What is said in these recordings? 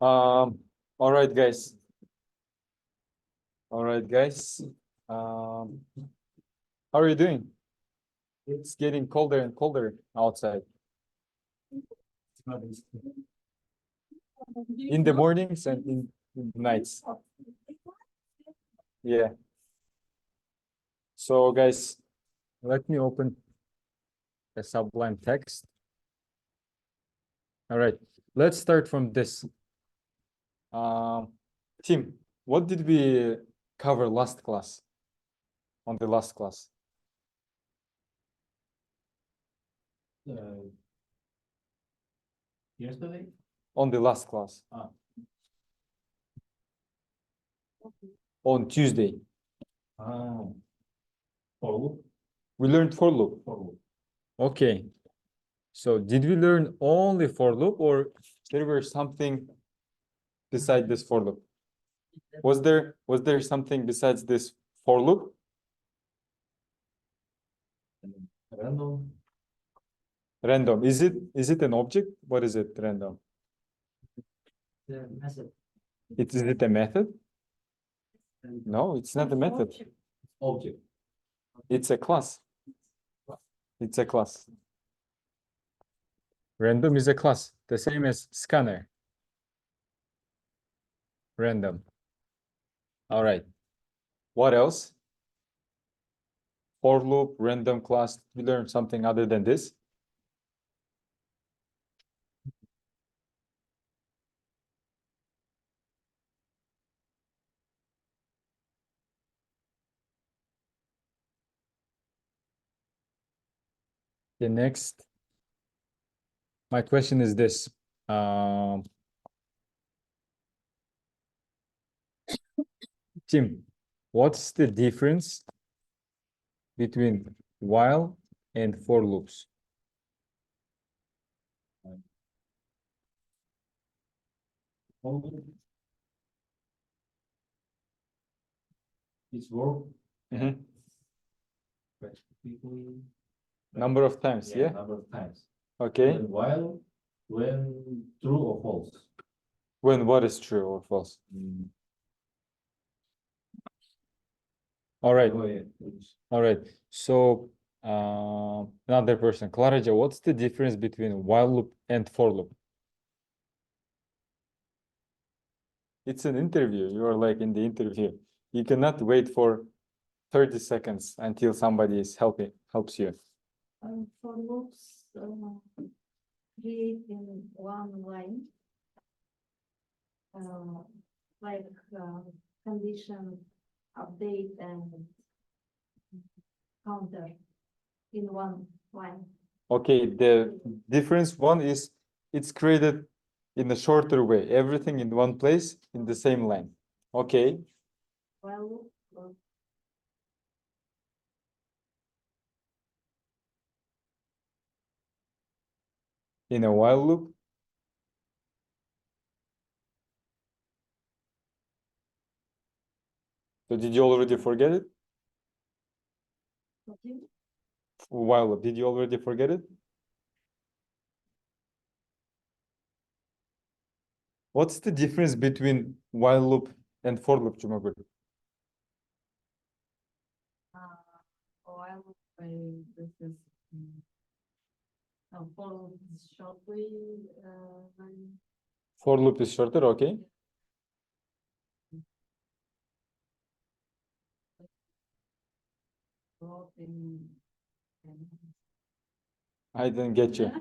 Um, all right, guys. All right, guys. How are you doing? It's getting colder and colder outside. In the mornings and in the nights. Yeah. So, guys, let me open the Sublime Text. All right, let's start from this. Tim, what did we cover last class? On the last class? Yesterday? On the last class. Ah. On Tuesday. For loop? We learned for loop. For loop. Okay. So did we learn only for loop, or there were something beside this for loop? Was there something besides this for loop? Random. Random. Is it an object? What is it, random? The method. Is it a method? No, it's not a method. Object. It's a class. It's a class. Random is a class, the same as scanner. Random. All right. What else? For loop, random class. We learned something other than this. The next, my question is this. Tim, what's the difference between while and for loops? It's work. Mhm. Practically. Number of times, yeah? Number of times. Okay. And while, when true or false? When what is true or false? All right. Oh, yeah. All right. So another person, Claraja, what's the difference between while loop and for loop? It's an interview. You're like in the interview. You cannot wait for 30 seconds until somebody is helps you. For loops, create in one line, like condition, update, and counter in one line. Okay, the difference one is it's created in a shorter way, everything in one place in the same line. Okay. Well, In a while loop. So did you already forget it? okay. While loop, did you already forget it? What's the difference between while loop and for loop, Cumagul? While this is for shortly, For loop is shorter, okay. I didn't get you.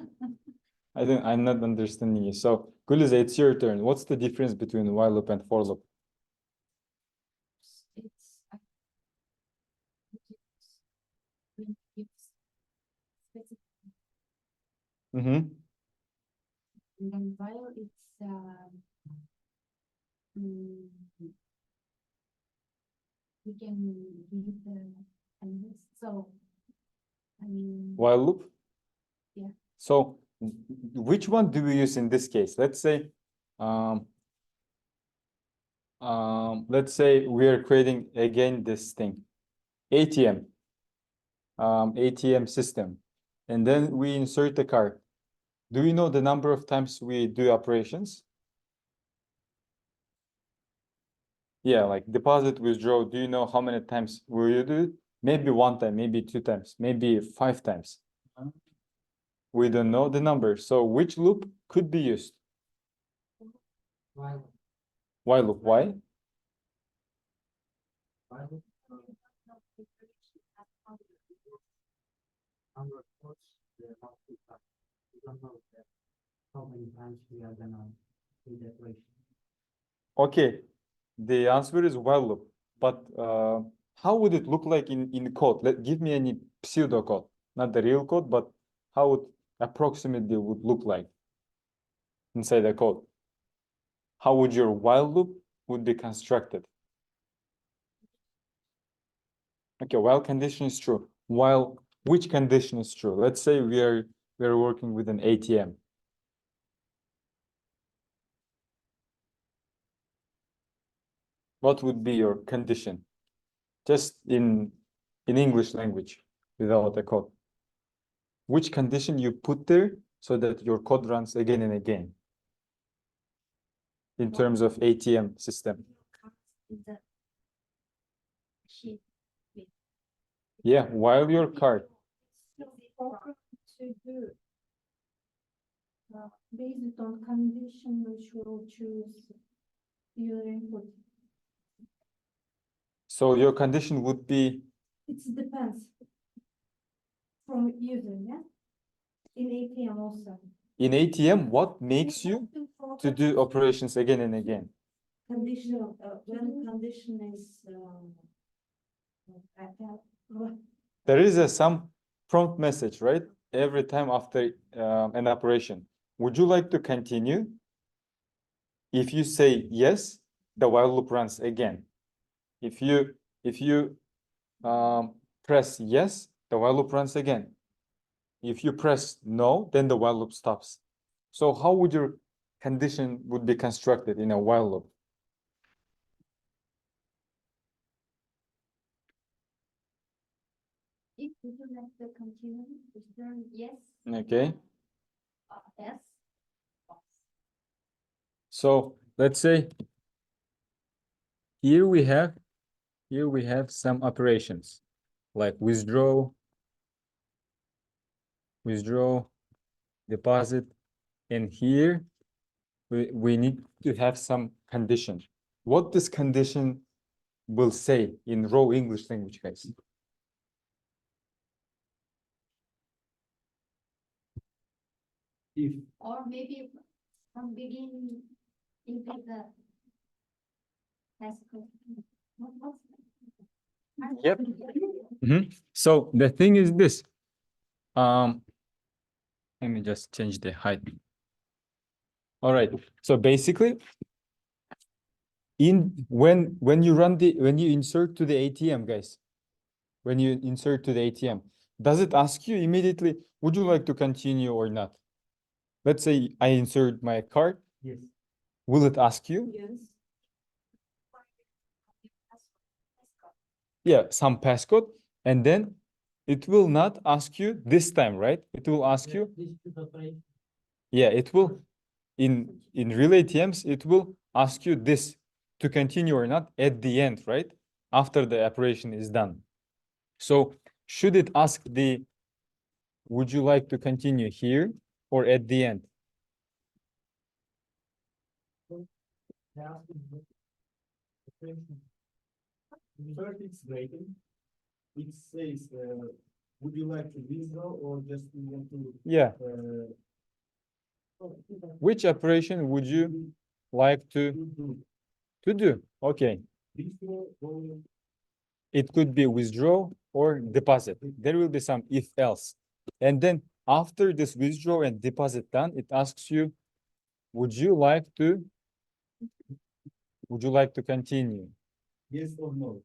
I'm not understanding you. So, Guliza, it's your turn. What's the difference between while loop and for loop? It's Mm-hmm. and while it's we can give the so I mean While loop? Yeah. So which one do we use in this case? Let's say we are creating again this thing, ATM, ATM system, and then we insert the card. Do we know the number of times we do operations? Yeah, like deposit, withdraw. Do you know how many times will you do it? Maybe one time, maybe two times, maybe 5 times. We don't know the number. So which loop could be used? While, While loop. Why? while, number of course, the amount of time. We don't know that how many times we are gonna do the operation. Okay, the answer is while loop. But how would it look like in code? Give me any pseudo code, not the real code, but how it approximately would look like inside the code. How would your while loop would be constructed? Okay, while condition is true. While which condition is true? Let's say we are working with an ATM. What would be your condition? Just in English language without a code. Which condition you put there so that your code runs again and again in terms of ATM system? The sheet. Yeah, while your card. To do. Based on condition which will choose your input. So your condition would be, It depends. From user, yeah? In ATM also. in ATM, what makes you to do operations again and again? Conditional, when condition is, There is some prompt message, right? Every time after an operation. Would you like to continue? If you say yes, the while loop runs again. If you press yes, the while loop runs again. If you press no, then the while loop stops. So how would your condition would be constructed in a while loop? If you would like to continue, return yes, Okay. yes. So let's say here we have some operations like withdraw, deposit, and here we need to have some condition. What this condition will say in raw English language, guys? If Or maybe from beginning into the classical. What's Yep. So the thing is this. Let me just change the height. All right. So basically, when you insert to the ATM, guys, when you insert to the ATM, does it ask you immediately, would you like to continue or not? Let's say I insert my card. yes, Will it ask you? Yes. Yeah, some passcode, and then it will not ask you this time, right? It will ask you. this is operation. Yeah, it will. In real ATMs, it will ask you this to continue or not at the end, right? After the operation is done. So should it ask the, would you like to continue here or at the end? They ask me what operation. First it's waiting. It says, would you like to withdraw or just you want to, Yeah. oh, Which operation would you like to do? Okay. withdraw or It could be withdraw or deposit. There will be some if else. And then after this withdraw and deposit done, it asks you, would you like to continue? yes or no?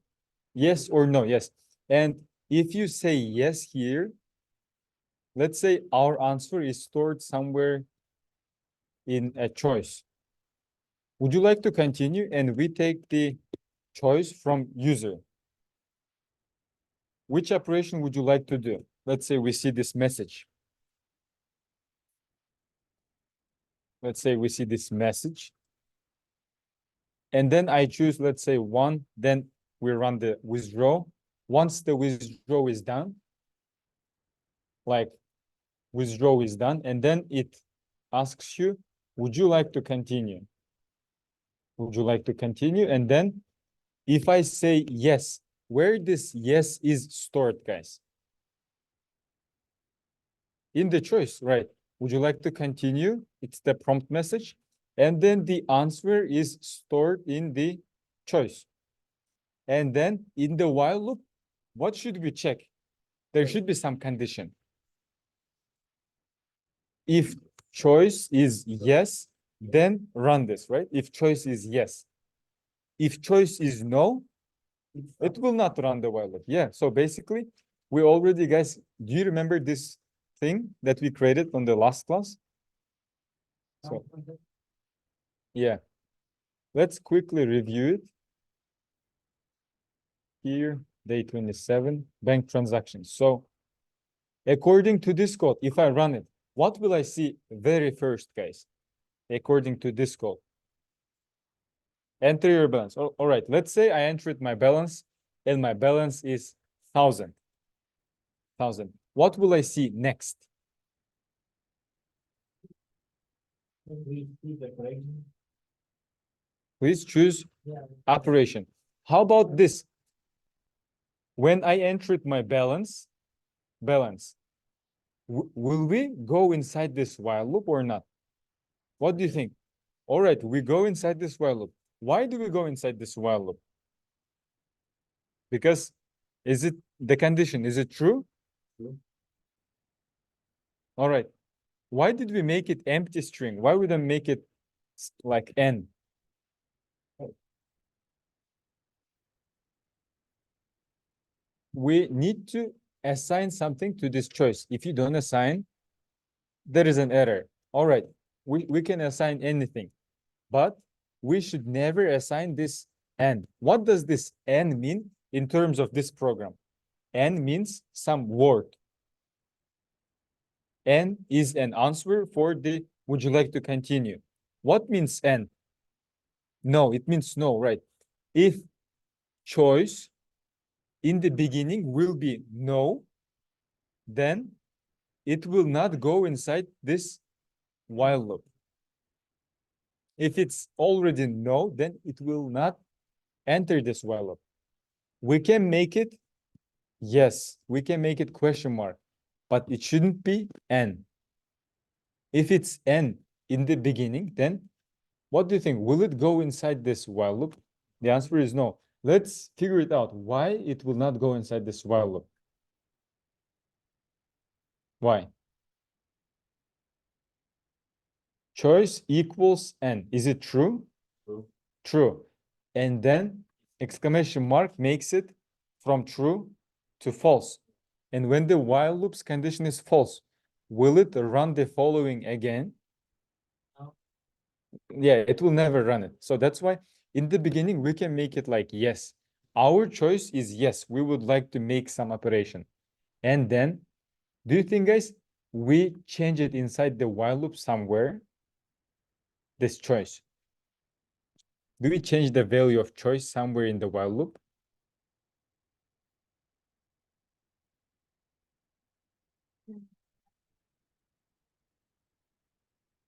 Yes or no? Yes. And if you say yes here, let's say our answer is stored somewhere in a choice. Would you like to continue? And we take the choice from user. Which operation would you like to do? Let's say we see this message. Let's say we see this message. and then I choose, let's say 1, then we run the withdraw. Once the withdraw is done, like withdraw is done, and then it asks you, would you like to continue? Would you like to continue? And then if I say yes, where this yes is stored, guys? In the choice, right? Would you like to continue? It's the prompt message. And then the answer is stored in the choice. And then in the while loop, what should we check? There should be some condition. If choice is yes, then run this, right? If choice is yes. If choice is no, it will not run the while loop. Yeah, so basically, we already, guys, do you remember this thing that we created on the last class? So, yeah, let's quickly review it. Here, day 27, bank transactions. So, according to this code, if I run it, what will I see very first, guys? According to this code. Enter your balance. All right, let's say I entered my balance and my balance is 1,000. What will I see next? Please choose operation. How about this? When I entered my balance, will we go inside this while loop or not? What do you think? All right, we go inside this while loop. Why do we go inside this while loop? Because is it the condition? Is it true? True. All right. Why did we make it empty string? Why wouldn't make it like n? We need to assign something to this choice. If you don't assign, there is an error. All right, we can assign anything, but we should never assign this n. What does this n mean in terms of this program? N means some word. N is an answer for the would you like to continue? What means n? No, it means no, right? If choice in the beginning will be no, then it will not go inside this while loop. If it's already no, then it will not enter this while loop. We can make it yes, we can make it question mark, but it shouldn't be n. If it's n in the beginning, then what do you think? Will it go inside this while loop? The answer is no. Let's figure it out. Why it will not go inside this while loop? Why? Choice equals n. Is it true? True. True. And then exclamation mark makes it from true to false. And when the while loop's condition is false, will it run the following again? No. Yeah, it will never run it. So that's why in the beginning, we can make it like yes. Our choice is yes, we would like to make some operation. And then, do you think, guys, we change it inside the while loop somewhere? This choice. Do we change the value of choice somewhere in the while loop?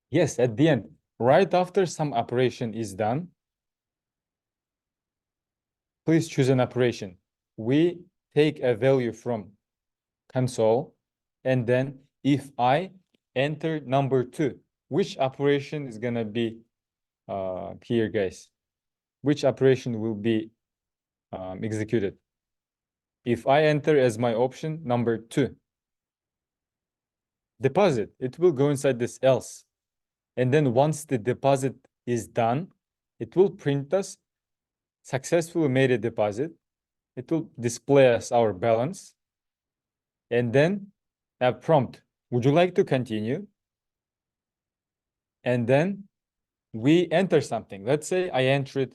Yes, at the end, right after some operation is done, please choose an operation. We take a value from console, and then if I enter number 2, which operation is gonna be here, guys? Which operation will be executed? If I enter as my option number 2, deposit, it will go inside this else. And then once the deposit is done, it will print us successfully made a deposit. It will display us our balance. And then a prompt, would you like to continue? And then we enter something. Let's say I entered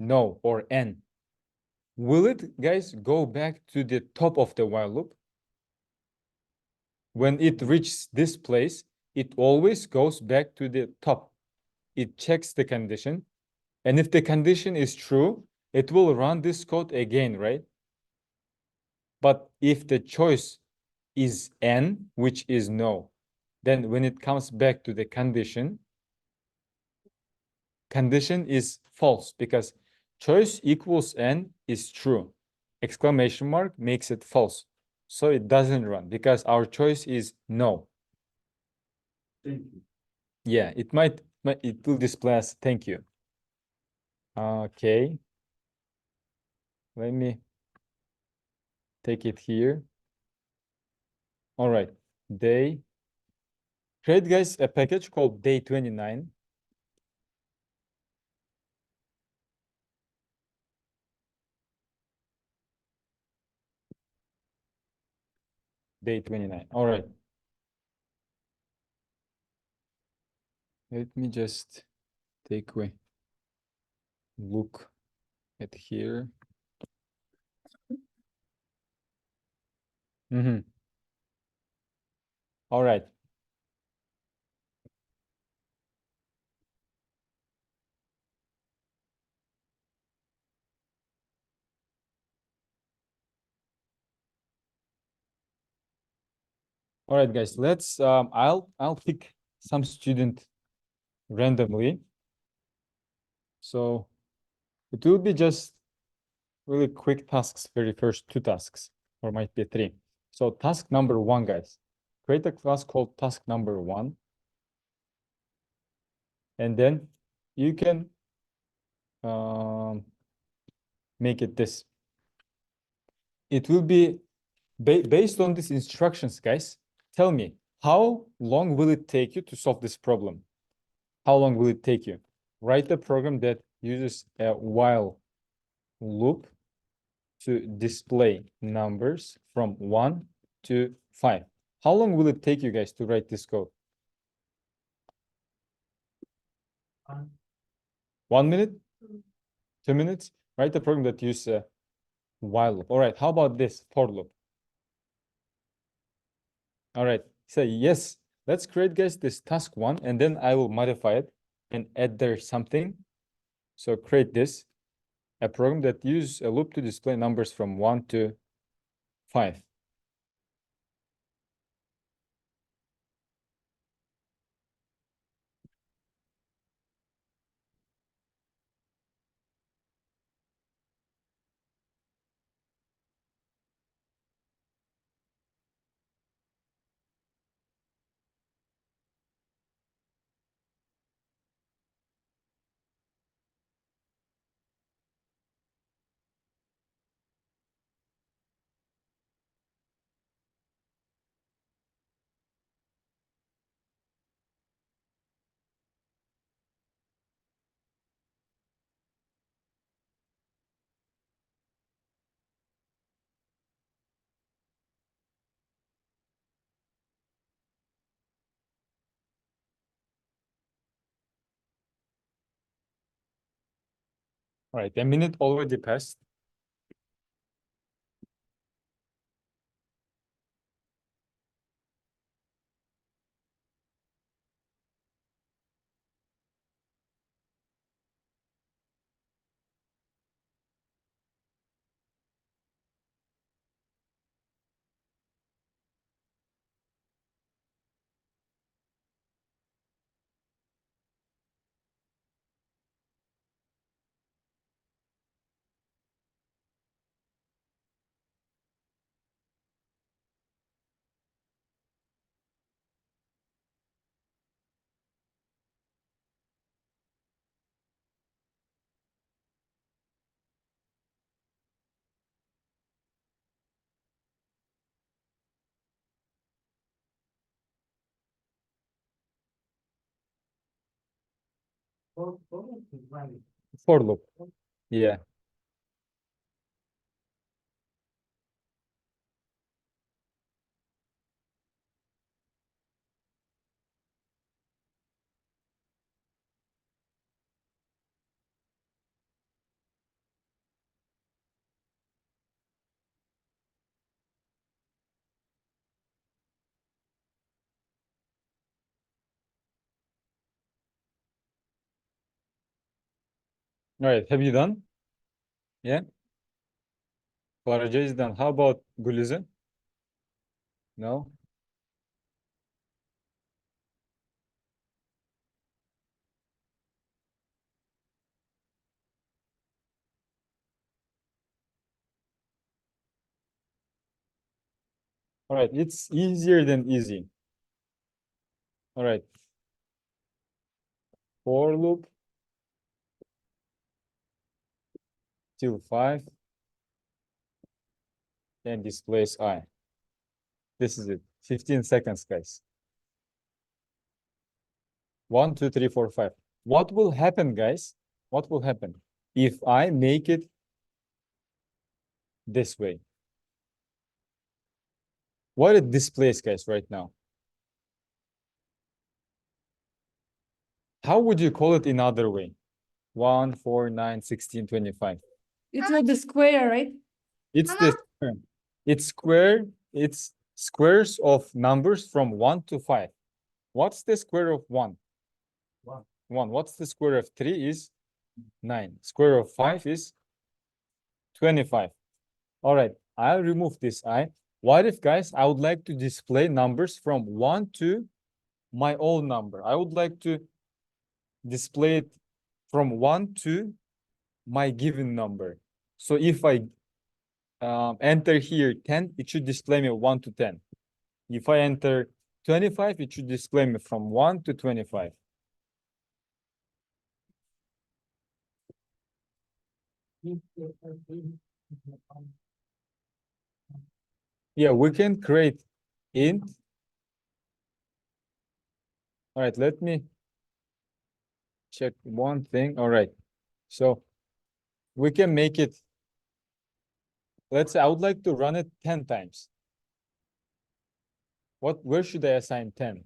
no or n. Will it, guys, go back to the top of the while loop? When it reaches this place, it always goes back to the top. It checks the condition. And if the condition is true, it will run this code again, right? But if the choice is N, which is no, then when it comes back to the condition is false because choice equals N is true. Exclamation mark makes it false. So it doesn't run because our choice is no. Thank you. Yeah, it will display as thank you. Okay. Let me take it here. All right. Create guys a package called day 29. Day 29. All right. Let me just take a look at here. All right. All right, guys. Let's I'll pick some student randomly. So it will be just really quick tasks, very first two tasks, or might be three. So task number one, guys. Create a class called task number one. And then you can make it this. It will be based on these instructions, guys. Tell me, how long will it take you to solve this problem? How long will it take you? Write a program that uses a while loop to display numbers from 1 to 5. How long will it take you guys to write this code? 1 minute? 2 minutes? Write a program that uses a while loop. All right, how about this for loop? All right, say yes. Let's create, guys, this task one, and then I will modify it and add there something. So create this, a program that uses a loop to display numbers from 1 to 5. All right, a minute already passed. For loop. Yeah. All right, have you done? Yeah. Karaca is done. How about Gulize? No? All right, it's easier than easy. All right. For loop till 5 and displays I. This is it. 15 seconds, guys. 1, 2, 3, 4, 5. What will happen, guys? What will happen if I make it this way? What it displays, guys, right now? How would you call it in other way? 1, 4, 9, 16, 25. It's like the square, right? It's the it's square, it's squares of numbers from 1 to 5. What's the square of 1? 1. 1. What's the square of 3 is 9. Square of 5 is 25. All right, I'll remove this I. What if, guys, I would like to display numbers from 1 to my own number? I would like to display it from 1 to my given number. So if I enter here 10, it should display me 1 to 10. If I enter 25, it should display me from 1 to 25. Yeah, we can create int. All right, let me check one thing. All right, so we can make it. Let's say I would like to run it 10 times. Where should I assign 10?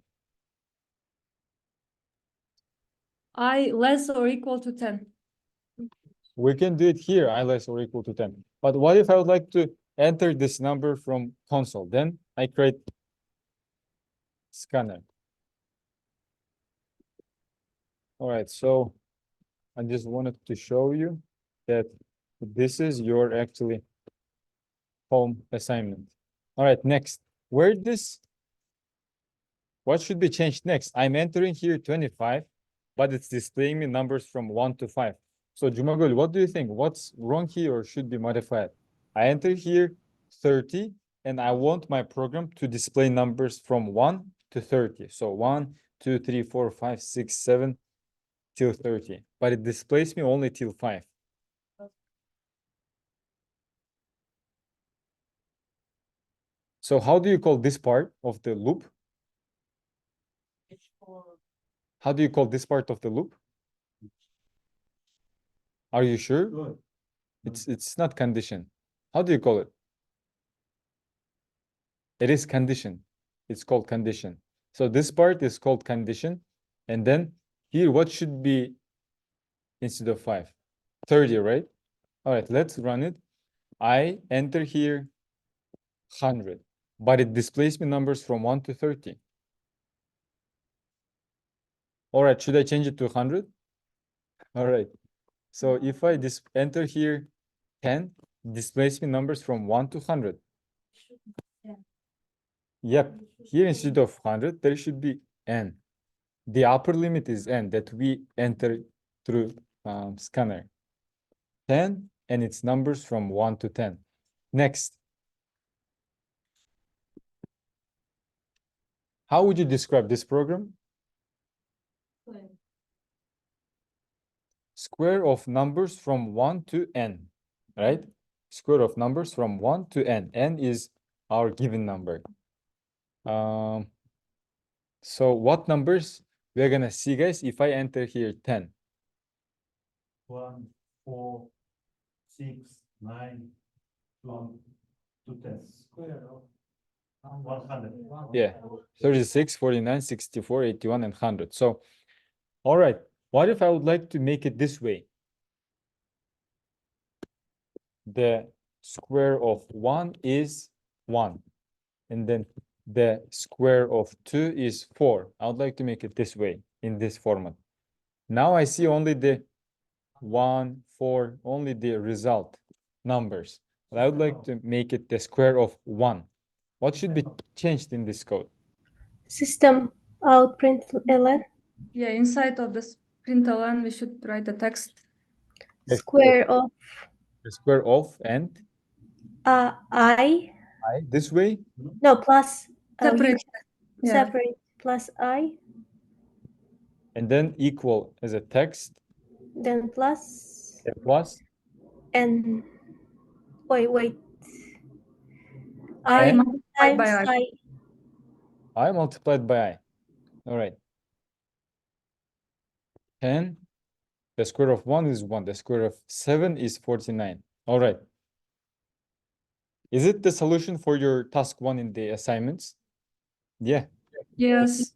I less or equal to 10. We can do it here, I less or equal to 10. But what if I would like to enter this number from console? Then I create scanner. All right, so I just wanted to show you that this is your actually home assignment. All right, next. What should be changed next? I'm entering here 25, but it's displaying me numbers from 1 to 5. So Jumagul, what do you think? What's wrong here or should be modified? I enter here 30, and I want my program to display numbers from 1 to 30. So 1, 2, 3, 4, 5, 6, 7 till 30. But it displays me only till 5. So how do you call this part of the loop? How do you call this part of the loop? Are you sure? Good. It's not condition. How do you call it? It is condition. It's called condition. So this part is called condition. And then here, what should be instead of 5? 30, right? All right, let's run it. I enter here 100, but it displays me numbers from 1 to 30. All right, should I change it to 100? All right. So if I enter here 10, displays me numbers from 1 to 100. Yep, here instead of 100, there should be n. The upper limit is n that we enter through scanner. 10, and it's numbers from 1 to 10. Next. How would you describe this program? Square of numbers from 1 to n, right? Square of numbers from 1 to n. N is our given number. So what numbers we're gonna see, guys, if I enter here 10? 1, 4, 6, 9, 2 to 10. Square of 100. Yeah, 36, 49, 64, 81, and 100. So, all right, what if I would like to make it this way? The square of 1 is 1, and then the square of 2 is 4. I would like to make it this way, in this format. Now I see only the 1, 4, only the result numbers. But I would like to make it the square of 1. What should be changed in this code? System out println. Yeah, inside of this println, we should write the text. Yes, Square of The square of and I. this way. No, plus. You Separate. Yeah. separate plus I, And then equal as a text, then plus a plus, and wait. I I multiplied by times I. I multiplied by I. All right. 10, the square of 1 is 1. The square of 7 is 49. All right. Is it the solution for your task 1 in the assignments? Yeah. Yes.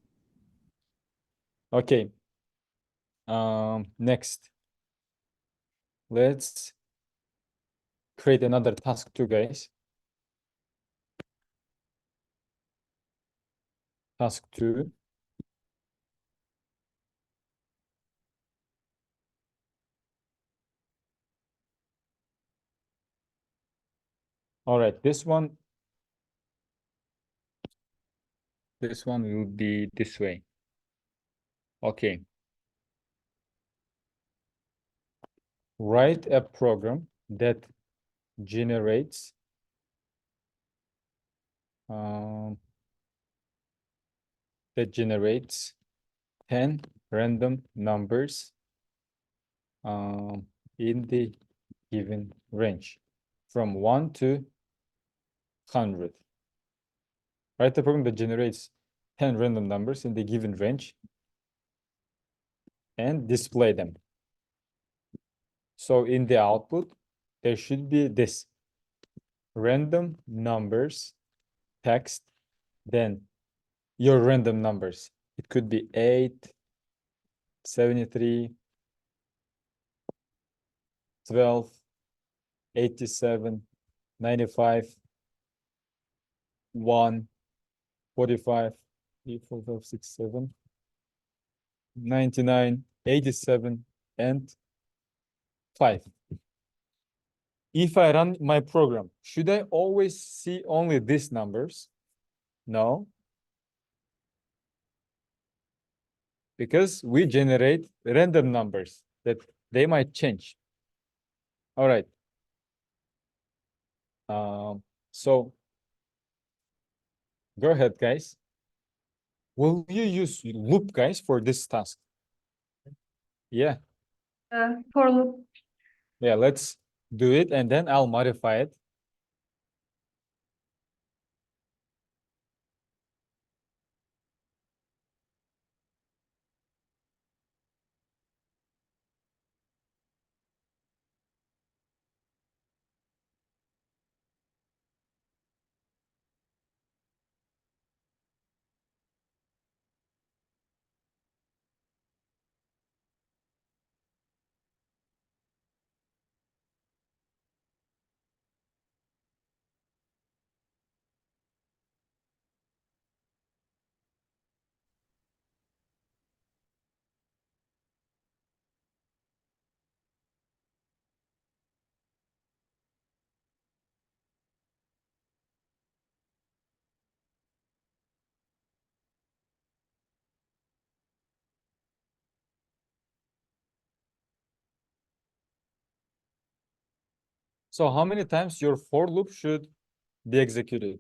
Okay. Next. Let's create another task 2, guys. Task 2. All right, this one will be this way. Okay. Write a program that generates 10 random numbers in the given range from 1 to 100. Write a program that generates 10 random numbers in the given range and display them. So in the output, there should be this random numbers text, then your random numbers. It could be 8, 73, 12, 87, 95, 1, 45, 3, 4, 5, 6, 7, 99, 87, and 5. If I run my program, should I always see only these numbers? No. Because we generate random numbers that they might change. All right. So go ahead, guys. Will you use loop, guys, for this task? Yeah. For loop. Yeah, let's do it and then I'll modify it. So how many times your for loop should be executed?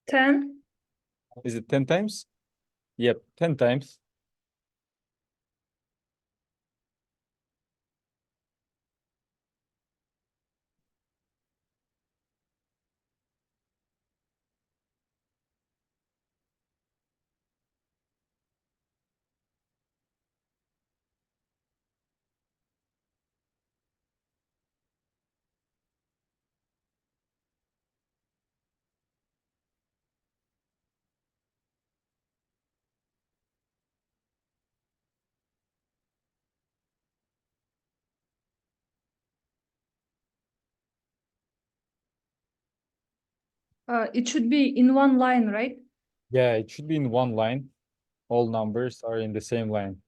10. Is it 10 times? Yep, 10 times. It should be in one line, right? Yeah, it should be in one line. All numbers are in the same line.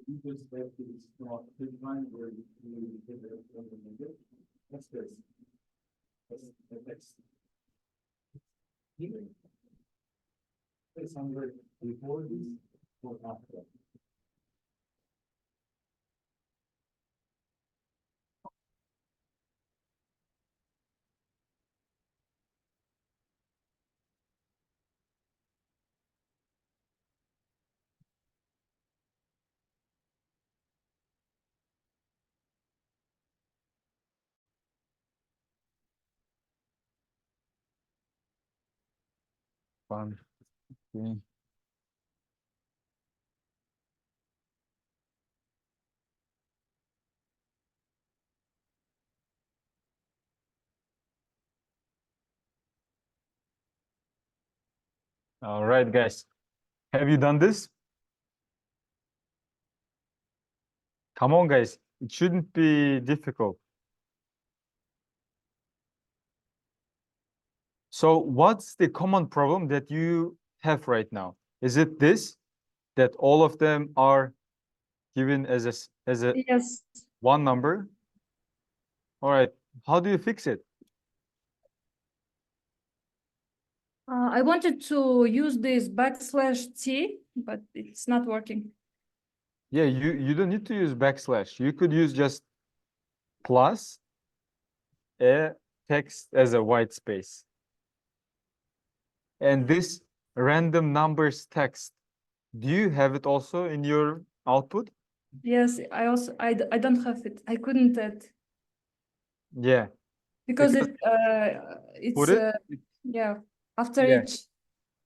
Because that is not the line where you get the that's this. That's the text. Here. It's under before this or after. One, two. All right, guys. Have you done this? Come on, guys. It shouldn't be difficult. So what's the common problem that you have right now? Is it this, that all of them are given as a Yes. one number? All right. How do you fix it? I wanted to use this \t, but it's not working. Yeah, you don't need to use backslash. You could use just plus a text as a white space. And this random numbers text, do you have it also in your output? Yes, I don't have it. I couldn't add Yeah. because Because it's put it, yeah, after Yeah. each,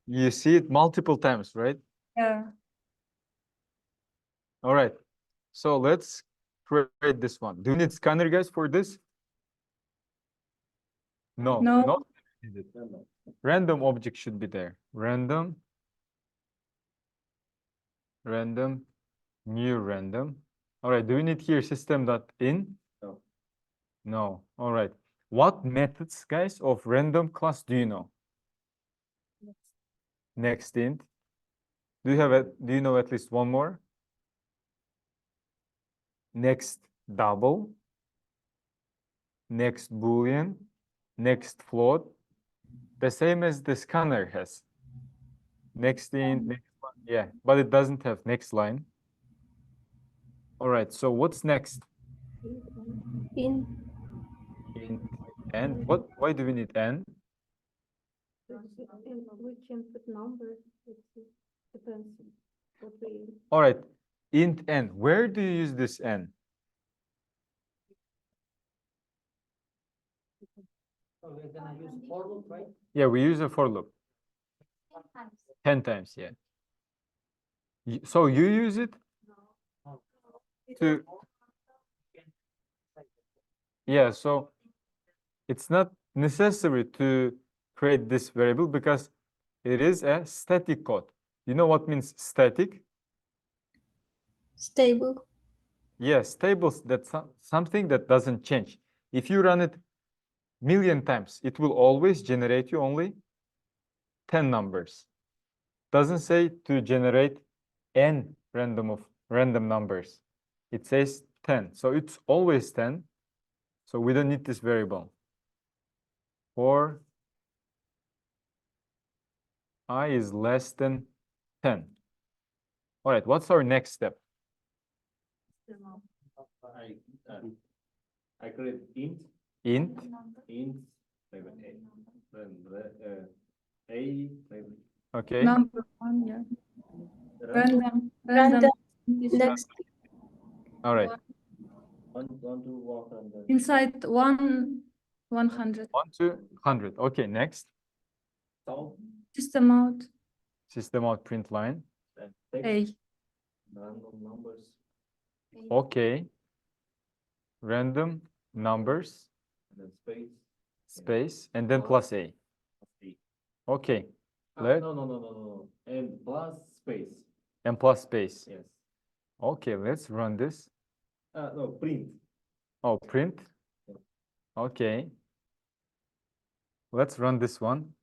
you see it multiple times, right? yeah. All right. So let's create this one. Do you need scanner, guys, for this? No, No. not needed. Random object should be there. Random, new random. All right. Do we need here system.in? No. No. All right. What methods, guys, of random class do you know? Next int. Do you know at least one more? Next double. Next boolean. Next float. The same as the scanner has. Next int, next one. Yeah, but it doesn't have next line. All right, so what's next? In Int n. Why do we need n? We can put numbers, it depends what we. All right, int n. Where do you use this n? So we're gonna use for loop, right? Yeah, we use a for loop. 10 times, yeah. So you use it to, yeah, so it's not necessary to create this variable because it is a static code. You know what means static? stable. Yes, tables, that's something that doesn't change. If you run it million times, it will always generate you only 10 numbers. Doesn't say to generate n random numbers. It says 10. So it's always 10. So we don't need this variable. For I is less than 10. All right, what's our next step? I create int, Int, then a, okay. Number one, yeah. random, Random. Next All right, one to walk on the. Inside 100. 1 to 100. Okay, next. Solve, System out System out print line. then text, A. random numbers, Okay. Random numbers, and then space. space, and then plus A. A. Okay. No, Let no, and plus space, and plus space. yes. Okay, let's run this. No, print. Oh, print. Okay. Let's run this one.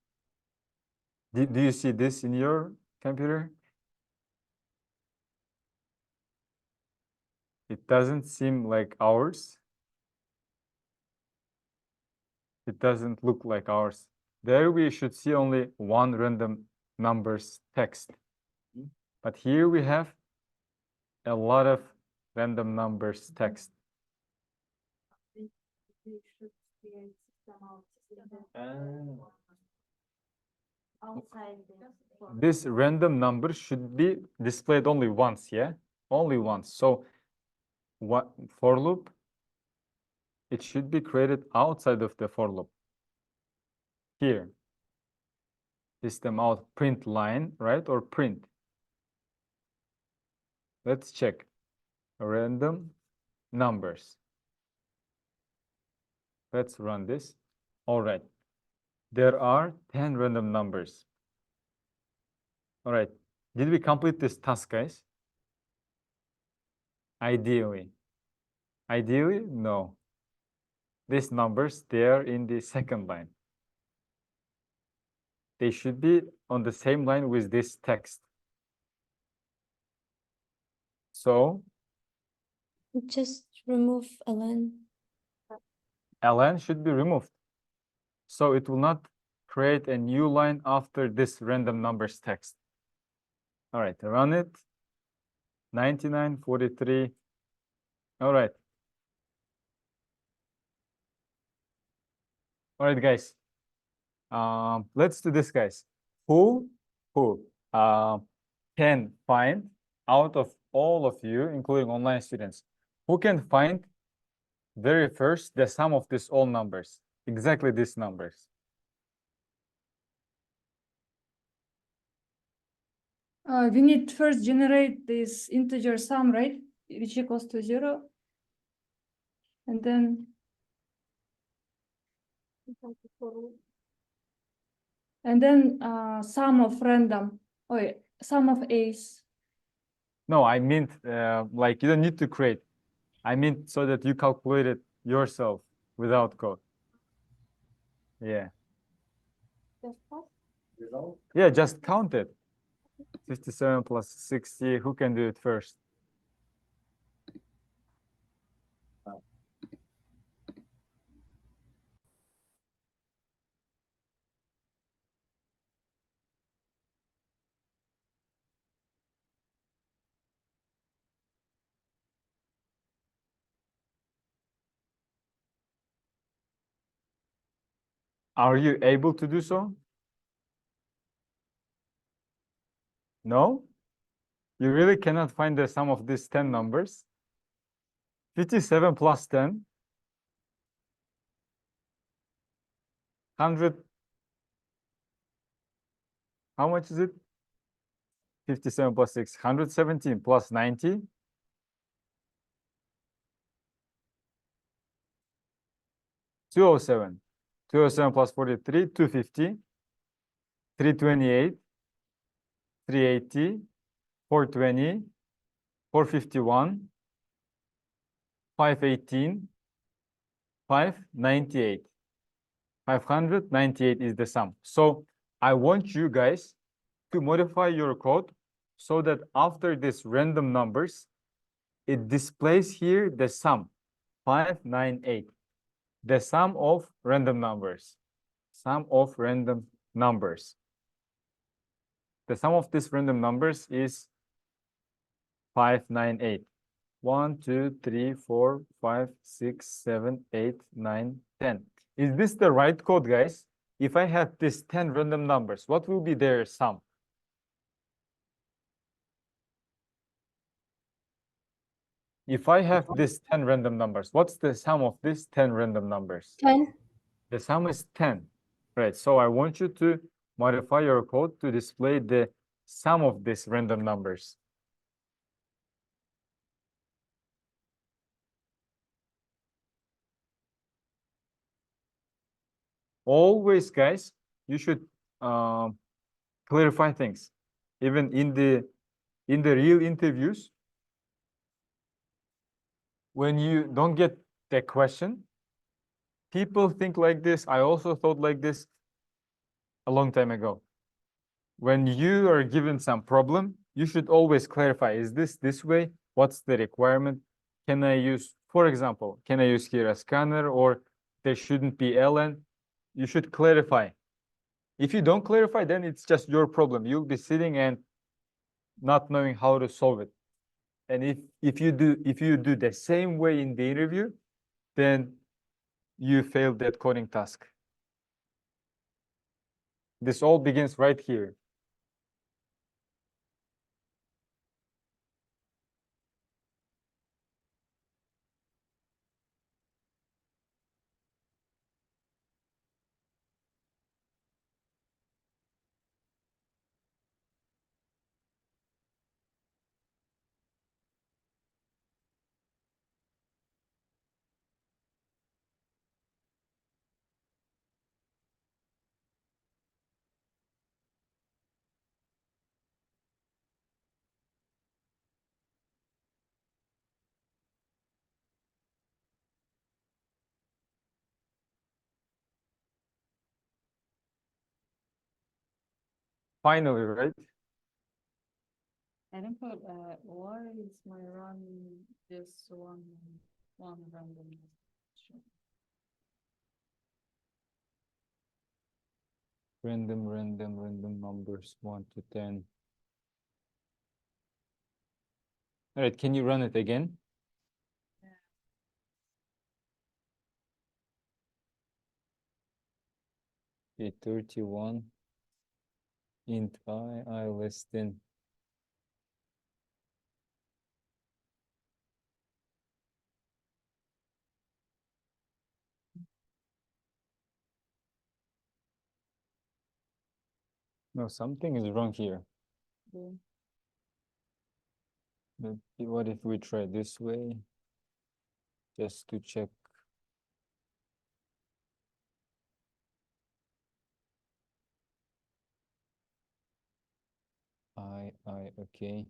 Do you see this in your computer? It doesn't seem like ours. It doesn't look like ours. There we should see only one random numbers text. But here we have a lot of random numbers text. Outside the. This random number should be displayed only once, yeah? Only once. So what for loop? It should be created outside of the for loop. Here. System out print line, right? Or print. Let's check. Random numbers. Let's run this. All right. There are 10 random numbers. All right. Did we complete this task, guys? Ideally. Ideally, no. These numbers, they are in the second line. They should be on the same line with this text. So Just remove ln. ln should be removed. So it will not create a new line after this random numbers text. All right, run it. 99, 43. All right. All right, guys. Let's do this, guys. Who can find out of all of you, including online students, who can find very first the sum of these all numbers, exactly these numbers? We need first generate this integer sum, right? Which equals to 0. And then sum of random. Oh, yeah, sum of a's. No, I meant like you don't need to create. I mean so that you calculate it yourself without code. Yeah. Result. Yeah, just count it. 57 plus 60. Who can do it first? Are you able to do so? No? You really cannot find the sum of these 10 numbers? 57 plus 10. 100. How much is it? 57 plus 6. 117 plus 90. 207. 207 plus 43. 250. 328. 380. 420. 451. 518. 598. 598 is the sum. So I want you guys to modify your code so that after this random numbers, it displays here the sum 598, the sum of random numbers, sum of random numbers. The sum of these random numbers is 598. 1, 2, 3, 4, 5, 6, 7, 8, 9, 10. Is this the right code, guys? If I have these 10 random numbers, what will be their sum? If I have these 10 random numbers, what's the sum of these 10 random numbers? 10. The sum is 10. Right, so I want you to modify your code to display the sum of these random numbers. Always, guys, you should clarify things. Even in the real interviews, when you don't get the question, people think like this. I also thought like this a long time ago. When you are given some problem, you should always clarify, is this way? What's the requirement? can I use, for example, can I use here a scanner, or there shouldn't be ln? You should clarify. If you don't clarify, then it's just your problem. You'll be sitting and not knowing how to solve it. And if you do the same way in the interview, then you failed that coding task. This all begins right here. Finally, right? I don't know, why is my run this one random? Random numbers 1 to 10. All right, can you run it again? Okay, 31. Int I less than. No, something is wrong here. Yeah. But what if we try this way? Just to check. Okay.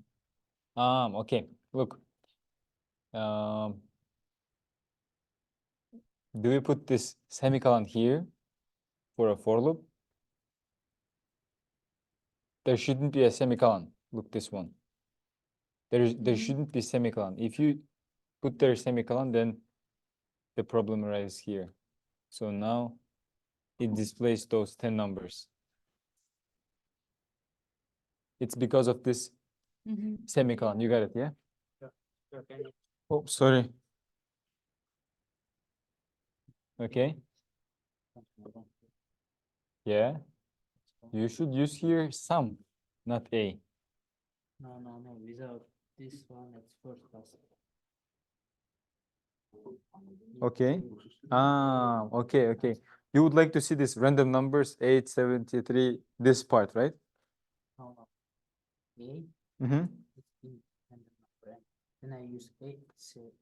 Okay, look. Do we put this semicolon here for a for loop? There shouldn't be a semicolon. Look, this one. There Mhm. shouldn't be semicolon. If you put there semicolon, then the problem arises here. So now it displays those 10 numbers. It's because of this Mhm. semicolon. You got it, yeah? Sure, can you- Oh, sorry. Okay. Yeah. You should use here sum, not a. No, without this one, it's first class. Okay. Okay. You would like to see this random numbers 873, this part, right? No. A, Mm-hmm. it's in and number. Then I use A, so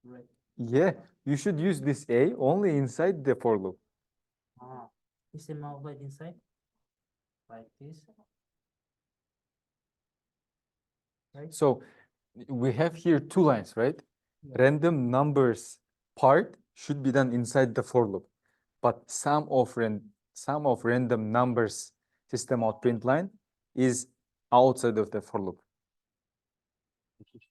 right. Yeah, you should use this a only inside the for loop. Is the modified inside? Like this? Right? So we have here two lines, right? Yeah. Random numbers part should be done inside the for loop, but sum of random numbers system out print line is outside of the for loop.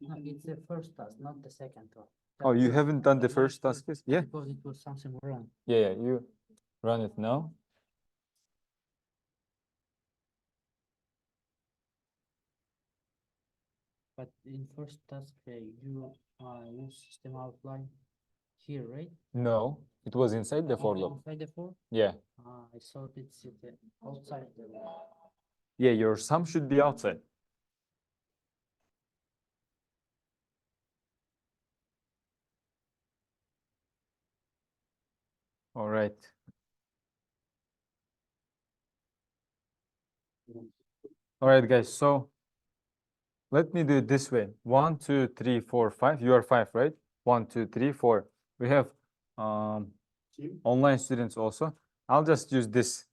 No, it's the first task, not the second one. Oh, you haven't done the first task yet? Yeah. Because it was something wrong. Yeah, you run it now. But in first task, you use system outline here, right? No, it was inside the for Only loop. inside the for? Yeah. I thought it's outside the. Yeah, your sum should be outside. All right. All right, guys. So let me do it this way. 1, 2, 3, 4, 5. You are 5, right? 1, 2, 3, 4. We have Team? online students also. I'll just use this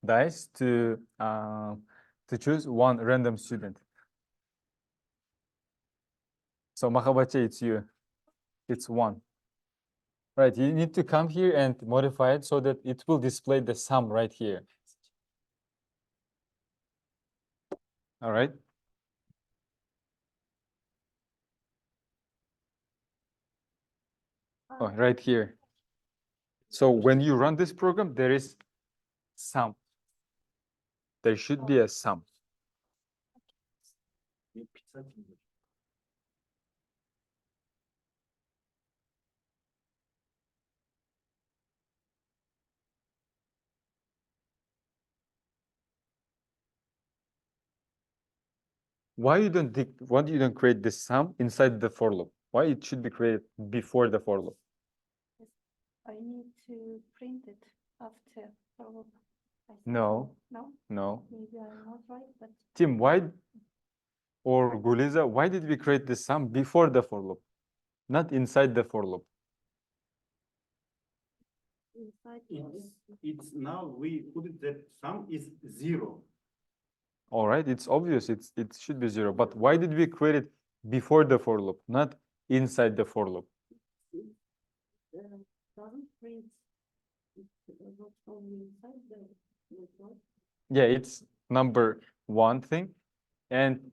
dice to choose one random student. So Makabache, it's you. It's 1. Right, you need to come here and modify it so that it will display the sum right here. All right. Oh, right here. So when you run this program, there is sum. There should be a sum. Why you don't create this sum inside the for loop? Why it should be created before the for loop? I need to print it after. for loop. I think No. so. No, No. maybe I'm not right, but Tim, why or Guliza, why did we create this sum before the for loop? Not inside the for loop. inside It's now we put it that sum is 0. All right, it's obvious it should be 0, but why did we create it before the for loop, not inside the for loop? doesn't print. It's not only inside the loop. Yeah, it's number 1 thing. And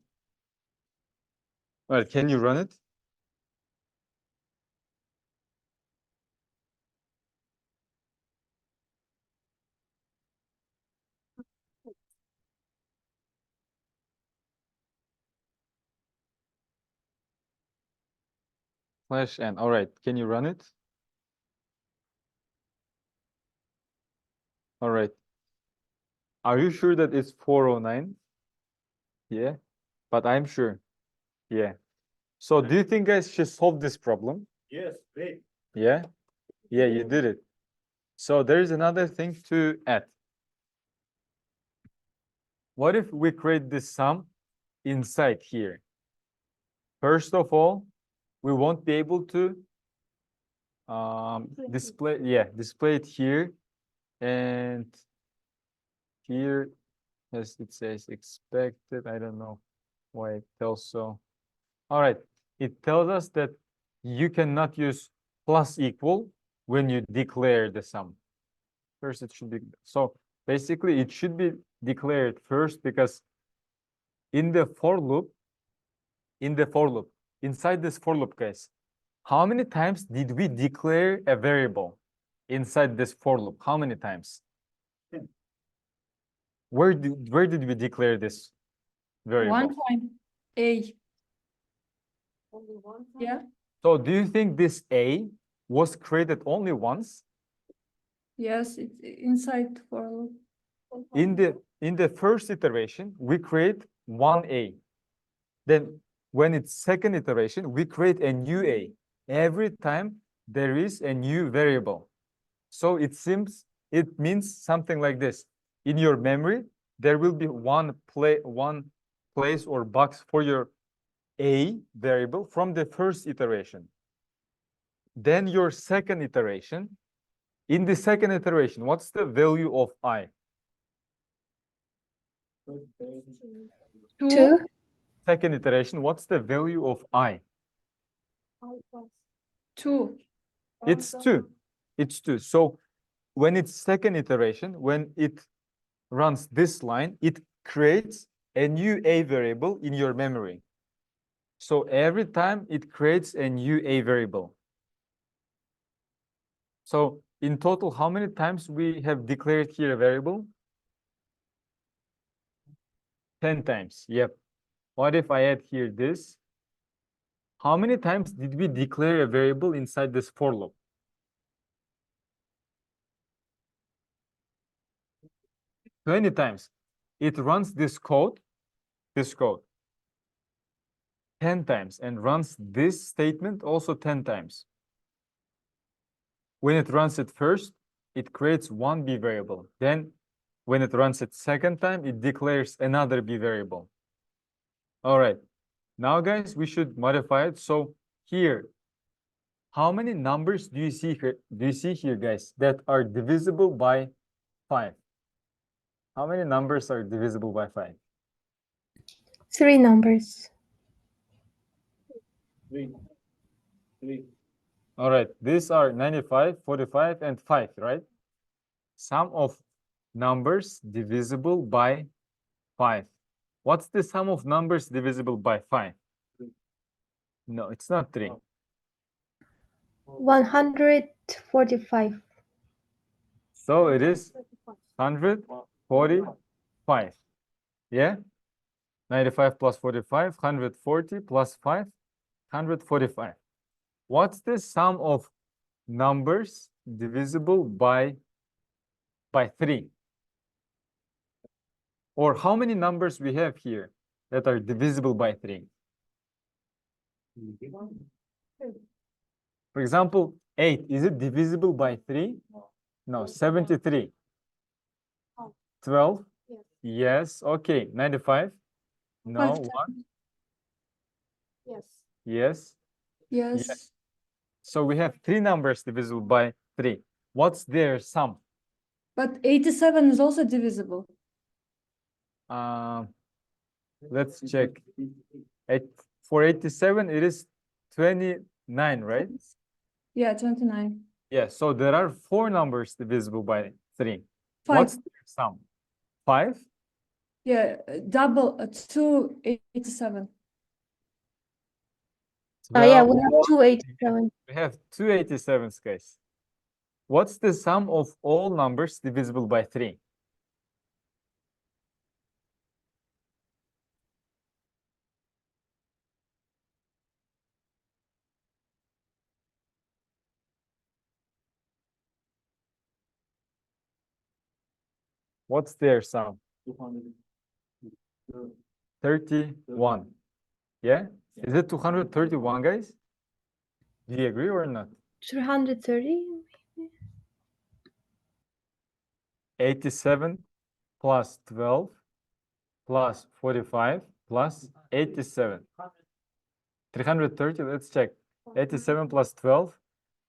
well, can you run it? /n. All right, can you run it? All right. Are you sure that it's 409? Yeah, but I'm sure. Yeah. So do you think guys should solve this problem? Yes, great. Yeah? Yeah, you did it. So there's another thing to add. What if we create this sum inside here? First of all, we won't be able to display it here, and here, as it says expected. I don't know why it tells so. All right, it tells us that you cannot use plus equal when you declare the sum. First, it should be so basically it should be declared first, because in the for loop, inside this for loop, guys, how many times did we declare a variable inside this for loop? How many times? 10. Where did we declare this variable? One time, A. Only one time. Yeah. So do you think this A was created only once? Yes, it's inside for loop. In the first iteration, we create one A. Then when it's second iteration, we create a new A. Every time there is a new variable. So it means something like this. In your memory, there will be one place or box for your A variable from the first iteration. Then your second iteration. In the second iteration, what's the value of I? 2. Second iteration, what's the value of I? 2. It's 2. It's 2. So when it's second iteration, when it runs this line, it creates a new A variable in your memory. So every time it creates a new A variable. So in total, how many times we have declared here a variable? 10 times. Yep. What if I add here this? How many times did we declare a variable inside this for loop? 20 times. It runs this code 10 times, and runs this statement also 10 times. When it runs it first, it creates one B variable. Then when it runs it second time, it declares another B variable. All right. Now, guys, we should modify it. So here, how many numbers do you see here? Do you see here, guys, that are divisible by 5? How many numbers are divisible by 5? 3 numbers. 3. All right, these are 95, 45, and 5, right? Sum of numbers divisible by 5. What's the sum of numbers divisible by 5? No, it's not 3. 145. So it is 145. Yeah? 95 plus 45, 140 plus 5, 145. What's the sum of numbers divisible by 3? Or how many numbers we have here that are divisible by 3? For example, 8, is it divisible by 3? No, 73. 12? Yes. Okay, 95? No, 5 1? Yes. Yes. Yes. So we have 3 numbers divisible by 3. What's their sum? But 87 is also divisible. Let's check. For 87, it is 29, right? Yeah, 29. Yeah, so there are 4 numbers divisible by 3. 5. What's their sum? 5? Yeah, double 287. Yeah, Well, we have 287. we have 287s, guys. What's the sum of all numbers divisible by 3? What's their sum? 31. Yeah? Is it 231, guys? Do you agree or not? 330. 87 plus 12 plus 45 plus 87. 330, let's check. 87 plus 12,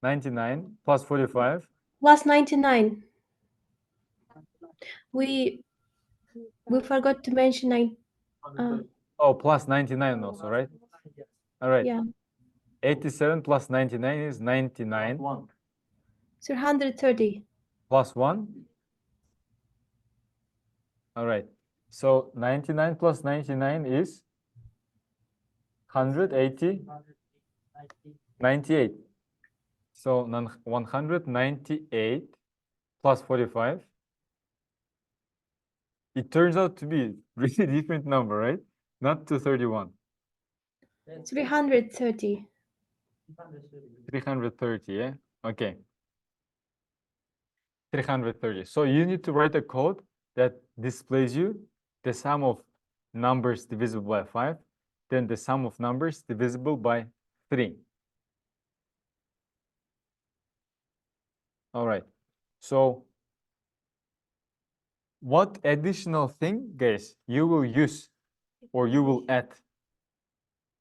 99 plus 45. Plus 99. We forgot to mention 9. Oh, plus 99 also, right? All right. Yeah, 87 plus 99 is 99 330. plus 1. All right. So 99 plus 99 is 180, 98. So 198 plus 45. It turns out to be really different number, right? Not 231. 330. 330, yeah? Okay. 330. So you need to write a code that displays you the sum of numbers divisible by 5, then the sum of numbers divisible by 3. All right. So what additional thing, guys, you will use or you will add?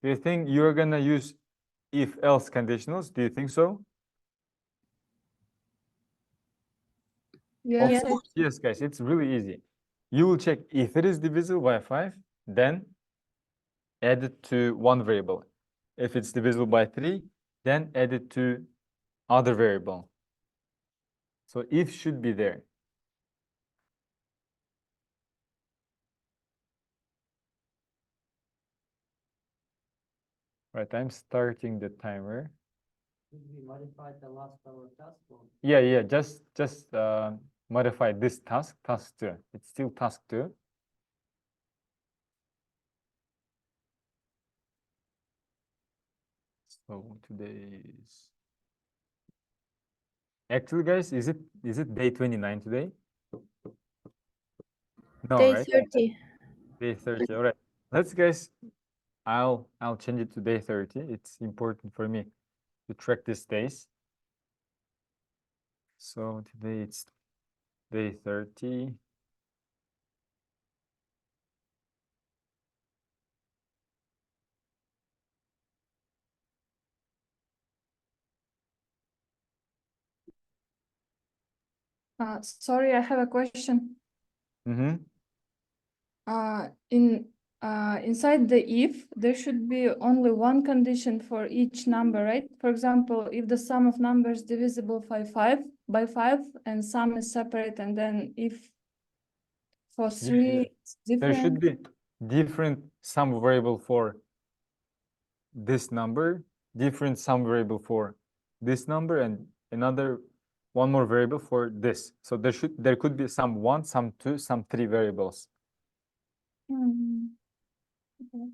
Do you think you're gonna use if-else conditionals? Do you think so? Yes. Of course, yes, guys, it's really easy. You will check if it is divisible by 5, then add it to one variable. If it's divisible by 3, then add it to other variable. So if should be there. Right, I'm starting the timer. Did we modify the last our task or? Yeah, just modify this task 2. It's still task 2. So today is actually, guys, is it day 29 today? No, Day right? 30. Day 30. All right. Let's guys, I'll change it to day 30. It's important for me to track these days. So today it's day 30. Sorry, I have a question. Mm-hmm. Inside the if, there should be only one condition for each number, right? For example, if the sum of numbers divisible by 5 and sum is separate, and then if for 3 it's There should different. be different sum variable for this number, different sum variable for this number and one more variable for this. So there could be some 1, some 2, some 3 variables. Mhm. Okay.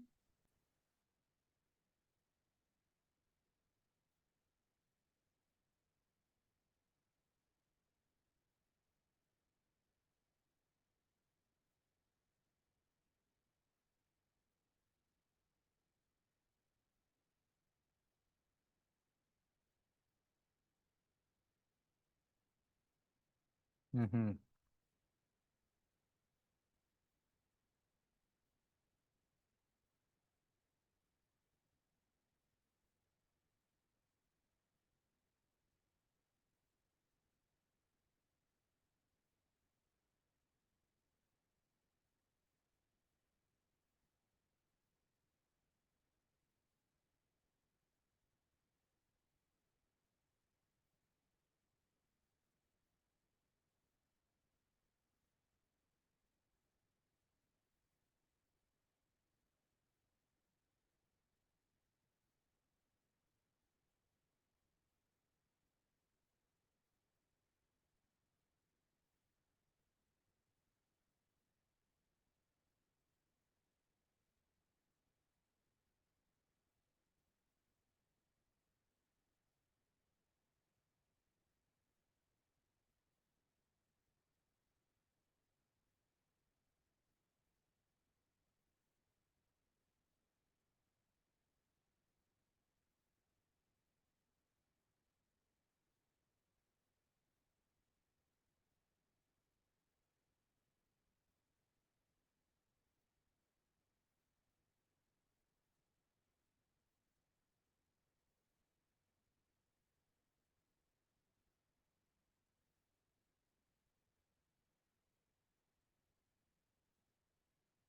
Mhm.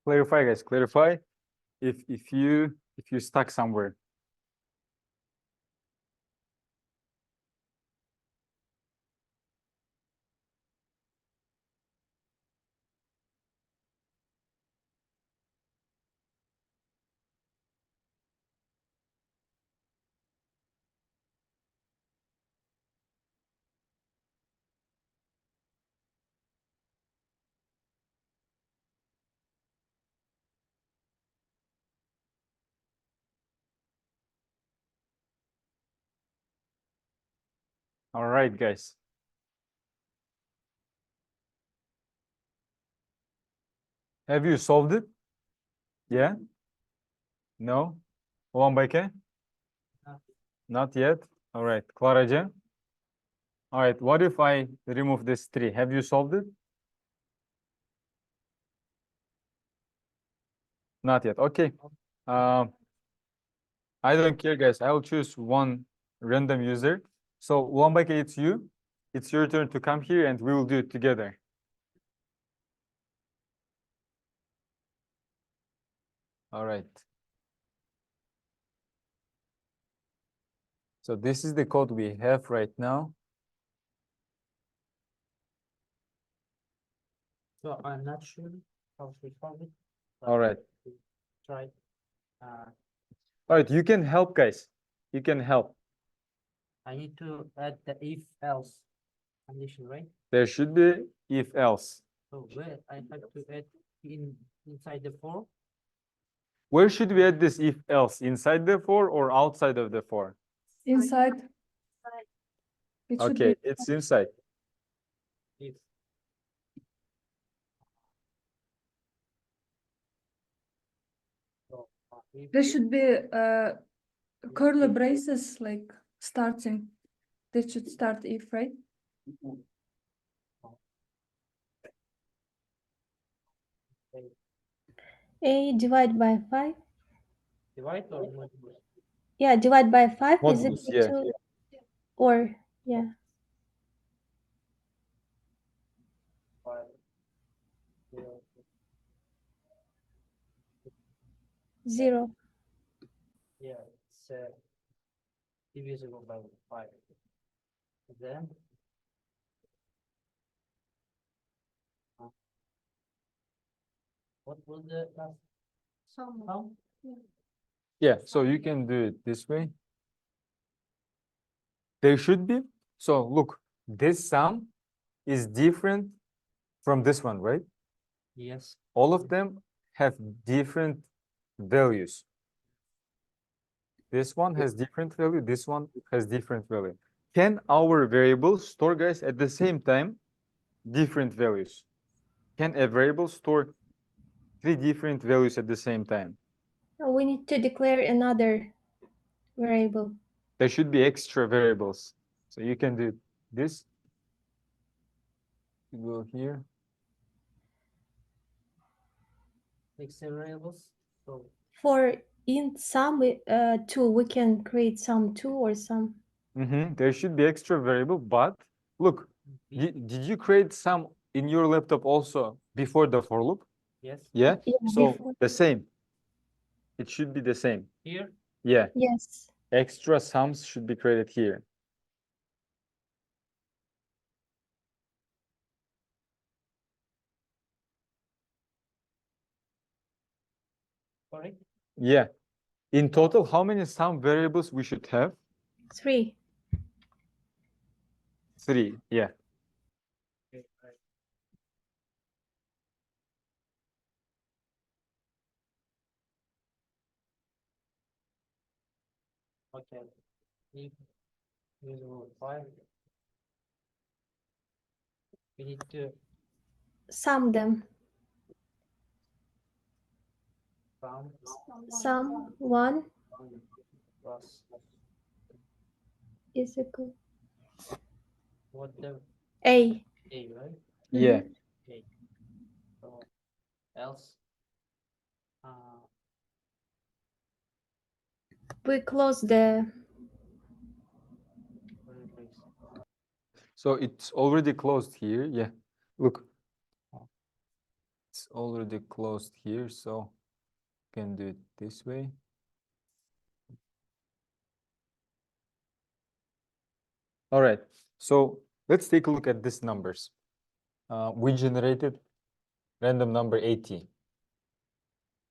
Clarify, guys, clarify if you stuck somewhere. All right, guys. Have you solved it? Yeah? No? Ulan Bayke? Not yet. All right, Claraja? All right, what if I remove this 3? Have you solved it? Not yet. Okay. I don't care, guys. I will choose one random user. So, Ulan Bayke, it's you. It's your turn to come here and we will do it together. All right. So this is the code we have right now. So I'm not sure how to solve it. but All right. Try. All right, you can help, guys. You can help. I need to add the if else condition, right? There should be if else. So where I have to add inside the for. Where should we add this if else? Inside the for or outside of the for? Inside. It should Okay, be it's inside. If. So, if there should be curly braces like starting. They should start if, right? A divided by 5. divide or multiply. Yeah, divide by 5 is Modulus, equal yeah. to, or, yeah, Five, zero, 0. yeah, it's divisible by 5. Then what was the last Some. sum? Yeah, so you can do it this way. There should be. So look, this sum is different from this one, right? Yes. All of them have different values. This one has different value, this one has different value. Can our variables store, guys, at the same time different values? Can a variable store 3 different values at the same time? We need to declare another variable. There should be extra variables. So you can do this. You go here. Extra variables. So For int sum, two, we can create some two or some. There should be extra variable, but look, we- did you create some in your laptop also before the for loop? yes. Yeah. Yeah, So before. the same. It should be the same. Here. Yeah. Yes. Extra sums should be created here. Correct. Yeah. In total, how many sum variables we should have? 3. 3. Yeah. Okay. Right. Okay. If usable 5, we need to Sum them. sum Sum 1 plus is equal what the A. A, right? Yeah. Okay. So else We close the replace. So it's already closed here. Yeah. Look. It's already closed here, so you can do it this way. All right. So let's take a look at these numbers. We generated random number 80.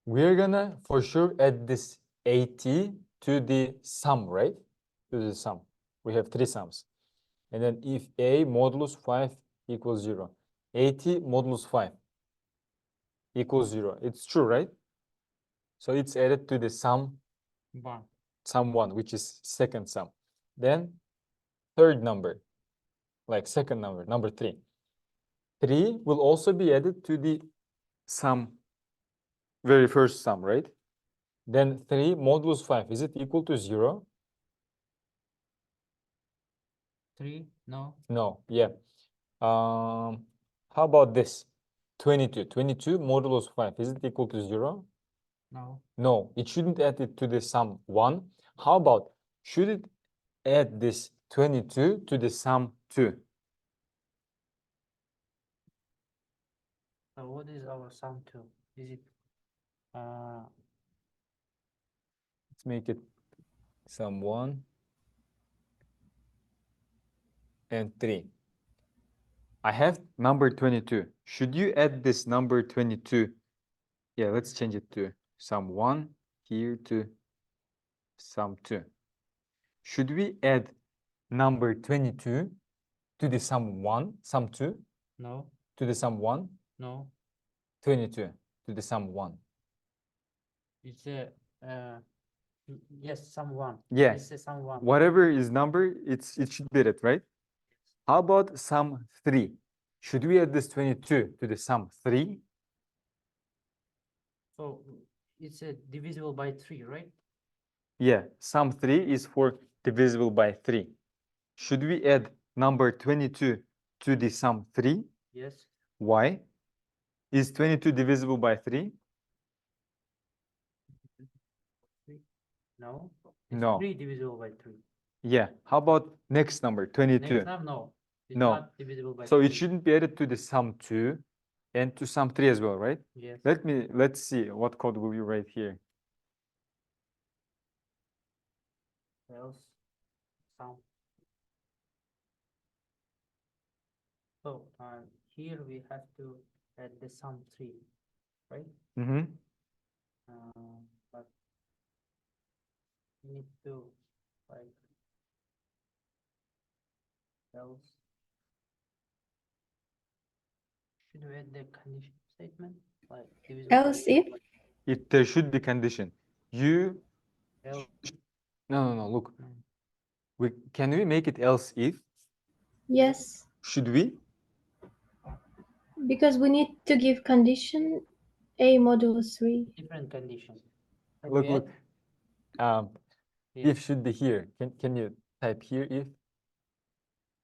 We're gonna for sure add this 80 to the sum, right? To the sum. We have 3 sums. And then if a modulus 5 equals 0, 80 modulus 5 equals 0. It's true, right? So it's added to the sum 1, which is second sum. Then third number, like second number, number 3. 3 will also be added to the sum, very first sum, right? Then 3 modulus 5, is it equal to 0? 3, no. No, yeah. How about this? 22. 22 modulus 5, is it equal to 0? No. No, it shouldn't add it to the sum 1. How about, should it add this 22 to the sum 2? So what is our sum 2? Is it Let's make it sum 1 and 3. I have number 22. Should you add this number 22? Yeah, let's change it to sum 1 here to sum 2. Should we add number 22 to the sum 1, sum 2, no, to the sum 1, no. 22 to the sum 1? It's a yes, sum 1. Yeah. It's a sum 1. Whatever is number, it should be it, right? How about sum 3? Should we add this 22 to the sum 3? So it's a divisible by 3, right? Yeah, sum 3 is for divisible by 3. Should we add number 22 to the sum 3? Yes. Why? Is 22 divisible by 3? No. It's No. 3 divisible by 3. Yeah. How about next number, 22? Next time, no. It's No. not divisible by So 3. it shouldn't be added to the sum 2 and to sum 3 as well, right? Yes. Let's see what code will you write here. Else sum. So here we have to add the sum 3, right? Mm-hmm. But we need to like else. Should we add the condition statement like divisible by Else if? If there should be condition, you, else? no, look. Can we make it else if? Yes, Should we? because we need to give condition A modulo 3. Different condition. Look, Okay. look. Yeah. If should be here. Can you type here if?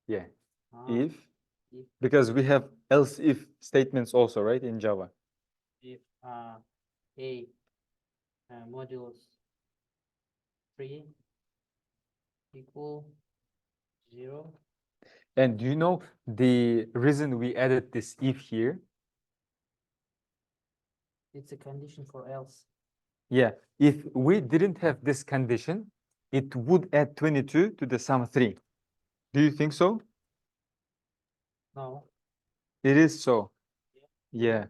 Yeah, Ah, if. if. Because we have else if statements also, right, in Java. If A modulus 3 equal 0. And do you know the reason we added this if here? It's a condition for else. Yeah, if we didn't have this condition, it would add 22 to the sum 3. Do you think so? No. It is so. Yeah.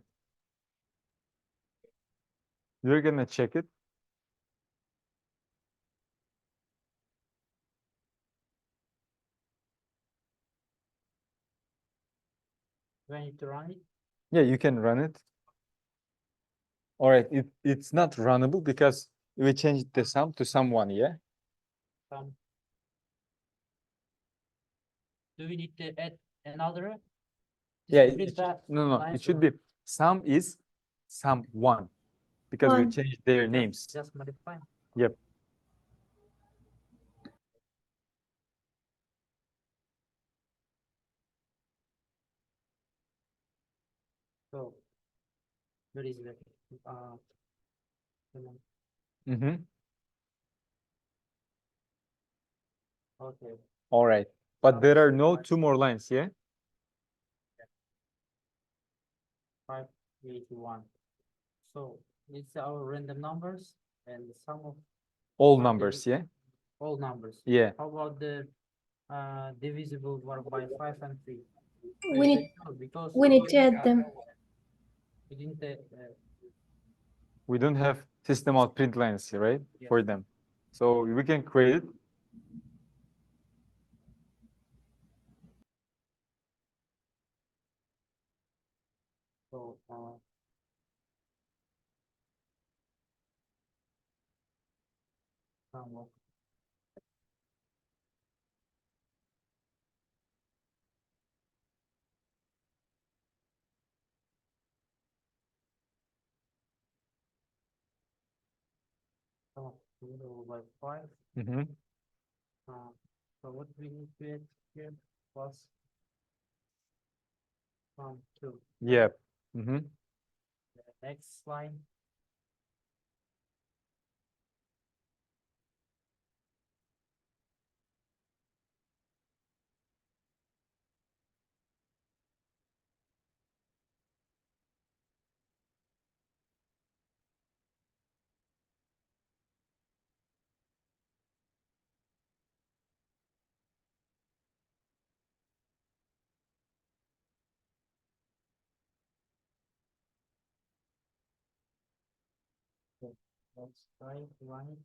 You're gonna check it. Do I need to run it? Yeah, you can run it. All right, it's not runnable because we changed the sum to sum 1, yeah? Do we need to add another? Yeah, Discrete no, lines it should or be sum is sum 1 because we 1. changed their names. just modify. Yep. So where is the Mm-hmm. okay. All right, but there are no 2 more lines, yeah? 581. So it's our random numbers and the sum of All Okay. numbers, yeah? all numbers. Yeah. How about the divisible by 5 and 3? We need because we need to add them. we didn't We don't have system out print lines, right? Yes. For them. So we can create it. so sum of sum of divisible by 5. Mm-hmm. So what we need to add here plus sum 2. Yeah. Mm-hmm. The next line. Let's try to run it.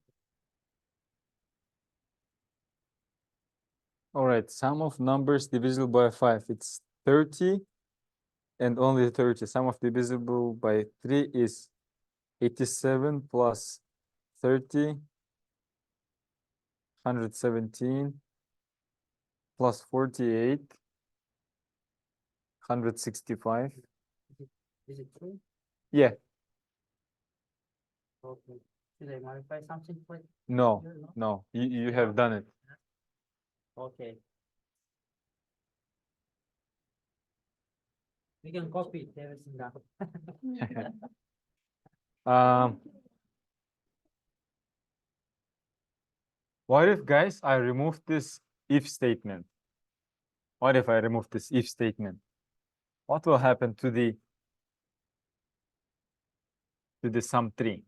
All right, sum of numbers divisible by 5, it's 30 and only 30. Sum of divisible by 3 is 87 plus 30, 117 plus 48, 165. Is it true? Yeah, Okay. Should I modify something like no, here? No? no, you have done it. Okay. We can copy it, everything down. What if, guys, I remove this if statement? What if I remove this if statement? What will happen to the sum 3?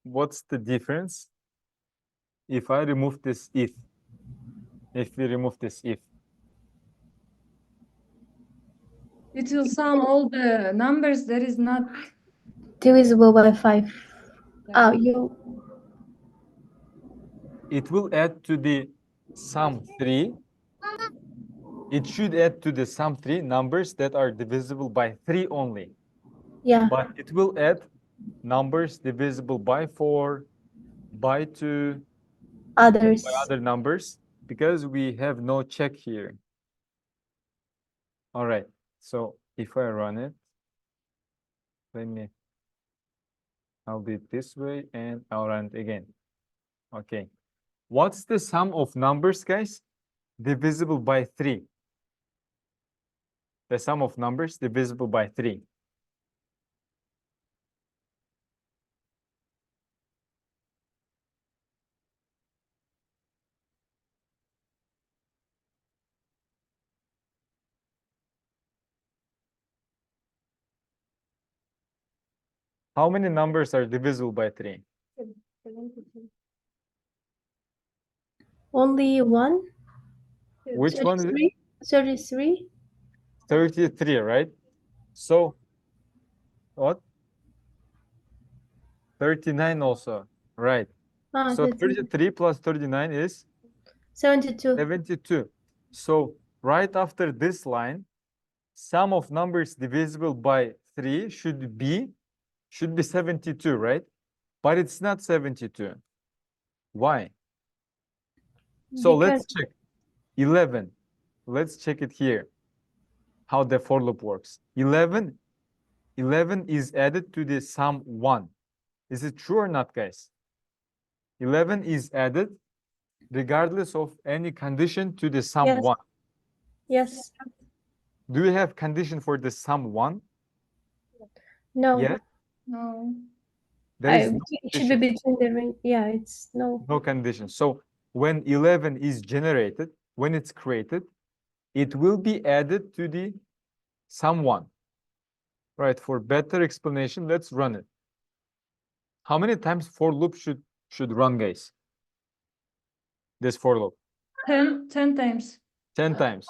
What's the difference if I remove this if we remove this if? It will sum all the numbers that is not. Divisible by 5. Yeah. You it will add to the sum 3. It should add to the sum 3 numbers that are divisible by 3 only. Yeah. But it will add numbers divisible by 4, by 2, Others. by other numbers, because we have no check here. All right, so if I run it, I'll do it this way and I'll run it again. Okay, what's the sum of numbers, guys? Divisible by 3. The sum of numbers divisible by 3. How many numbers are divisible by 3? Only one. Which one is it? 33. 33, right? So, what? 39 also, right? Ah, So 33. 33 plus 39 is 72. 72. So right after this line, sum of numbers divisible by 3 should be 72, right? But it's not 72. Why? So let's check 11. Let's check it here, how the for loop works. 11 is added to the sum 1. Is it true or not, guys? 11 is added regardless of any condition to the sum Yes. 1. Yes. Do you have condition for the sum 1? No. Yes? No. There is no It should be condition. between the range. Yeah, it's no. No condition. So when 11 is generated, when it's created, it will be added to the sum 1. Right, for better explanation, let's run it. How many times for loop should run, guys? This for loop. 10 times. 10 times.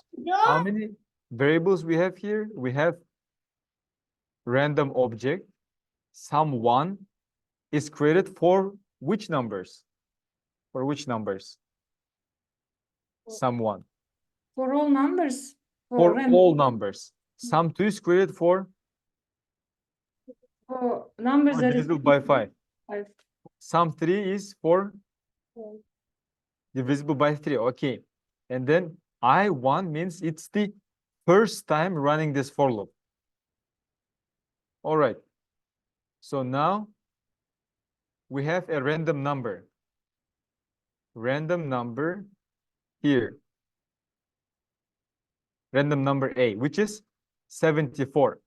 How many variables we have here? We have random object. Sum 1 is created for which numbers? For which numbers? Sum 1. For all numbers. For random- all numbers. Sum 2 is created for numbers that is divisible by 5. 5. Sum 3 is for divisible by 3. Okay. And then I1 means it's the first time running this for loop. All right. So now we have a random number. Random number here. Random number A, which is 74.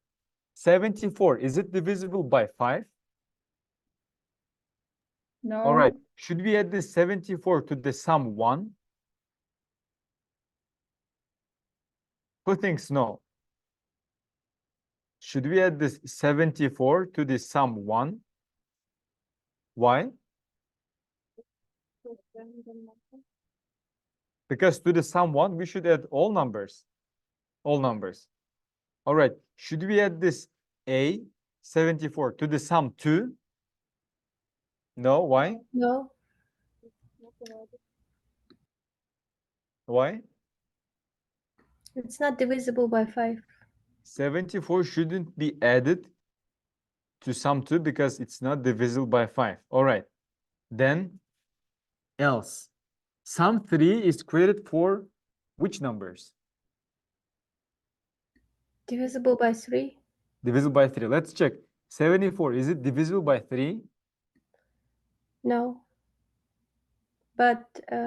74, is it divisible by 5? No. All right. Should we add this 74 to the sum 1? Who thinks no? Should we add this 74 to the sum 1? Why? Because to the sum 1, we should add all numbers. All numbers. All right. Should we add this A, 74, to the sum 2? No. Why? No. Why? It's not divisible by 5. 74 shouldn't be added to sum 2 because it's not divisible by 5. All right. Then else. Sum 3 is created for which numbers? Divisible by 3. Divisible by 3. Let's check. 74, is it divisible by 3? No. But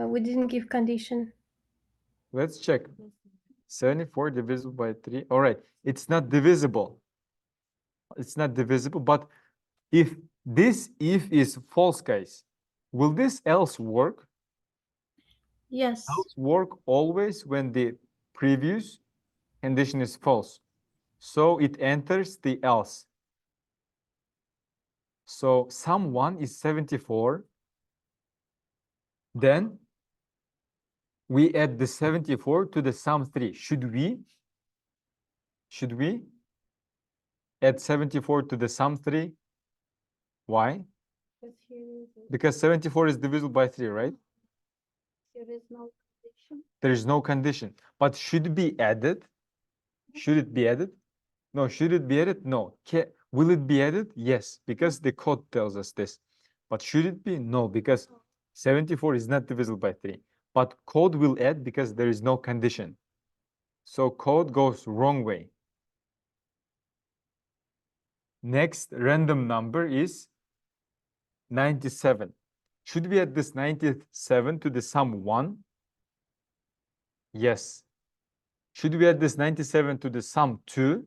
we didn't give condition. Let's check. 74 divisible by 3. All right. It's not divisible. It's not divisible. But if this if is false, guys, will this else work? Yes. Else work always when the previous condition is false. So it enters the else. So sum 1 is 74. Then we add the 74 to the sum 3. Should we add 74 to the sum 3? Why? Because 74 is divisible by 3, right? There is no condition. There is no condition, but should it be added? Should it be added? No, should it be added? No. Will it be added? Yes, because the code tells us this. But should it be? No, because 74 is not divisible by 3. But code will add because there is no condition. So code goes wrong way. Next random number is 97. Should we add this 97 to the sum 1? Yes. Should we add this 97 to the sum 2?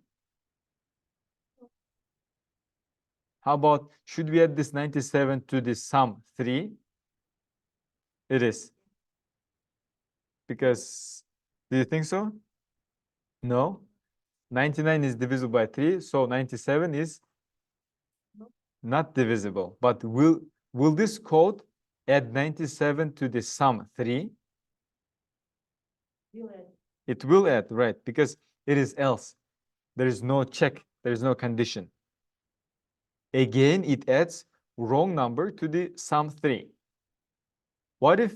How about, should we add this 97 to the sum 3? It is. Because, do you think so? No. 99 is divisible by 3, so 97 is not divisible. But will this code add 97 to the sum 3? It will add, right? Because it is else. There is no check. There is no condition. Again, it adds wrong number to the sum 3. What if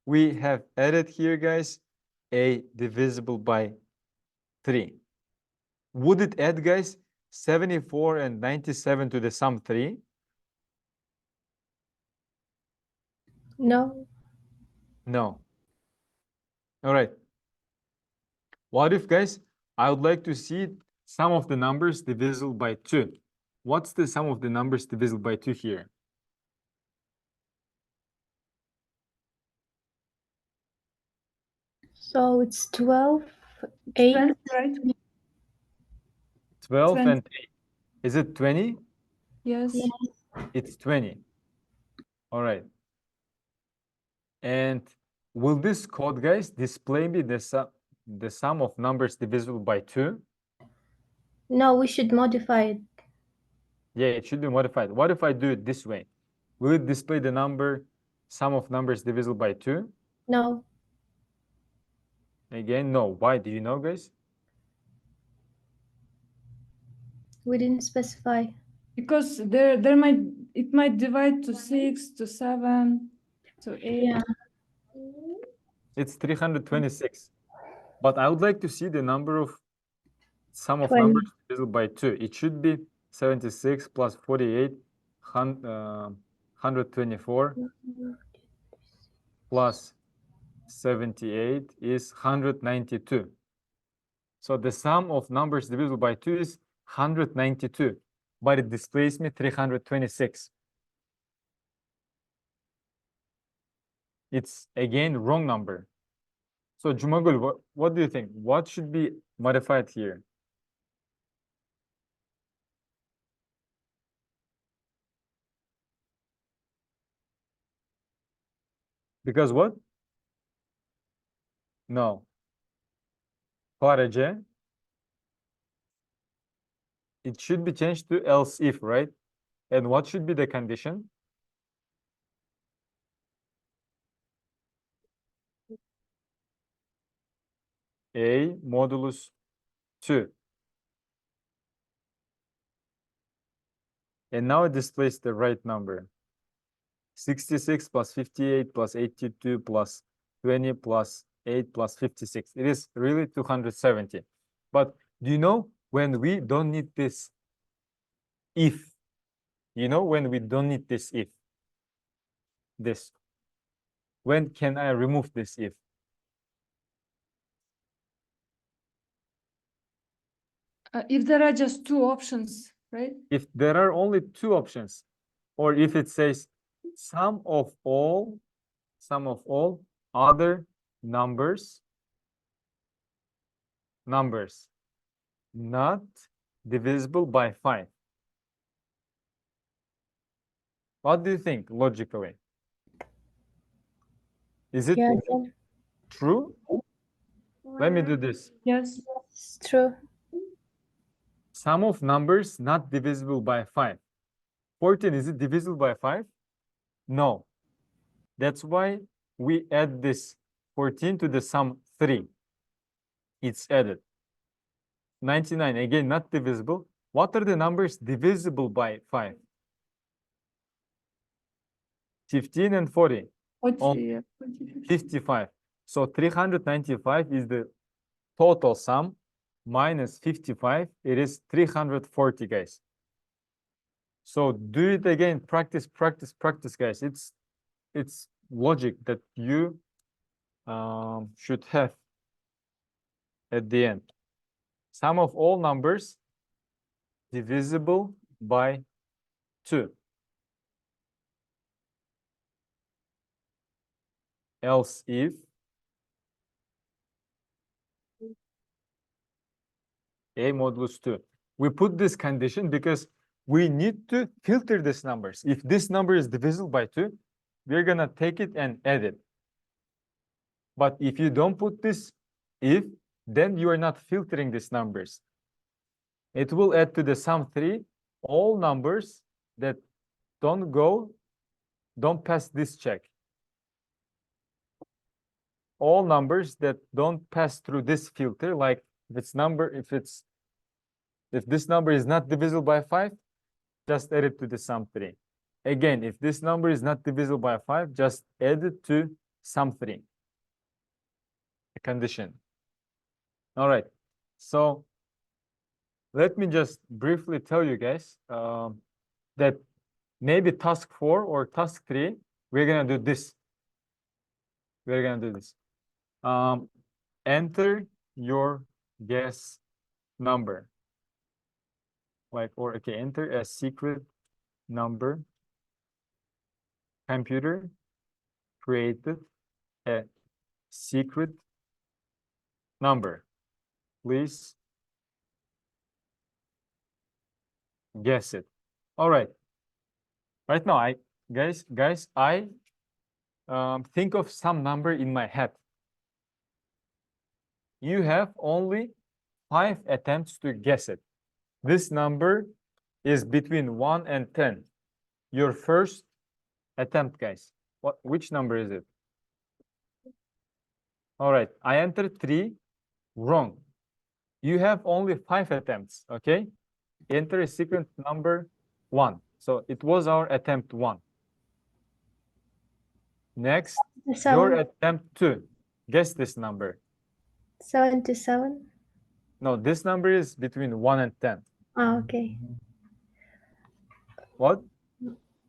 we have added here, guys, a divisible by 3? Would it add, guys, 74 and 97 to the sum 3? No. No. All right. What if, guys, I would like to see sum of the numbers divisible by 2? What's the sum of the numbers divisible by 2 here? So it's 12, 8. 20, right? 12 20. and 8. Is it 20? Yes. It's 20. All right. And will this code, guys, display me the sum of numbers divisible by 2? No, we should modify it. Yeah, it should be modified. What if I do it this way? Will it display the sum of numbers divisible by 2? No. Again, no. Why? Do you know, guys? We didn't specify. Because it might divide to 6, to 7, to 8. Yeah. It's 326. But I would like to see the sum of 20. numbers divisible by 2. It should be 76 plus 48, 124 plus 78 is 192. So the sum of numbers divisible by 2 is 192, but it displays me 326. It's again wrong number. So Jumagul, what do you think? What should be modified here? Because what? No. Kharaja. It should be changed to else if, right? And what should be the condition? A modulus 2. And now it displays the right number. 66 plus 58 plus 82 plus 20 plus 8 plus 56. It is really 270. But do you know when we don't need this if? You know when we don't need this if? This. When can I remove this if? If there are just two options, right? If there are only two options, or if it says sum of all other numbers not divisible by 5. What do you think logically? Is it Yeah, then true? Let me do this. Yes. it's true. Sum of numbers not divisible by 5. 14, is it divisible by 5? No. That's why we add this 14 to the sum 3. It's added. 99, again, not divisible. What are the numbers divisible by 5? 15 and 40. 40, 55. So 395 is the total sum minus 55. It is 340, guys. So do it again. Practice, practice, practice, guys. It's logic that you should have at the end. Sum of all numbers divisible by 2. Else if a modulus 2. We put this condition because we need to filter these numbers. If this number is divisible by 2, we're gonna take it and add it. But if you don't put this if, then you are not filtering these numbers. It will add to the sum 3 all numbers that don't pass this check. All numbers that don't pass through this filter, like if this number is not divisible by 5, just add it to the sum 3. Again, if this number is not divisible by 5, just add it to sum 3. A condition. All right. So let me just briefly tell you guys that maybe task 4 or task 3, we're gonna do this. We're gonna do this. Enter your guess number. Enter a secret number. Computer created a secret number. Please guess it. All right. Right now, I think of some number in my head. You have only 5 attempts to guess it. This number is between 1 and 10. Your first attempt, guys. Which number is it? All right, I entered 3, wrong. You have only 5 attempts, okay? Enter a secret number 1. So it was our attempt 1. Next, your 7. attempt 2. Guess this number. 77. No, this number is between 1 and 10. Oh, okay. What?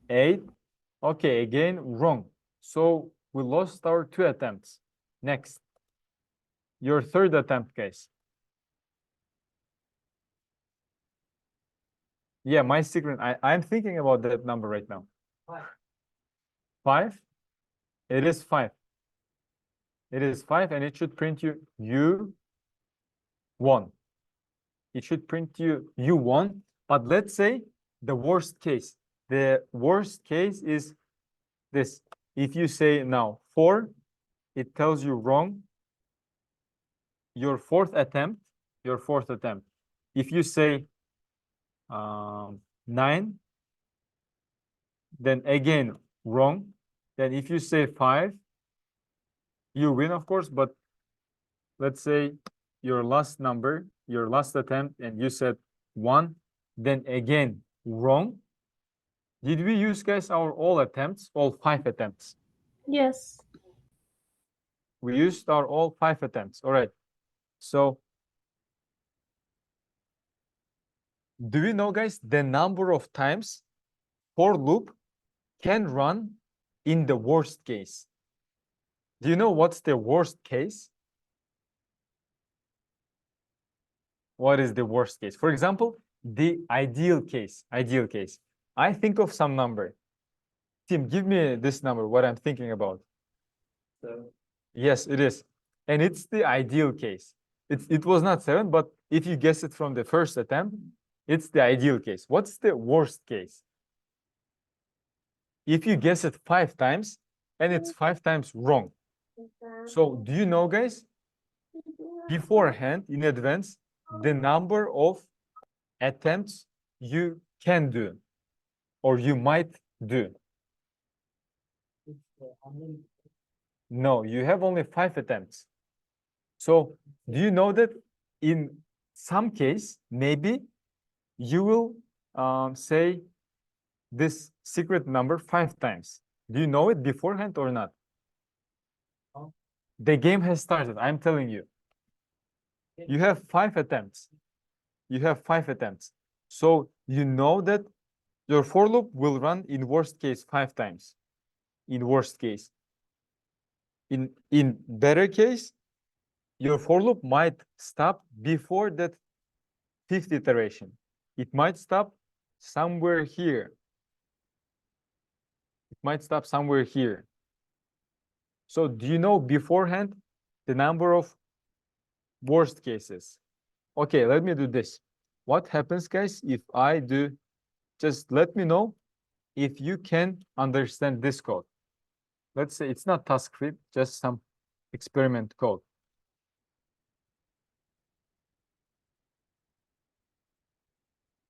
8. Okay, again, wrong. So we lost our 2 attempts. Next, your third attempt, guys. Yeah, my secret, I'm thinking about that number right now. 5? It is 5. It is 5, and it should print you 1. It should print you 1, but let's say the worst case. The worst case is this. If you say now 4, it tells you wrong. Your fourth attempt. If you say 9, then again wrong. Then if you say 5, you win, of course, but let's say your last number, your last attempt, and you said 1, then again wrong. Did we use, guys, our all attempts, all 5 attempts? Yes. We used our all 5 attempts. All right. So do we know, guys, the number of times for loop can run in the worst case? Do you know what's the worst case? What is the worst case? For example, the ideal case. I think of some number. Tim, give me this number, what I'm thinking about. 7. Yes, it is. And it's the ideal case. It was not 7, but if you guess it from the first attempt, it's the ideal case. What's the worst case? If you guess it 5 times and it's 5 times wrong. So do you know, guys, beforehand, in advance, the number of attempts you can do or you might do? No, you have only 5 attempts. So do you know that in some case, maybe you will say this secret number 5 times? Do you know it beforehand or not? The game has started, I'm telling you. You have 5 attempts. You have 5 attempts. So you know that your for loop will run in worst case 5 times. In worst case. In better case, your for loop might stop before that 5th iteration. It might stop somewhere here. It might stop somewhere here. So do you know beforehand the number of worst cases? Okay, let me do this. What happens, guys, if I do, just let me know if you can understand this code. Let's say it's not task script, just some experiment code.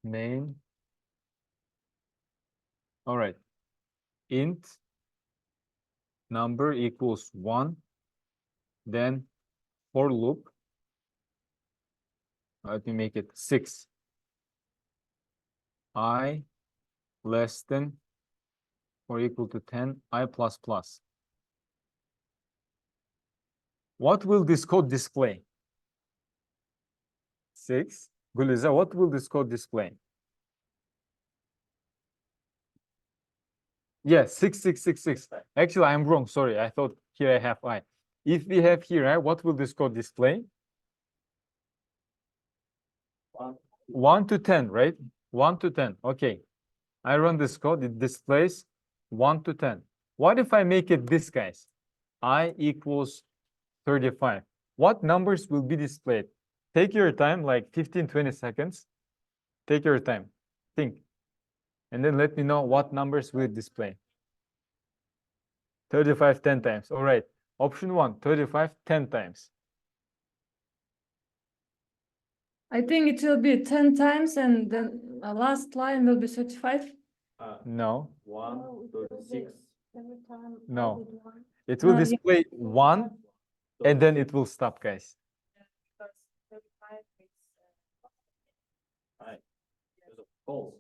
Main. All right. Int number equals 1, then for loop. Let me make it 6. I less than or equal to 10, I plus plus. What will this code display? 6. Guliza, what will this code display? Yeah, 6, 6, 6, 6. Actually, I'm wrong. Sorry, I thought here I have I. If we have here I, what will this code display? 1 to 10, right? 1 to 10. Okay. I run this code. It displays 1 to 10. What if I make it this, guys? I equals 35. What numbers will be displayed? Take your time, like 15, 20 seconds. Take your time. Think. And then let me know what numbers will it display. 35 10 times. All right. Option 1, 35 10 times. I think it will be 10 times and then the last line will be 35. No. 1 to 6. Every time. I No. did one. It will Yeah. display 1 and then it will stop, guys. Right. False.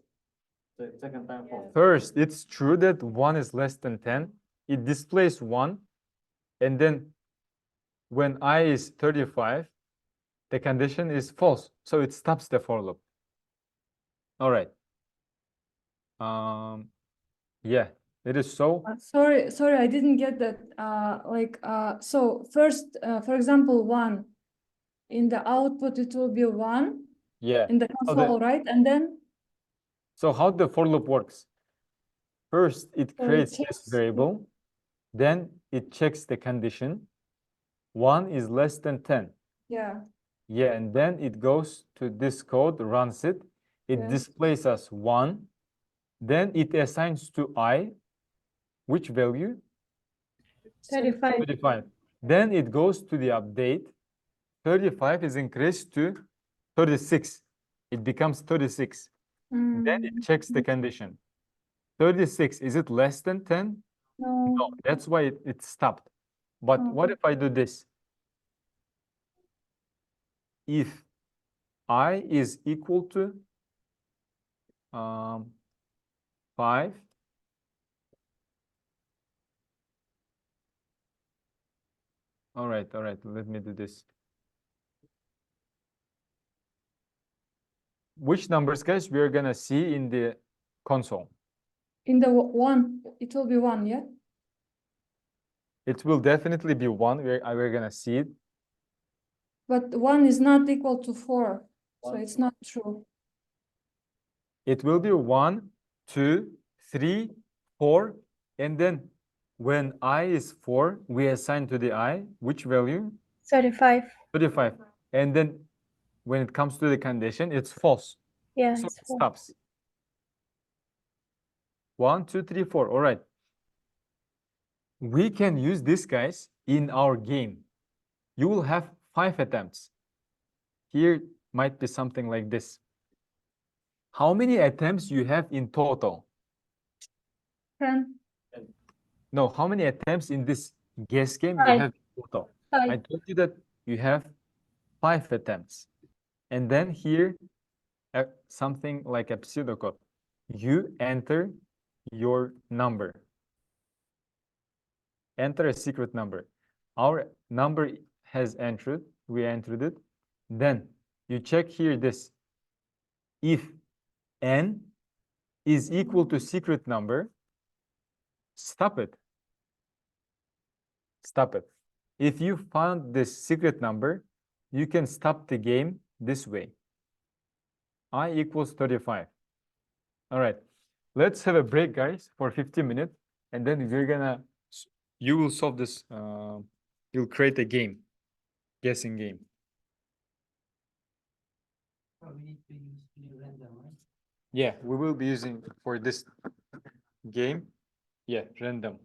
Second time false. First, it's true that 1 is less than 10. It displays 1. And then when I is 35, the condition is false. So it stops the for loop. All right. Yeah, it is so. Sorry, I didn't get that. So first, for example, 1 in the output, it will be 1 Yeah. in the So console, right? And then So how the for loop works? First, it So it creates this checks- variable. Then it checks the condition. 1 is less than 10. yeah, Yeah, and then it goes to this code, runs it. It Yeah. displays as 1. Then it assigns to I, which value? 35. 35. Then it goes to the update. 35 is increased to 36. It becomes 36. Then it Mm, checks the condition. 36, is it less than 10? no, No, that's why it stopped. But what if I do this? If I is equal to 5, all right, let me do this. Which numbers, guys, we are gonna see in the console? in the 1, it will be 1, yeah? It will definitely be 1. We're gonna see it. But 1 is not equal to 4, so it's not true. It will be 1, 2, 3, 4, and then when I is 4, we assign to the I, which value? 35. 35. And then when it comes to the condition, it's false. Yeah, So it's it false. stops. 1, 2, 3, 4. All right. We can use this, guys, in our game. You will have 5 attempts. Here might be something like this. How many attempts you have in total? 10. No, how many attempts in this guess game you 5. have in total? 5. I told you that you have 5 attempts. And then here, something like a pseudocode. You enter your number. Enter a secret number. our number has entered, we entered it. Then you check here this. If n is equal to secret number, stop it. Stop it. If you found this secret number, you can stop the game this way. I equals 35. All right, let's have a break, guys, for 15 minutes, and then we're gonna, you will solve this, you'll create a game, guessing game. Oh, we need to use random, right? Yeah, we will be using for this game, yeah, random.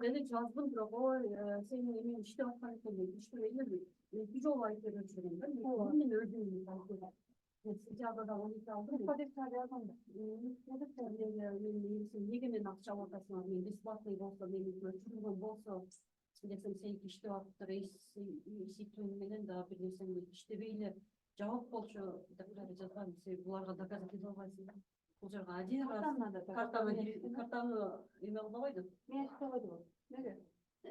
Ben yazdım bravo senin emin işte hakkında işte öyle bir gücü olay görüyorum ben onun öldüğünü sıcağda da onu aldım hadi tarafından ne de söyleyeyim yine nakşa vakasına bir ispatlı olsa benim çocukluğum olsa desem sen işte attı reis situasyonin da bilirsin işte böyle cevap bolşu tekrar edeceğim bunlara da gazete olmasın Hocam acil kartanı email'daydı. Ne istedim? Ne?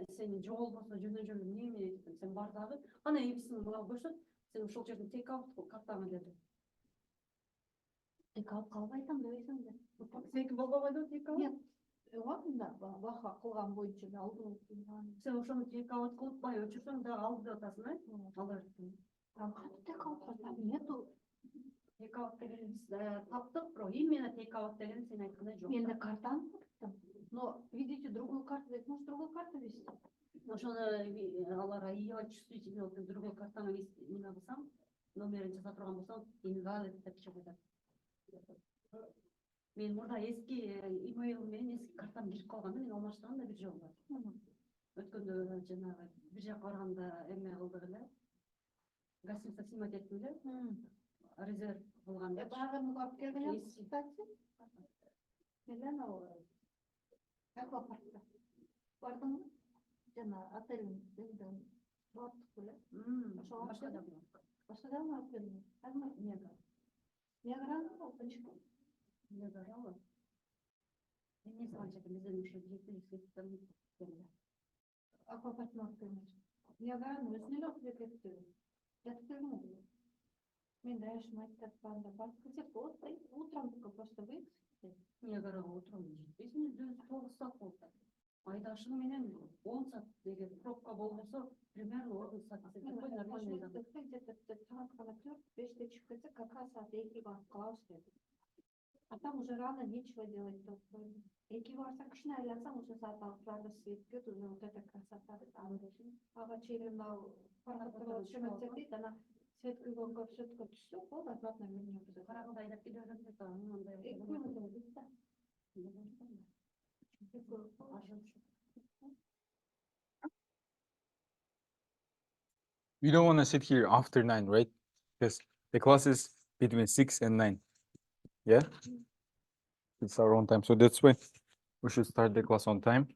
Senin jol olsa jönü ne mi sen bardağı? Ana hepsini buna boşalt. Sen uşak жерден take out kartanı dedi. Take out kalbaydan böylesen de. Sen babada take out? Нет. Ладно, баха кылган боюнча алды. Sen ошону take out кылып бай өчүрсөң да алды атасың, алар. Там take out нету. Take-out деген таптық, бро, именно take-out деген сен айтқандай жоқ. Мен де картаны таптым. Но видите другую карту, может другую карту вести? Ну, что алар ее чувствительно другой картаны не написам, номерін жаза тұрған болсам, invalid деп шығады. Мен мұрда ескі имейлмен ескі картам беріп қалғанда, мен алмаштырған да бір жол бар. Өткенде жаңағы бір жақ барғанда эме қылдық эле. Гостиница снимать еттім эле. Резерв болғанда. Бағын алып келген кстати. Мен аквапаркта. Бардым. Жана отельдің бардық беле. Башкада бар. Башкада ма отель? Азма Ниагара. Ниагара опачка. Ниагара. Мен не знаю, что бізден еще жетті келді. Аквапарк мактаймыз. Ниагараның өзіне алып кетті. Жатып келген. Мен дальше мастер-класс добавил. Хотя утром только просто выйти. Ниагара утром жетпейсің, өзі 9 саат болды. Айдашың менен 10 саат деген пробка болмаса, примерно 10 саат. Где-то сағатқа 4-5-те шығып кетсе, как раз саат 2 барып қалауыз деді. А там уже рано нечего делать. 2 барса кішіне айлансаң, уже саат 6-ларда свет кетті, уже вот это красота. Аға чейін парақтырып шөмектерді, ана свет күйгенге все-таки түсті, ол обратно меню бізде. Қарағылда айдап келе жатыр, You don't want to sit here after 9, right? Because the class is between 6 and 9. Yeah? It's our own time. So that's why we should start the class on time.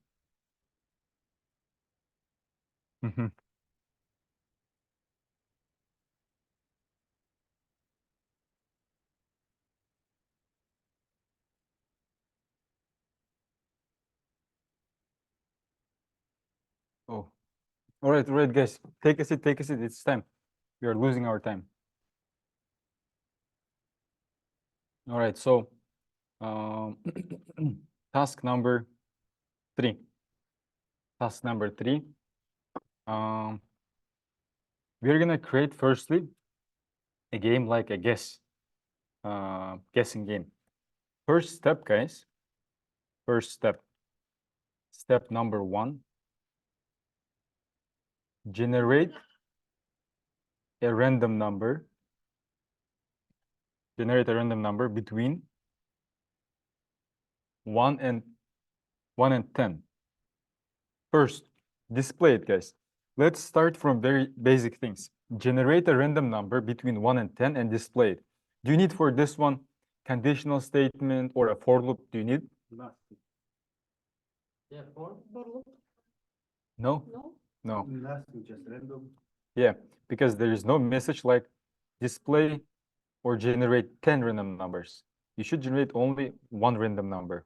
Oh, all right, guys. Take a seat, It's time. We are losing our time. All right, so task number 3. Task number 3. We're gonna create firstly a game like a guessing game. First step, guys. First step. Step number 1. Generate a random number. Generate a random number between 1 and 10. First, display it, guys. Let's start from very basic things. Generate a random number between 1 and 10 and display it. Do you need for this one conditional statement or a for loop? Do you need? Yeah, for loop? No? No. No. Just random. Yeah, because there is no message like display or generate 10 random numbers. You should generate only 1 random number.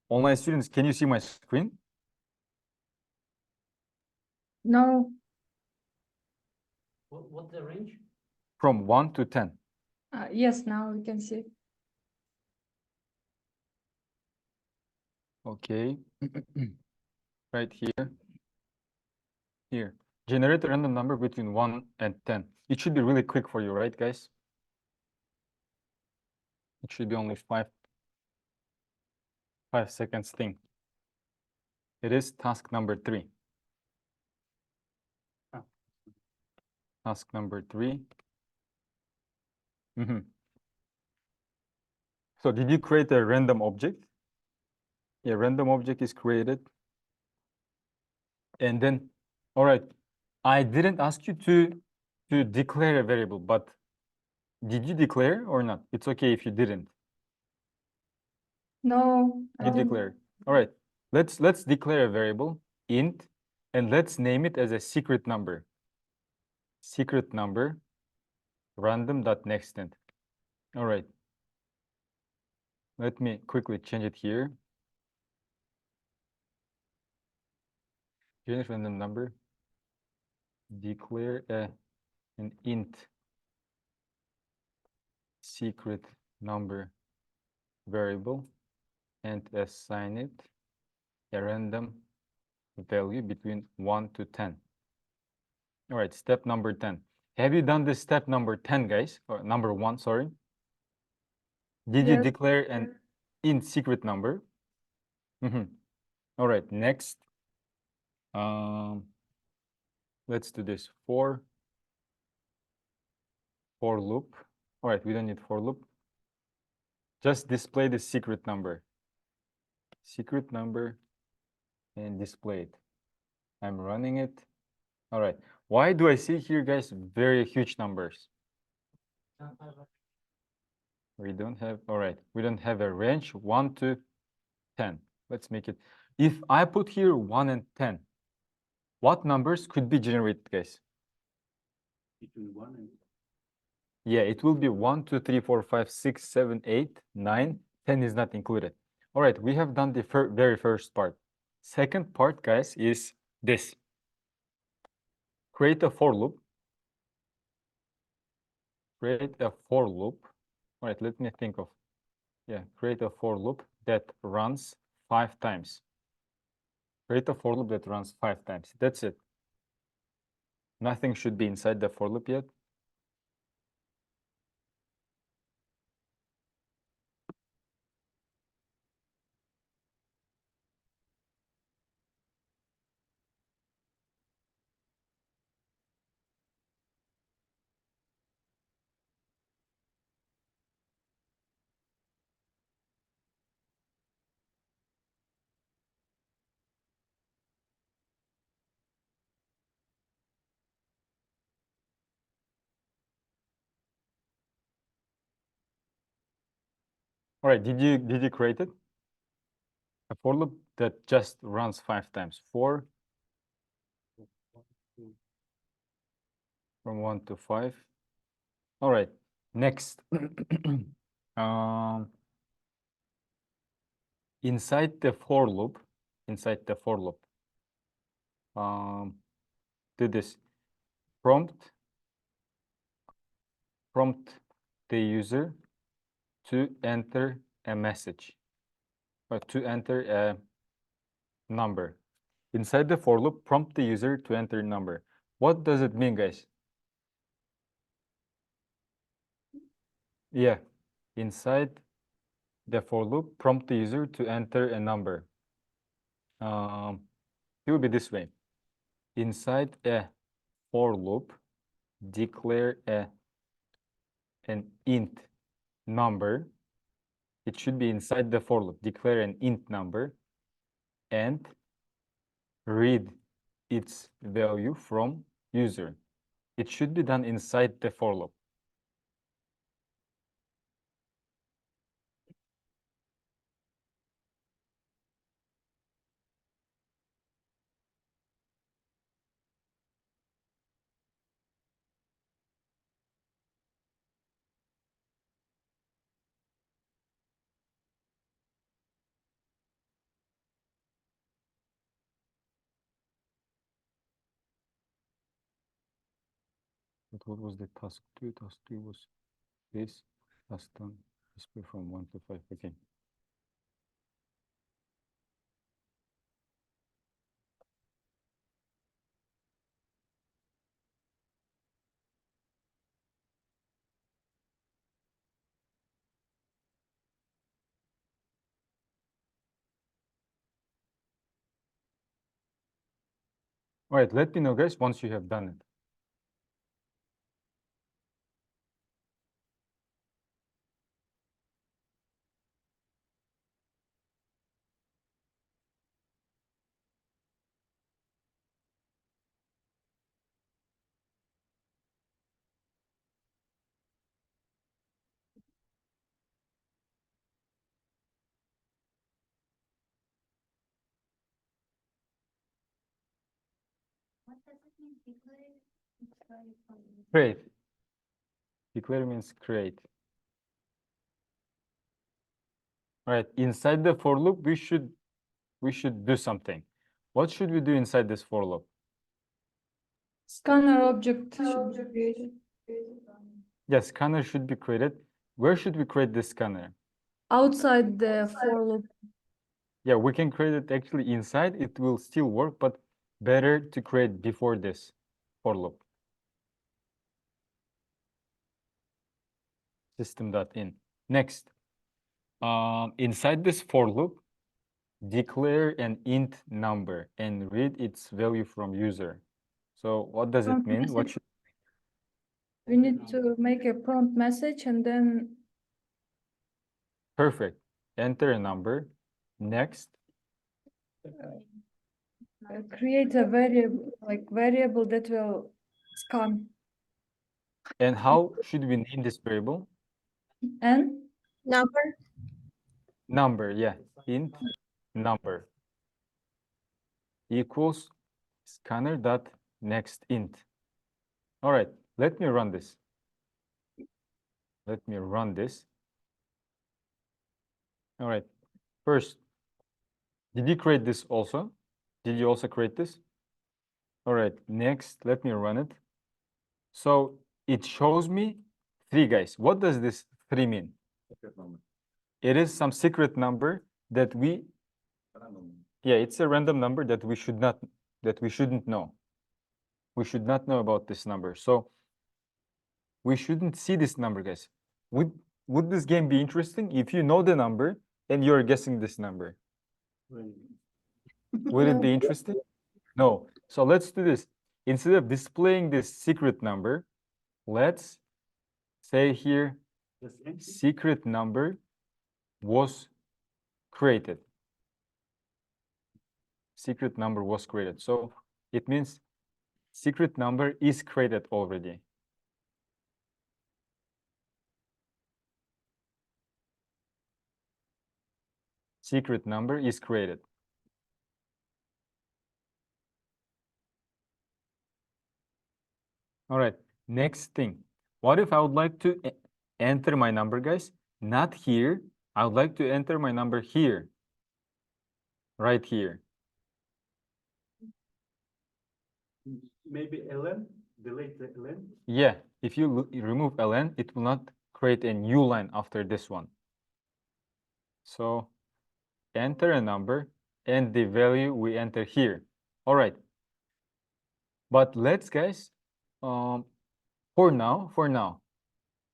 Online students, can you see my screen? No. What's the range? From 1 to 10. Yes, now we can see. Okay. Right here. Here, generate a random number between 1 and 10. It should be really quick for you, right, guys? It should be only 5 seconds thing. It is task number 3. Task number 3. So did you create a random object? A random object is created. And then, all right, I didn't ask you to declare a variable, but did you declare or not? It's okay if you didn't. No, I You didn't. declare. All right, let's declare a variable int, and let's name it as a secret number. Secret number random.nextInt. All right. Let me quickly change it here. Generate random number. Declare an int secret number variable and assign it a random value between 1 to 10. All right, step number 10. Have you done this step number 10, guys? Or number 1, sorry. Did you Yes. declare an int secret number? All right, next. Let's do this. For loop. All right, we don't need for loop. Just display the secret number. Secret number and display it. I'm running it. All right. Why do I see here, guys, very huge numbers? We don't have, all right, we don't have a range 1 to 10. Let's make it. If I put here 1 and 10, what numbers could be generated, guys? Between 1 and Yeah, it will be 1, 2, 3, 4, 5, 6, 7, 8, 9, 10 is not included. All right, we have done the very first part. Second part, guys, is this. Create a for loop. Create a for loop. All right, let me think of, yeah, create a for loop that runs 5 times. Create a for loop that runs 5 times. That's it. Nothing should be inside the for loop yet. All right, did you create it? A for loop that just runs 5 times. 4 from 1 to 5. All right, next. Inside the for loop, do this. Prompt the user to enter a message, or to enter a number. Inside the for loop, prompt the user to enter a number. What does it mean, guys? Yeah, inside the for loop, prompt the user to enter a number. It will be this way. Inside a for loop, declare an int number. It should be inside the for loop. Declare an int number and read its value from user. It should be done inside the for loop. But what was the task 2? Task 2 was this. Task done. Display from 1 to 5. Okay. All right, let me know, guys, once you have done it. What does it mean? Declare? It's very funny. Create. Declare means create. All right, inside the for loop, we should do something. What should we do inside this for loop? Scanner object should be created. Yes, scanner should be created. Where should we create this scanner? Outside the for loop. Yeah, we can create it actually inside. It will still work, but better to create before this for loop. System.in. Next, inside this for loop, declare an int number and read its value from user. So what does it Prompt mean? What message. should We need to make a prompt message and then perfect. Enter a number. Next, create a variable that will scan. and how should we name this variable? And Number. Number, yeah. Int number equals scanner dot next int. All right, let me run this. Let me run this. All right, first, did you create this also? Did you also create this? All right, next, let me run it. So it shows me 3, guys. What does this 3 mean? It is some secret number that we, yeah, it's a random number that we shouldn't know. We should not know about this number. So we shouldn't see this number, guys. Would this game be interesting if you know the number and you're guessing this number? Would it be interesting? No. So let's do this. Instead of displaying this secret number, let's say here, secret number was created. Secret number was created. So it means secret number is created already. Secret number is created. All right, next thing. What if I would like to enter my number, guys? Not here. I would like to enter my number here. Right here. Maybe ln, delete the ln. Yeah, if you remove ln, it will not create a new line after this one. So enter a number and the value we enter here. All right. But let's, guys, for now,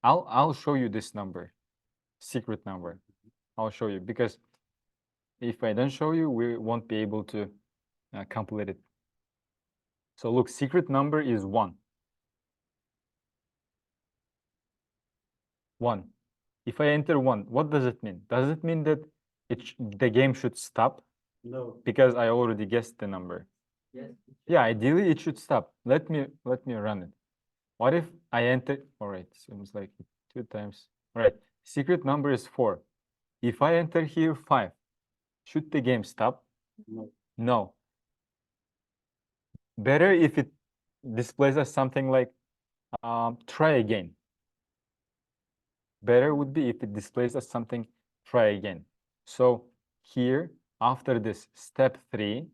I'll show you this number, secret number. I'll show you, because if I don't show you, we won't be able to complete it. So look, secret number is 1. 1. If I enter 1, what does it mean? Does it mean that the game should stop? No. Because I already guessed the number. Yes. Yeah, ideally it should stop. Let me run it. What if I enter? All right, seems like 2 times. All right, secret number is 4. If I enter here 5, should the game stop? No. No. Better if it displays as something like try again. Better would be if it displays as something try again. So here, after this step 3,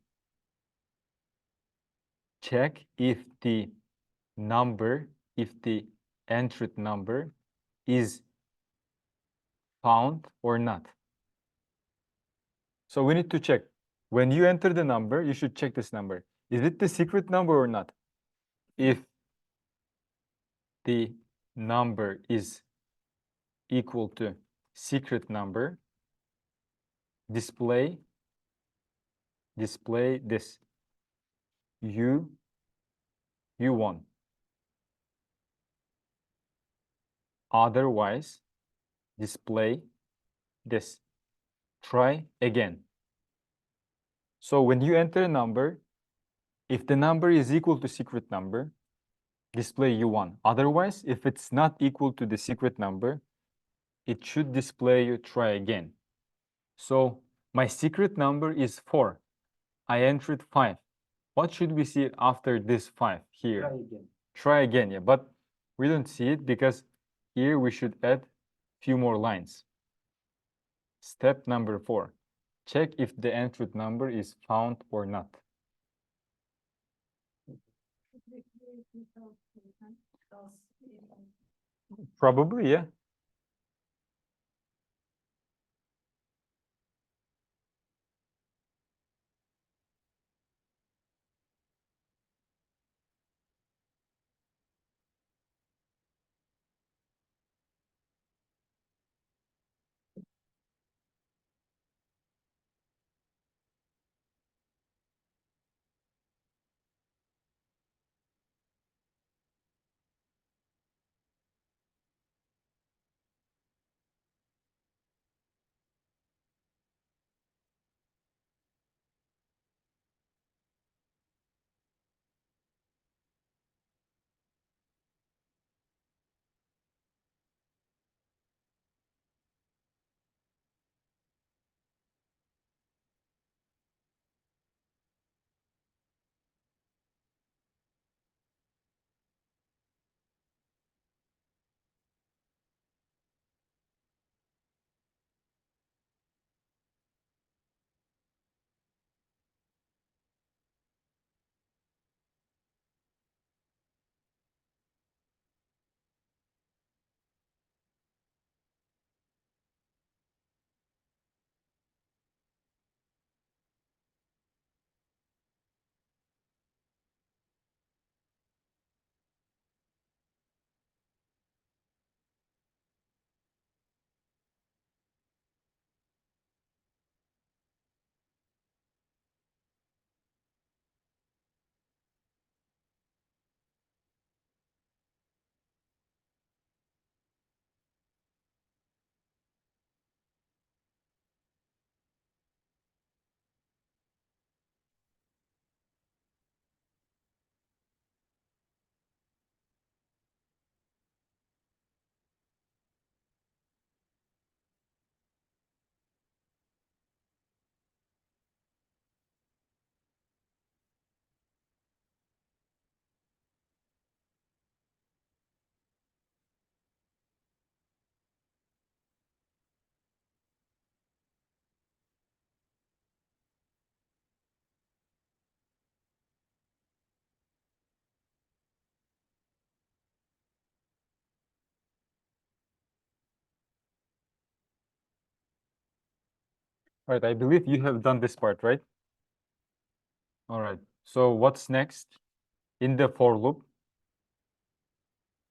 check if the number, if the entered number is found or not. So we need to check. When you enter the number, you should check this number. Is it the secret number or not? If the number is equal to secret number, display this. U1. Otherwise, display this. Try again. So when you enter a number, if the number is equal to secret number, display U1. Otherwise, if it's not equal to the secret number, it should display you try again. So my secret number is 4. I entered 5. What should we see after this 5 here? Try again. Try again, yeah, but we don't see it because here we should add few more lines. Step number 4. Check if the entered number is found or not. Probably, yeah. All right, I believe you have done this part, right? All right, so what's next? In the for loop,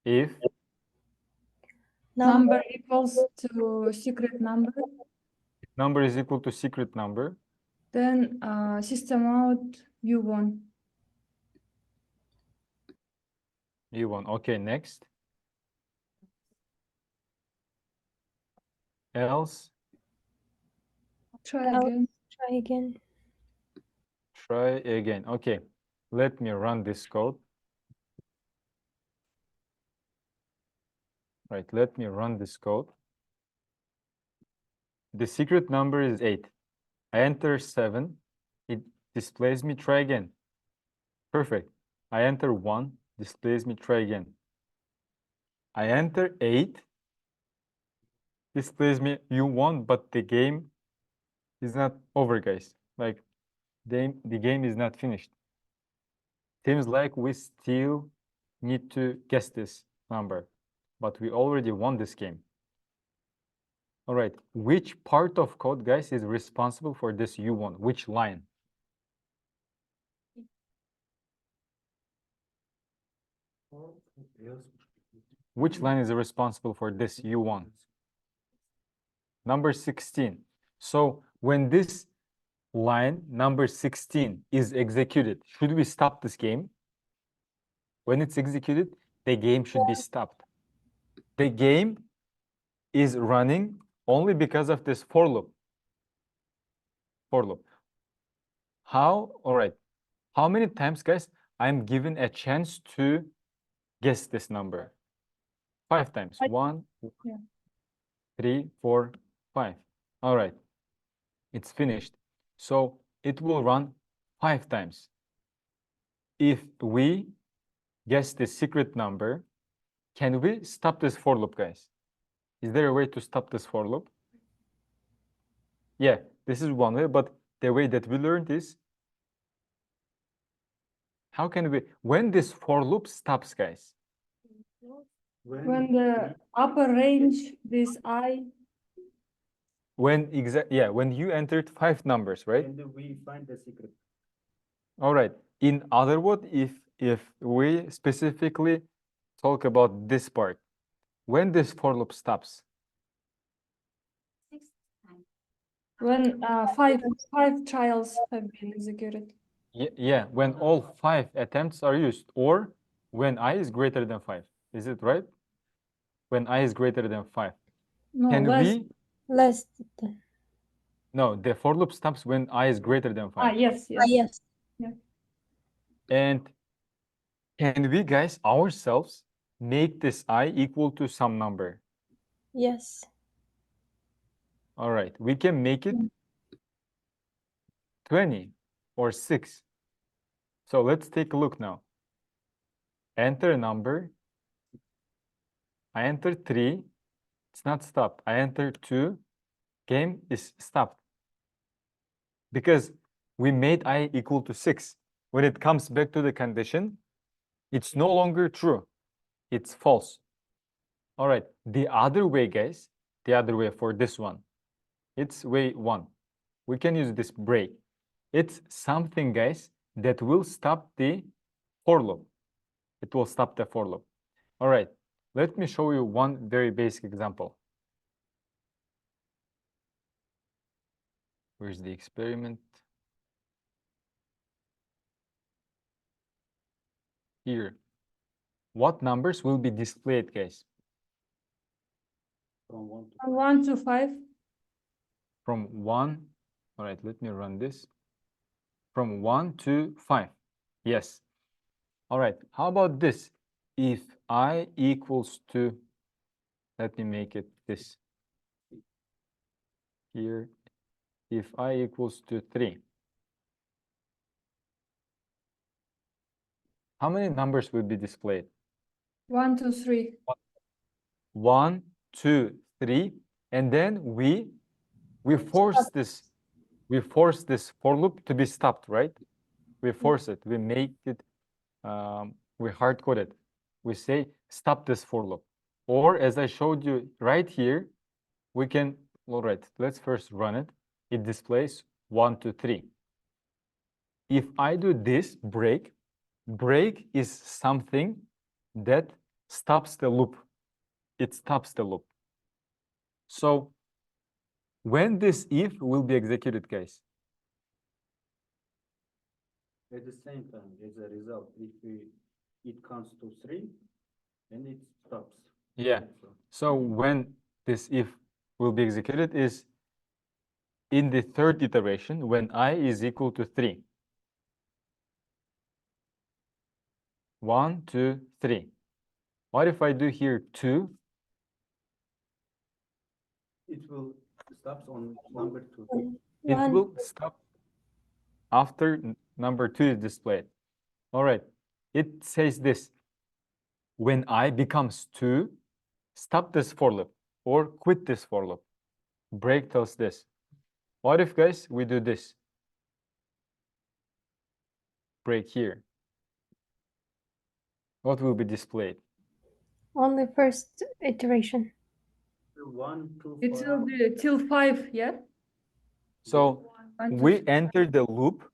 if Number equals to secret number, number is equal to secret number, then system out U1. U1. Okay, next. Else, Try Else. again. Try again. try again. Okay, let me run this code. Right, let me run this code. The secret number is 8. I enter 7. It displays me try again. Perfect. I enter 1. Displays me try again. I enter 8. Displays me U1, but the game is not over, guys. Like the game is not finished. Seems like we still need to guess this number, but we already won this game. All right, which part of code, guys, is responsible for this U1? Which line? Which line is responsible for this U1? Number 16. So when this line number 16 is executed, should we stop this game? When it's executed, the game should be stopped. The game is running only because of this for loop. For loop. How? All right. How many times, guys, I'm given a chance to guess this number? 5 times. 1, Yeah. 3, 4, 5. All right. It's finished. So it will run 5 times. If we guess the secret number, can we stop this for loop, guys? Is there a way to stop this for loop? Yeah, this is one way, but the way that we learned is, how can we, when this for loop stops, guys? When the upper range, this I, When when you entered 5 numbers, right? And we find the secret. All right. In other words, if we specifically talk about this part, when this for loop stops, when five trials have been executed. yeah, when all 5 attempts are used, or when I is greater than 5. Is it right? When I is greater than 5. No, Can less. we? Less than. No, the for loop stops when I is greater than 5. Yes, Ah, yes. yes. And can we, guys, ourselves make this I equal to some number? Yes. All right, we can make it 20 or 6. So let's take a look now. Enter a number. I enter 3. It's not stopped. I enter 2. Game is stopped. Because we made I equal to 6. When it comes back to the condition, it's no longer true. It's false. All right, the other way, guys, the other way for this one, it's way 1. We can use this break. It's something, guys, that will stop the for loop. It will stop the for loop. All right, let me show you one very basic example. Where's the experiment? Here. What numbers will be displayed, guys? From 1 to 1 to 5. From 1, all right, let me run this. From 1 to 5, yes. All right, how about this? If I equals to, let me make it this. Here, if I equals to 3. How many numbers will be displayed? 1, 2, 3. 1, 2, 3, and then we force this for loop to be stopped, right? We force it, we make it, we hard code it. We say stop this for loop. Or as I showed you right here, we can, all right, let's first run it. It displays 1, 2, 3. If I do this break is something that stops the loop. It stops the loop. So when this if will be executed, guys? at the same time, as a result, if it comes to 3, then it stops. Yeah. So when this if will be executed is in the third iteration when I is equal to 3. 1, 2, 3. What if I do here 2? It will stop on number 2. It One. will stop after number 2 is displayed. All right. It says this. When I becomes 2, stop this for loop or quit this for loop. Break tells this. What if, guys, we do this? Break here. What will be displayed? Only first iteration. 1, 2, It will be till 5, yeah? So 1, 2, we 3. enter the loop.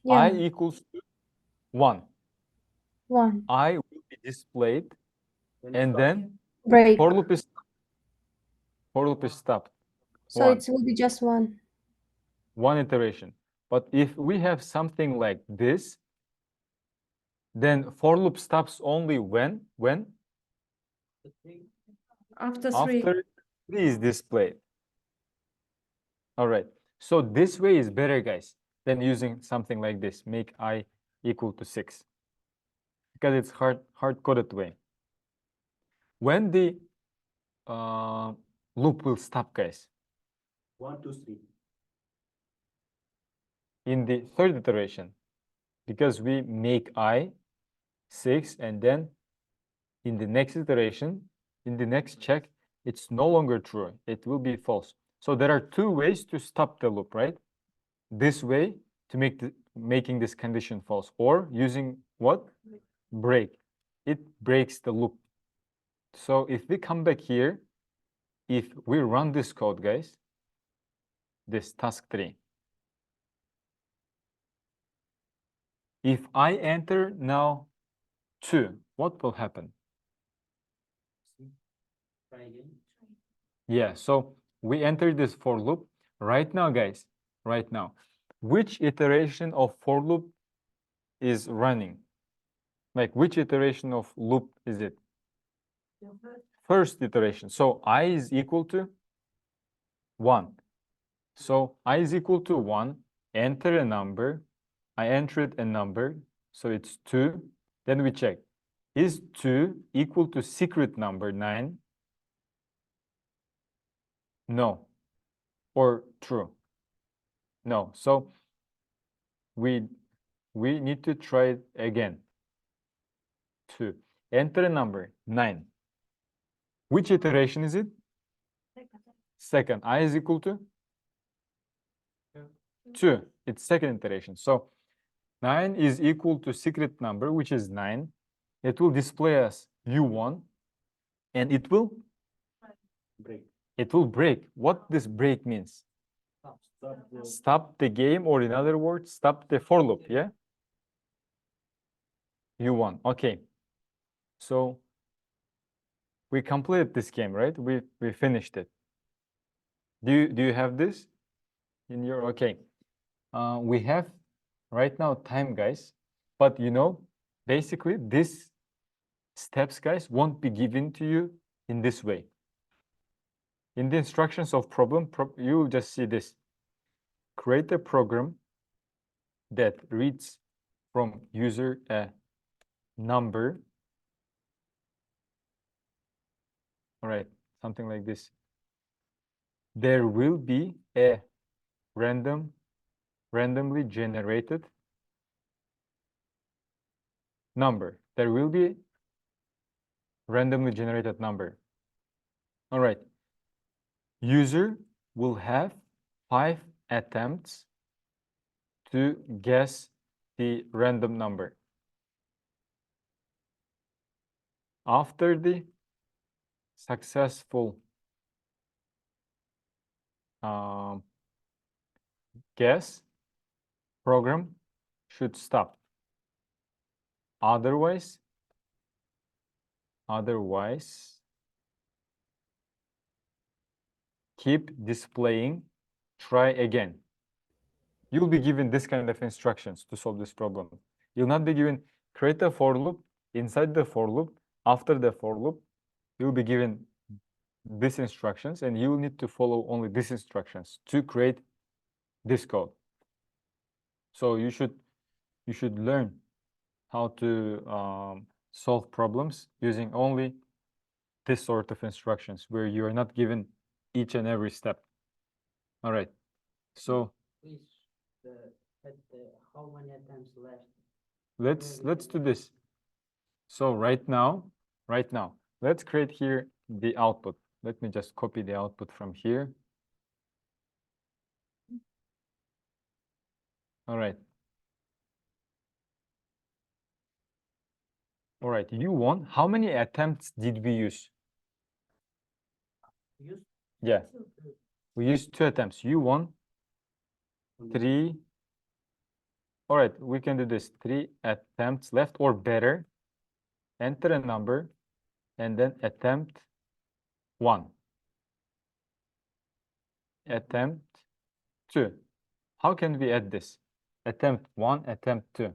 Yeah. I equals to 1. 1. I will be displayed, and then Break. for loop is stopped. So 1. it will be just 1. one iteration. But if we have something like this, then for loop stops only when After three. after 3 is displayed. All right. So this way is better, guys, than using something like this. Make I equal to 6. Because it's hard-coded way. When the loop will stop, guys? 1, 2, 3. In the third iteration, because we make I 6, and then in the next iteration, in the next check, it's no longer true. It will be false. So there are two ways to stop the loop, right? This way to making this condition false, or using what? Break. It breaks the loop. So if we come back here, if we run this code, guys, this task 3, if I enter now 2, what will happen? Try again. Yeah, so we enter this for loop. Right now, guys, right now, which iteration of for loop is running? Like, which iteration of loop is it? First iteration. So I is equal to 1. So I is equal to 1, enter a number. I entered a number, so it's 2. Then we check. Is 2 equal to secret number 9? No. Or true? No. So we need to try it again. 2. Enter a number 9. Which iteration is it? Second. I is equal to 2. It's second iteration. So 9 is equal to secret number, which is 9. It will display as U1, and it will Break. it will break. What this break means? Stop the game, or in other words, stop the for loop, yeah? U1, okay. So we completed this game, right? We finished it. Do you have this in your, okay. We have right now time, guys, but you know, basically these steps, guys, won't be given to you in this way. In the instructions of problem, you will just see this. Create a program that reads from user a number. All right, something like this. There will be a randomly generated number. There will be randomly generated number. All right. User will have 5 attempts to guess the random number. After the successful guess, program should stop. Otherwise, keep displaying, try again. You'll be given this kind of instructions to solve this problem. You'll not be given create a for loop. Inside the for loop, after the for loop, you'll be given these instructions, and you will need to follow only these instructions to create this code. So you should learn how to solve problems using only this sort of instructions, where you are not given each and every step. All right. So Please, how many attempts left? let's do this. So right now, let's create here the output. Let me just copy the output from here. All right. All right, U1, how many attempts did we use? Use Yeah, we used 2 attempts. U1, 3. All right, we can do this. 3 attempts left, or better. Enter a number, and then attempt 1. Attempt 2. How can we add this? Attempt 1, attempt 2.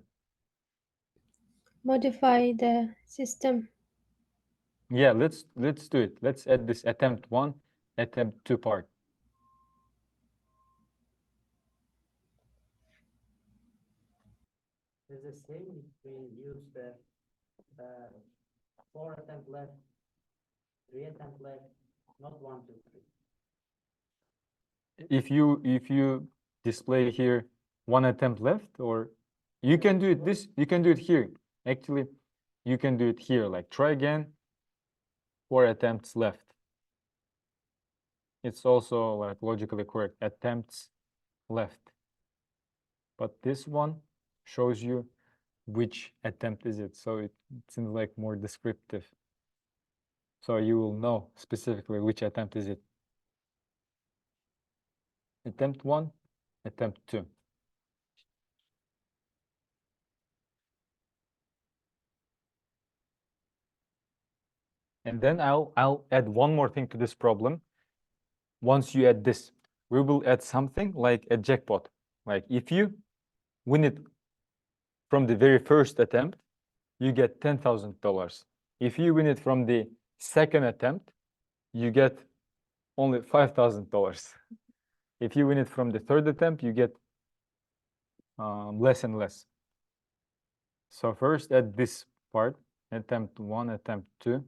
Modify the system. Yeah, let's do it. Let's add this attempt 1, attempt 2 part. It's the same if we use the 4 attempt left, 3 attempt left, not 1, 2, 3. If you display here 1 attempt left, or you can do it you can do it here. Actually, you can do it here, like try again, 4 attempts left. It's also like logically correct, attempts left. But this one shows you which attempt is it, so it seems like more descriptive. So you will know specifically which attempt is it. Attempt 1, attempt 2. And then I'll add one more thing to this problem. Once you add this, we will add something like a jackpot. Like if you win it from the very first attempt, you get $10,000. If you win it from the second attempt, you get only $5,000. If you win it from the third attempt, you get less and less. So first add this part, attempt 1, attempt 2.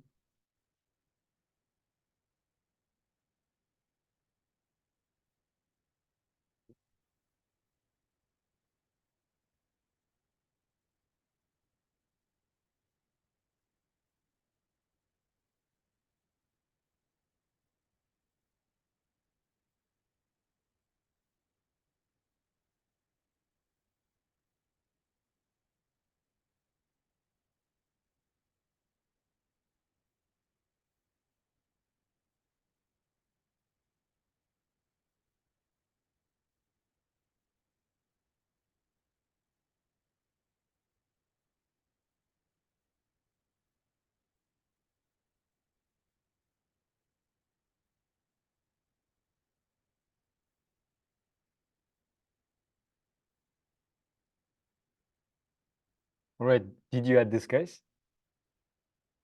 All right, did you add this, guys?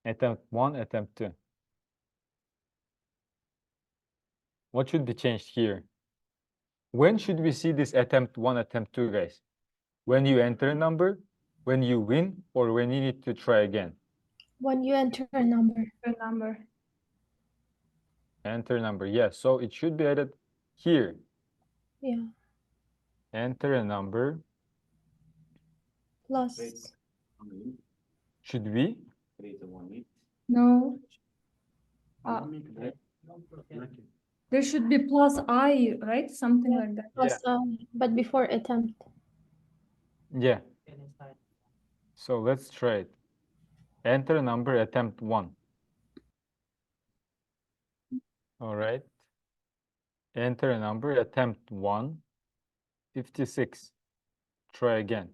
Attempt 1, attempt 2. What should be changed here? When should we see this attempt 1, attempt 2, guys? When you enter a number, when you win, or when you need to try again? When you enter a number. The number. Enter number, yes. So it should be added here. Yeah. Enter a number. Plus. Should we? No. There should be plus I, right? Something like that. Plus, but before attempt. Yeah. So let's try it. Enter a number, attempt 1. All right. Enter a number, attempt 1. 56. Try again.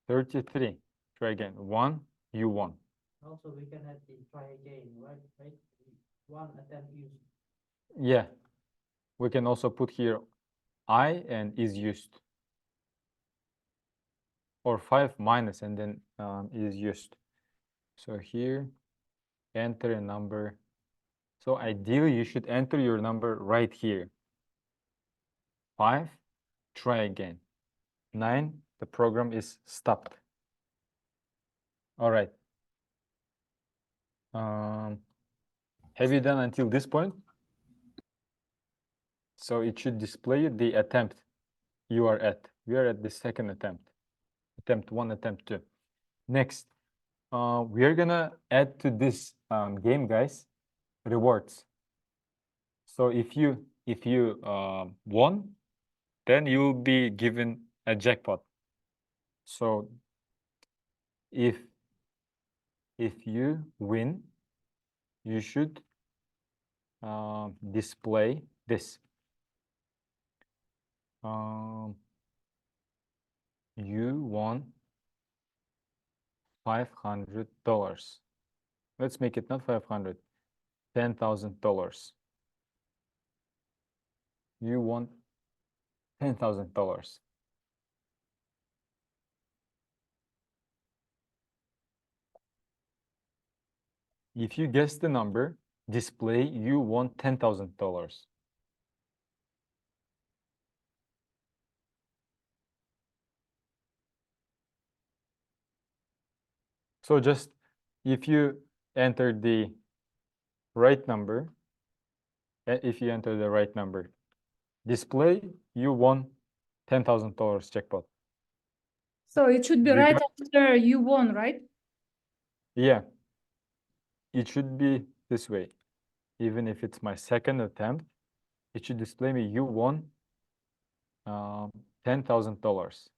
33. Try again. 1. You won. Also, we can add the try again, right? 1 attempt used. Yeah. We can also put here I and is used. Or 5 minus and then is used. So here, enter a number. So ideally, you should enter your number right here. 5, try again. 9, the program is stopped. All right. Have you done until this point? So it should display the attempt you are at. We are at the second attempt. Attempt 1, attempt 2. Next, we are gonna add to this game, guys, rewards. So if you won, then you will be given a jackpot. So if you win, you should display this. You won $500. Let's make it not 500, $10,000. You won $10,000. If you guess the number, display you won $10,000. So just if you enter the right number, display you won $10,000 jackpot. So it should be You right got- after you won, right? Yeah, it should be this way. Even if it's my second attempt, it should display me you won $10,000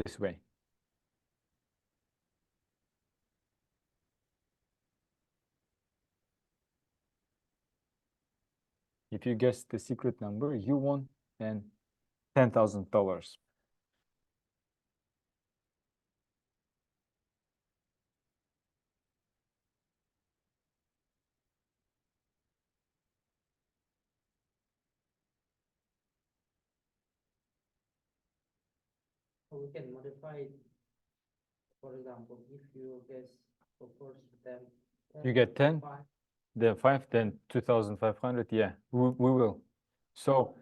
this way. If you guess the secret number, you won then $10,000. So we can modify it. For example, if you guess for first attempt. You get 10, five, then 5, then 2,500. Yeah, we will. So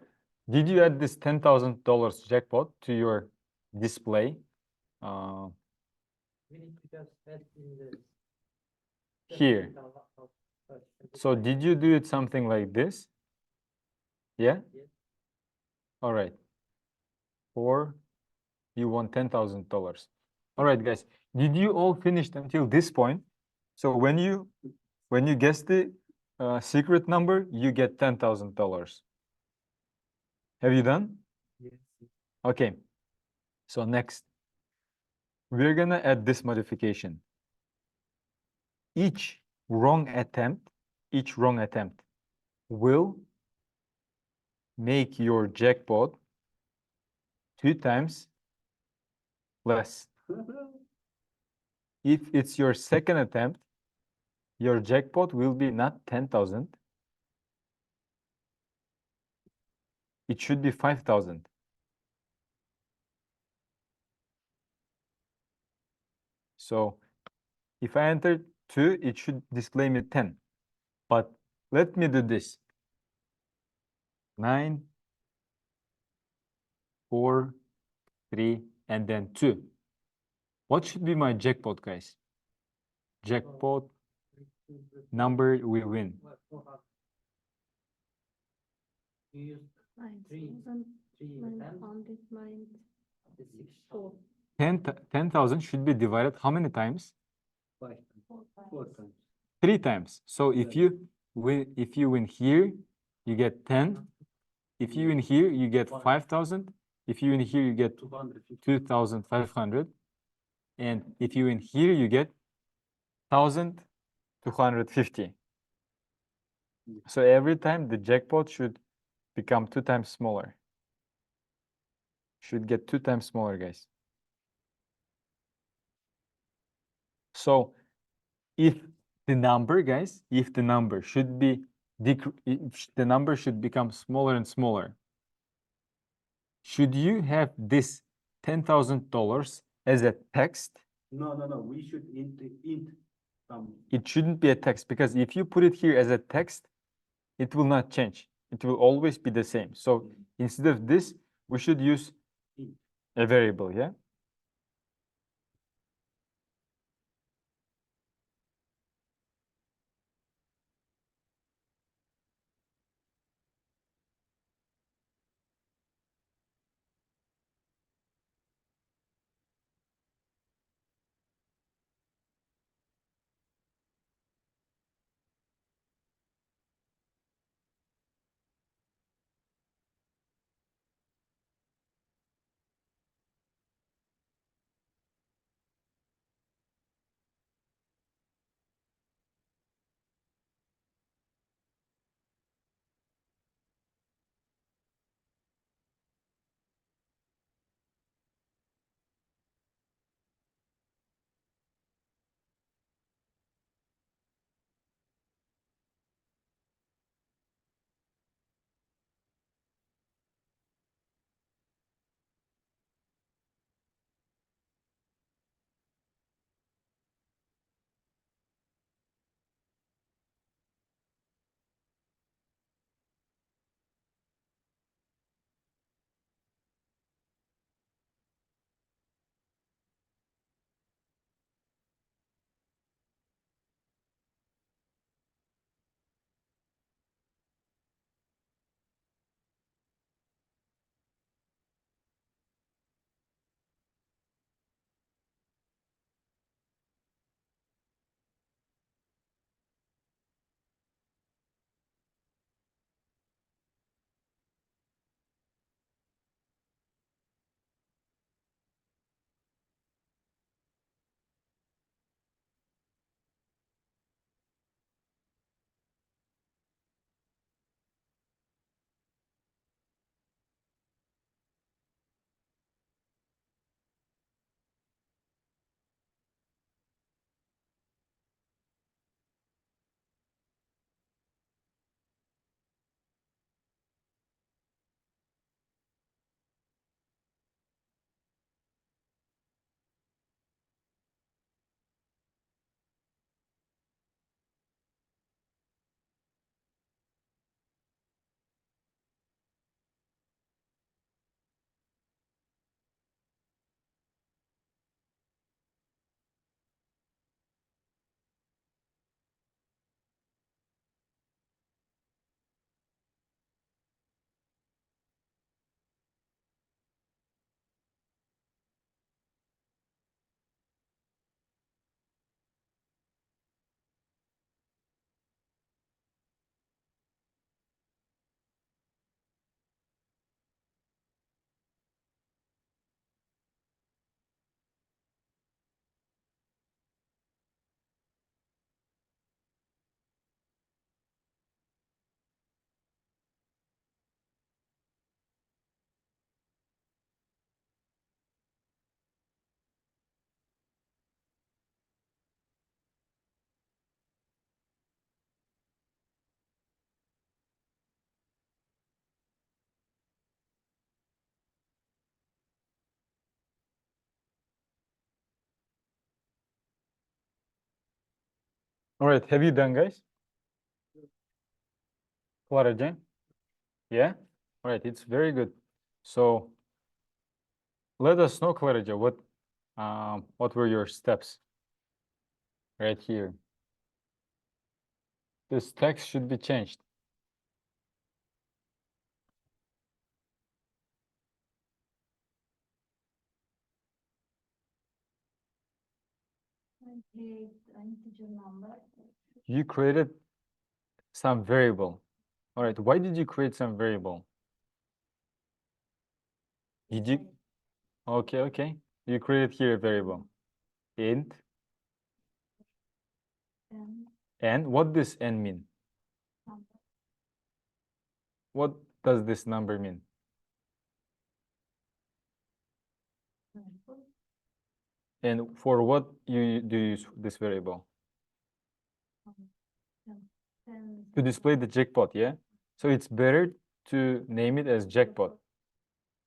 did you add this $10,000 jackpot to your display? we need to just add in this. Here. So did you do it something like this? Yeah? Yes. All right. Or you won $10,000. All right, guys. Did you all finish until this point? So when you guess the secret number, you get $10,000. Have you done? Yes. Okay. So next, we're gonna add this modification. Each wrong attempt will make your jackpot 2 times less. If it's your second attempt, your jackpot will be not 10,000. It should be 5,000. So if I enter 2, it should display me 10. But let me do this. 9, 4, 3, and then 2. What should be my jackpot, guys? Jackpot number we win. You use 9,994. 10,000 should be divided how many times? 5, 4 times. 3 times. So if you win here, you get 10. If you win here, you get 5,000. If you win here, you get 2,500. And if you win here, you get 1,250. So every time the jackpot should become 2 times smaller. Should get 2 times smaller, guys. So if the number, guys, if the number should be if the number should become smaller and smaller, should you have this $10,000 as a text? No. We should int some. It shouldn't be a text, because if you put it here as a text, it will not change. It will always be the same. So instead of this, we should use a variable, yeah? All right, have you done, guys? Clara Jane? Yeah? All right, it's very good. So let us know, Clara Jane, what were your steps right here? This text should be changed. I create an integer number. You created some variable. All right, why did you create some variable? Did you? Okay, okay. You created here a variable. Int. And And what does n mean? number. What does this number mean? And for what you do you use this variable? And To display the jackpot, yeah? So it's better to name it as jackpot.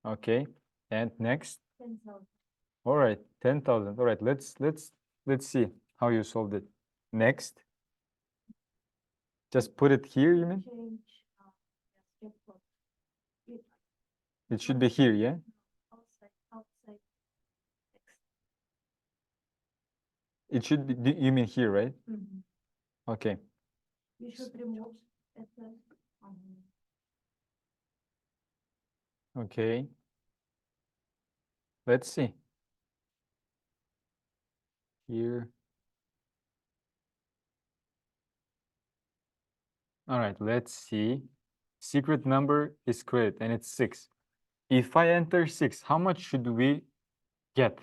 Okay. And next. 10,000. All right, 10,000. All right, let's see how you solved it. Next. Just put it here, you mean? Change yes, jackpot. It should be here, yeah? Outside. It should be, you mean here, right? Mhm. Okay. You should remove it. Okay. Let's see. Here. All right, let's see. Secret number is created and it's 6. If I enter 6, how much should we get?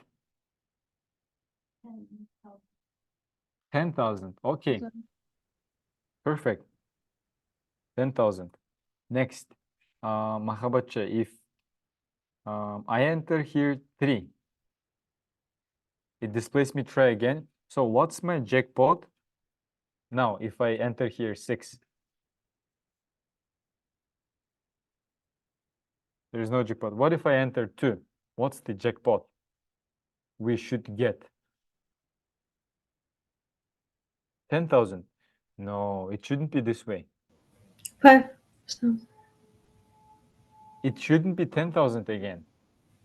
10,000. 10,000. Okay, perfect. 10,000. Next, Mahabatcha, if I enter here 3, it displays me try again. So what's my jackpot? Now, if I enter here 6, there is no jackpot. What if I enter 2? What's the jackpot we should get? 10,000. No, it shouldn't be this way. 5. It shouldn't be 10,000 again.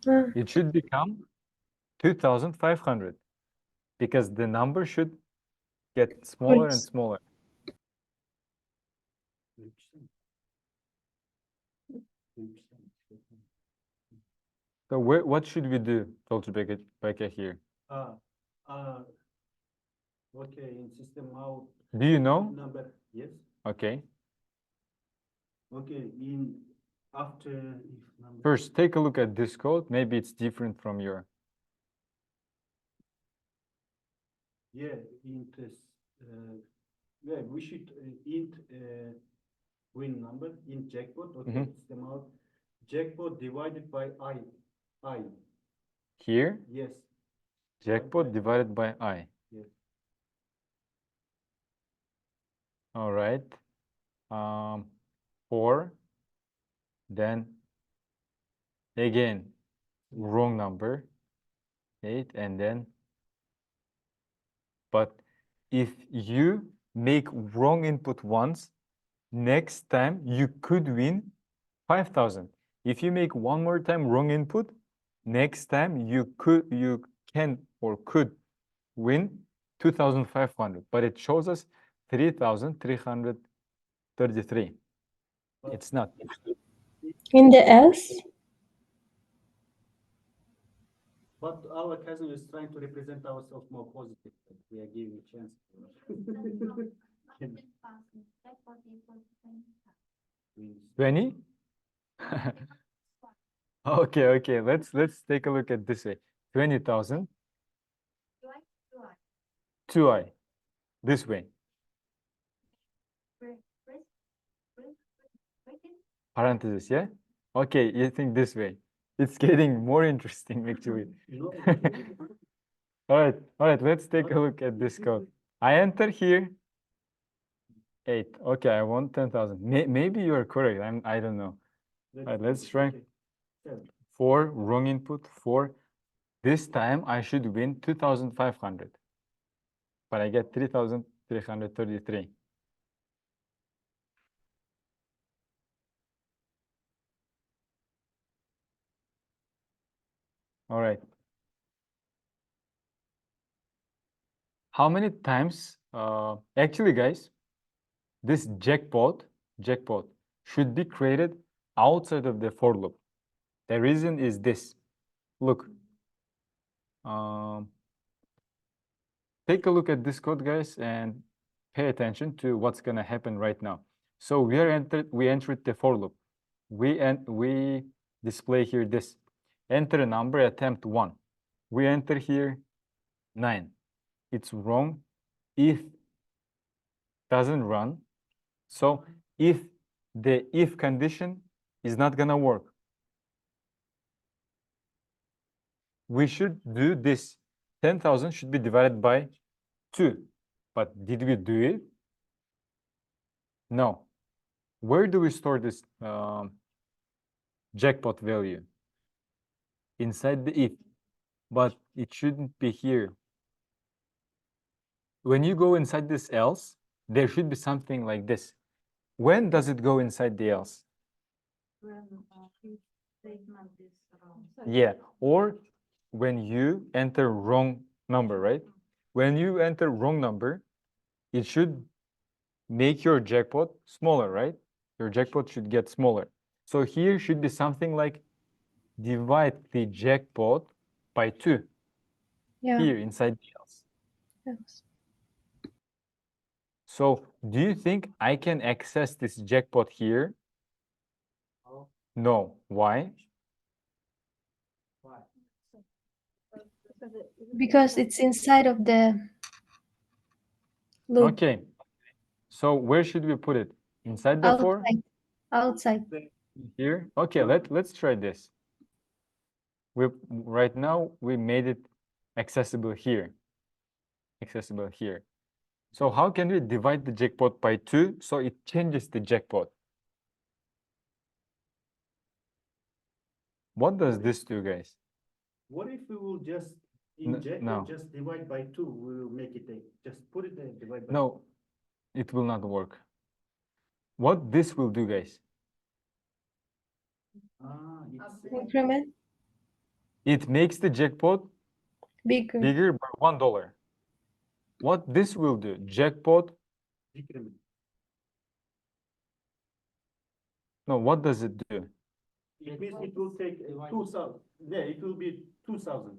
Ah, It should become 2,500 because the number should get smaller and Yes. smaller. So what should we do, Dr. Becker here? Okay, in system out. Do you know? Number, yes. Okay. Okay, in after if number. First, take a look at this code. Maybe it's different from your. Yeah, int yeah, we should int win number, int jackpot. Okay, Mhm. system out. Jackpot divided by I. Here, Yes. jackpot divided by I. Yes. All right. 4. Then again, wrong number. 8 and then. But if you make wrong input once, next time you could win 5,000. If you make one more time wrong input, next time you can or could win 2,500. But it shows us 3,333. It's not. In the else? But our cousin is trying to represent ourselves more positive. We are giving a chance. 20? Okay, okay. Let's take a look at this way. 20,000. 2i. This way. Parentheses, yeah? Okay, you think this way. It's getting more interesting actually. No. All right, let's take a look at this code. I enter here 8. Okay, I want 10,000. Maybe you're correct. I don't know. Right, let's try. Okay. 4, wrong input, 4. This time I should win 2,500. But I get 333. All right. How many times, actually guys, this jackpot should be created outside of the for loop. The reason is this. Look, take a look at this code, guys, and pay attention to what's gonna happen right now. So we entered the for loop. We display here this. Enter a number, attempt 1. We enter here 9. It's wrong if doesn't run. So if the if condition is not gonna work, we should do this. 10,000 should be divided by 2. But did we do it? No. Where do we store this jackpot value? Inside the if. But it shouldn't be here. When you go inside this else, there should be something like this. When does it go inside the else? When if statement is wrong. Yeah, or when you enter wrong number, right? When you enter wrong number, it should make your jackpot smaller, right? Your jackpot should get smaller. So here should be something like divide the jackpot by 2 Yeah. here inside the else. Yes. So do you think I can access this jackpot here? No. Why? Because it's inside of the loop. Okay. So where should we put it? Inside the for? Outside. Here? Okay, let's try this. Right now we made it accessible here. Accessible here. So how can we divide the jackpot by 2 so it changes the jackpot? What does this do, guys? What if we will just N- inject no. and just divide by 2? We will make it just put it there, divide by No, it will not work. What this will do, guys? It's Increment It makes the jackpot bigger. bigger by $1. What this will do? Jackpot. decrement. No, what does it do? It means it will take 2,000. Yeah, it will be 2,000,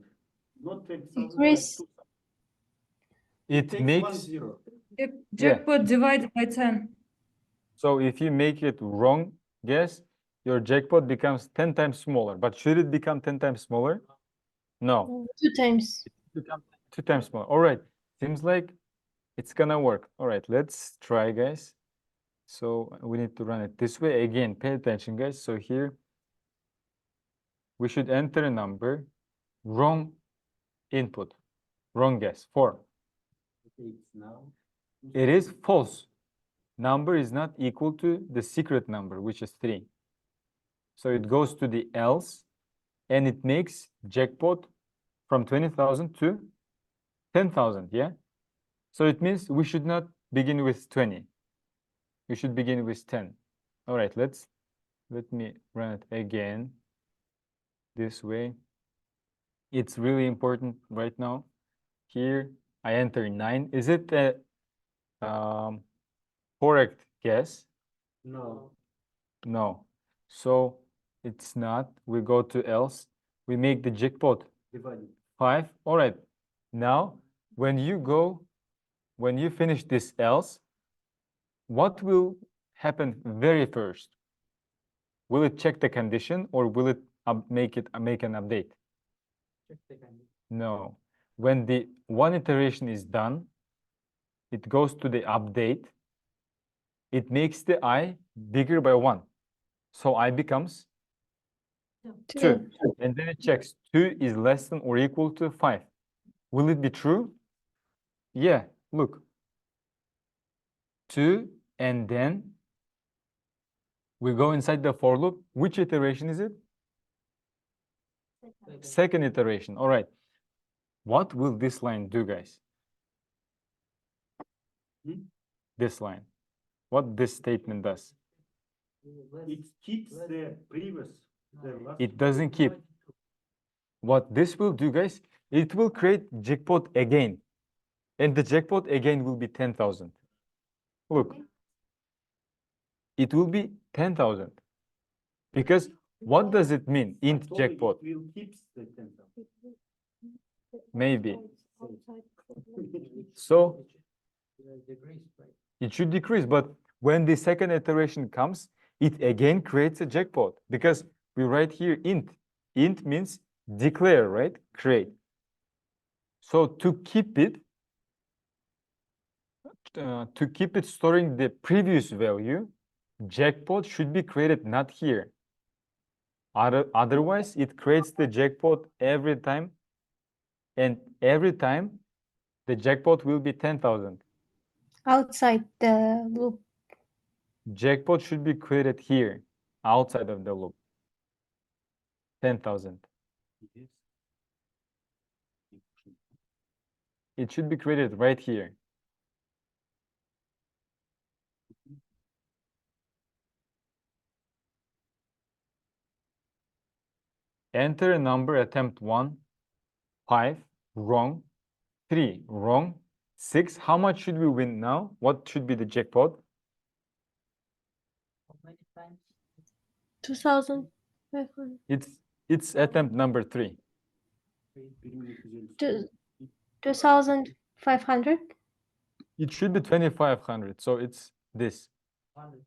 not 10,000. Increase. It Takes 1 makes 0. Jackpot divided by 10. so if you make it wrong guess, your jackpot becomes 10 times smaller. But should it become 10 times smaller? No. 2 times. Become 2 times smaller. All right. Seems like it's gonna work. All right, let's try, guys. So we need to run it this way. Again, pay attention, guys. So here, we should enter a number, wrong input, wrong guess, 4. It is false. Number is not equal to the secret number, which is 3. So it goes to the else, and it makes jackpot from 20,000 to 10,000, yeah? So it means we should not begin with 20. We should begin with 10. All right, let me run it again this way. It's really important right now. Here, I enter 9. Is it a correct guess? No. No. So it's not. We go to else. We make the jackpot Divided. 5. All right. Now, when you finish this else, what will happen very first? Will it check the condition or will it make an update? No. When the one iteration is done, it goes to the update. It makes the I bigger by 1. So I becomes 2. And then it checks 2 is less than or equal to 5. Will it be true? Yeah, look. 2, and then we go inside the for loop. Which iteration is it? Second iteration. All right. What will this line do, guys? Hmm? This line. What this statement does. It keeps the previous, the last. It doesn't keep. What this will do, guys, it will create jackpot again. And the jackpot again will be 10,000. Look. It will be 10,000. Because what does it mean, int Actually, jackpot? It will keep the 10,000. Maybe. Outside. So Degrees, right? it should decrease, but when the second iteration comes, it again creates a jackpot because we write here int. Int means declare, right? Create. So to keep it storing the previous value, jackpot should be created not here. Otherwise, it creates the jackpot every time, and every time the jackpot will be 10,000. Outside the loop. Jackpot should be created here, outside of the loop. 10,000. It should be created right here. Enter a number, attempt 1, 5, wrong, 3, wrong, 6. How much should we win now? What should be the jackpot? How many times? 2,500. It's attempt number 3. 2,500. It should be 2,500. So it's this. 100.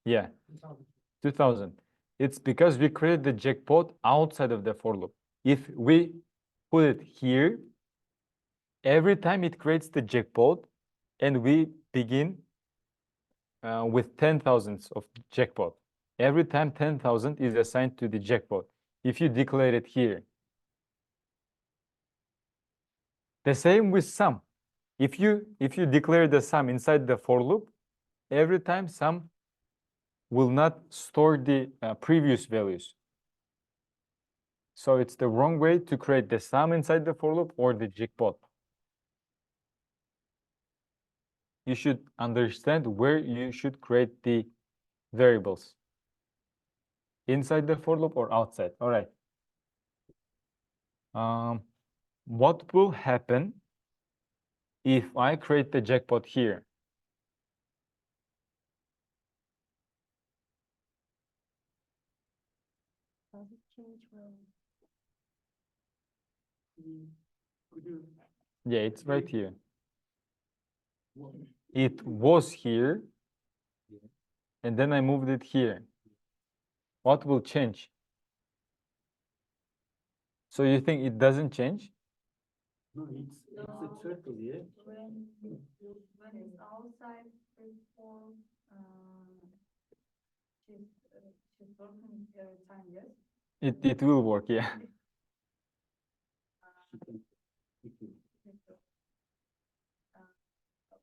Yeah, 2000. 2,000. It's because we created the jackpot outside of the for loop. If we put it here, every time it creates the jackpot, and we begin with 10,000 of jackpot. Every time 10,000 is assigned to the jackpot. If you declare it here. The same with sum. If you declare the sum inside the for loop, every time sum will not store the previous values. So it's the wrong way to create the sum inside the for loop or the jackpot. You should understand where you should create the variables. Inside the for loop or outside. All right. What will happen if I create the jackpot here? Does it change value? Could you? Yeah, it's right here. It was here, and then I moved it here. What will change? So you think it doesn't change? No, it's a circle, yeah. When it's outside before, she's working every time, yes? It will work, yeah.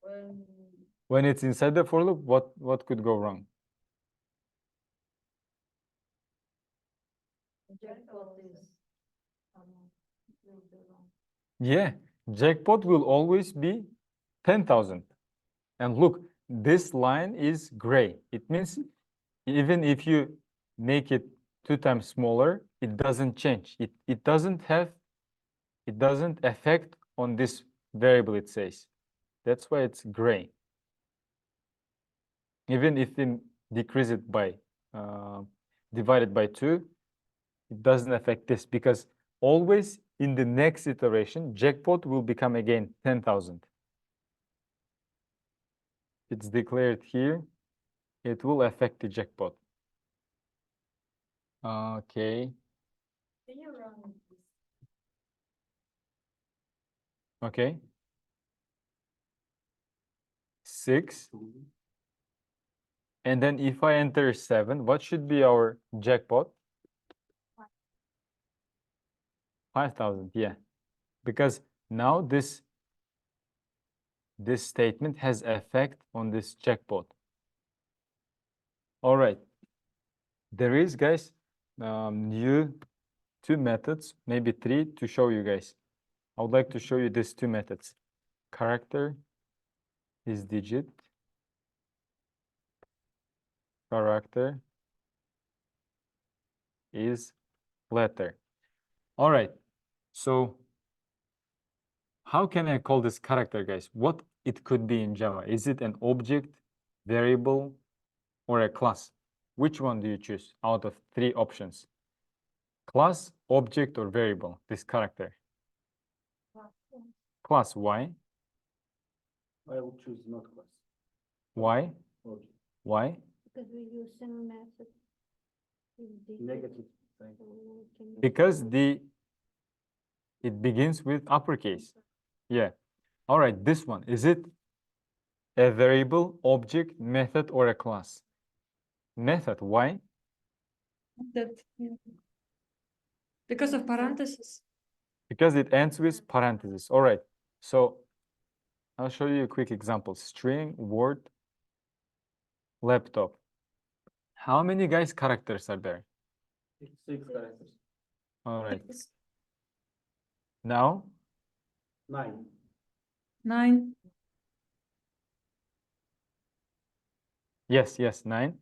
When When it's inside the for loop, what could go wrong? the jackpot is, will be wrong. Yeah, jackpot will always be 10,000. And look, this line is gray. It means even if you make it 2 times smaller, it doesn't change. It doesn't affect on this variable, it says. That's why it's gray. Even if we decrease it by, divided by 2, it doesn't affect this because always in the next iteration, jackpot will become again 10,000. It's declared here, it will affect the jackpot. Okay. Can you run this? Okay. 6. And then if I enter 7, what should be our jackpot? 5,000, yeah. Because now this statement has effect on this jackpot. All right. There is, guys, new 2 methods, maybe 3 to show you guys. I would like to show you these 2 methods. Character is digit. Character is letter. All right. So how can I call this character, guys? What it could be in Java? Is it an object, variable, or a class? Which one do you choose out of three options? Class, object, or variable, this character? Class, why? I will choose not class. Why? Object. Why? Because we use same method. in the- Negative sign. so we can Because use it begins with uppercase. Yeah. All right, this one, is it a variable, object, method, or a class? Method, why? That, yeah. Because of parentheses. Because it ends with parentheses. All right, so I'll show you a quick example. String, word, laptop. How many guys characters are there? 6 characters. All right, now 9. 9. yes, 9.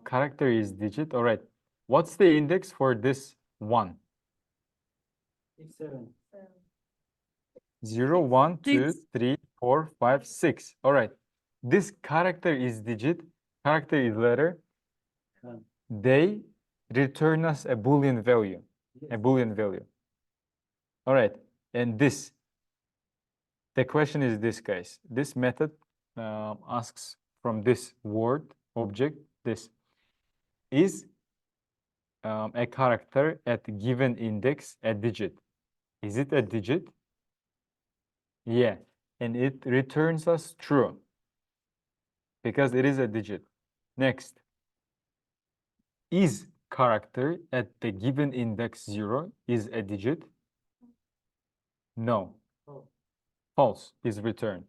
Character is digit. All right, what's the index for this one? It's 7. 0, 1, 2, Six. 3, 4, 5, 6. All right, this character is digit, character is letter. They return us a Boolean value, a Boolean value. All right, and this, the question is this, guys. This method asks from this word, object, this is a character at given index, a digit. Is it a digit? Yeah, and it returns us true because it is a digit. Next, is character at the given index 0 is a digit? No. False is returned.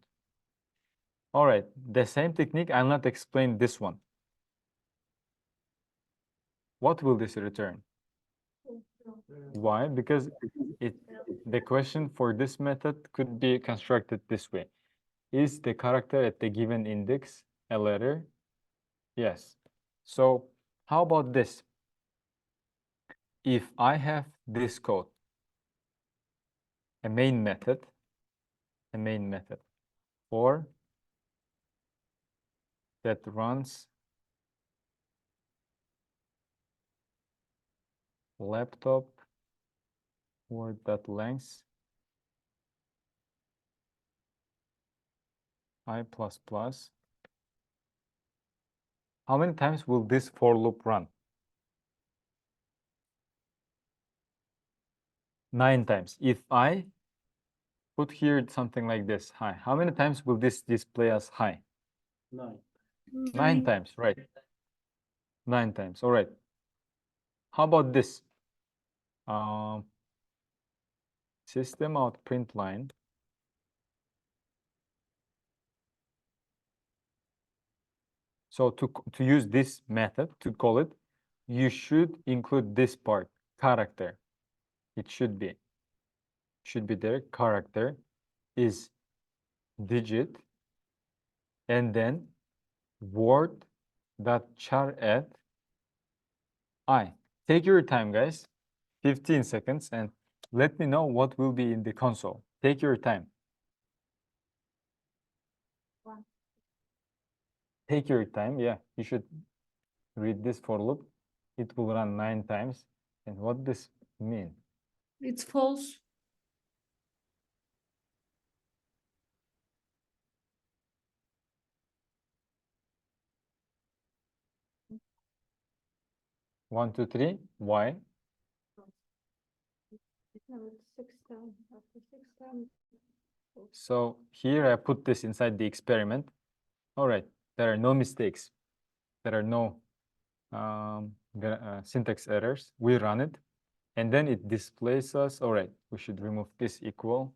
All right, the same technique, I'll not explain this one. What will this return? Why? Because the question for this method could be constructed this way. Is the character at the given index a letter? Yes. So how about this? If I have this code, a main method for that runs laptop word that length I++. How many times will this for loop run? 9 times. If I put here something like this, hi, how many times will this display as hi? 9. 9 times, right? 9 times, all right. How about this? System out print line. So to use this method, to call it, you should include this part, character. It should be there, character is digit, and then word that char at I. Take your time, guys, 15 seconds, and let me know what will be in the console. Take your time. Take your time, yeah, you should read this for loop. It will run 9 times. And what does this mean? It's false. One, two, three. Why? No, it's 6 times. After 6 times. So here I put this inside the experiment. All right, there are no mistakes. There are no syntax errors. We run it, and then it displays us. All right, we should remove this equal.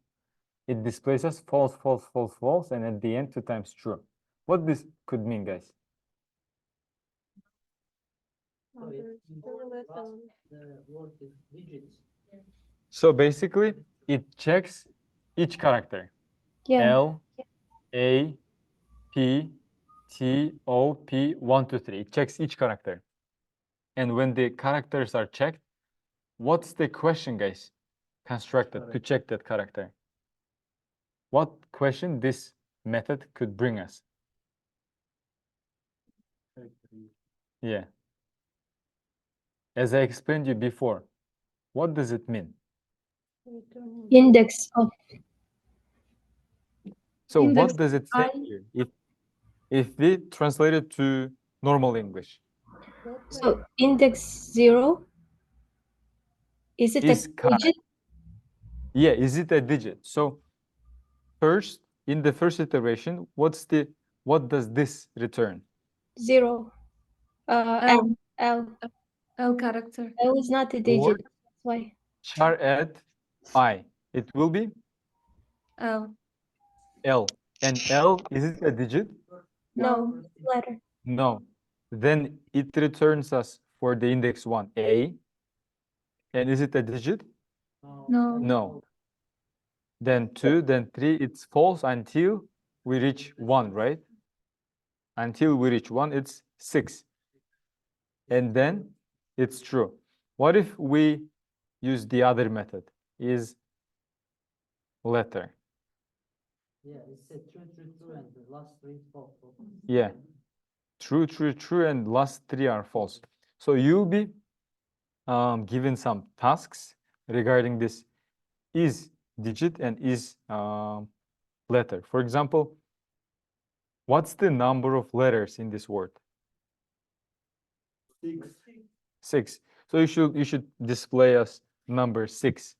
It displays us false, false, false, false, and at the end 2 times true. What this could mean, guys? The word is digits. So basically, it checks each character. Yeah. L, A, P, T, O, P, 1, 2, 3. It checks each character. And when the characters are checked, what's the question, guys, constructed to check that character? What question this method could bring us? Yeah. As I explained you before, what does it mean? Index of So Index what does it say I. here? If we translate it to normal English, So index 0. Is it is a correct. digit? Yeah, is it a digit? So first, in the first iteration, what does this return? 0. L. L. L character. L is not a digit. That's why. Char add I. It will be L. L. And L, is it a digit? No, letter. No. Then it returns us for the index 1, A. And is it a digit? No. No. Then 2, then 3, it's false until we reach 1, right? Until we reach 1, it's 6. And then it's true. What if we use the other method? Is letter. Yeah, it's a true, and the last three false. Yeah. True, true, true, and last 3 are false. So you'll be given some tasks regarding this is digit and is letter. For example, what's the number of letters in this word? 6. So you should display us number 6.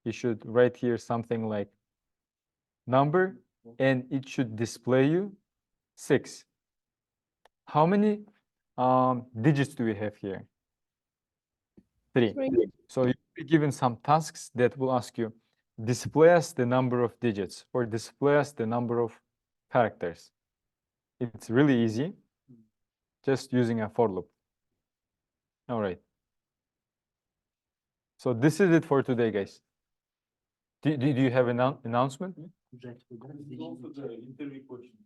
You should write here something like number, and it should display you 6. How many digits do we have here? 3. 3. So you'll be given some tasks that will ask you, display us the number of digits or display us the number of characters. It's really easy, just using a for loop. All right. So this is it for today, guys. Do you have an announcement? Also the interview question.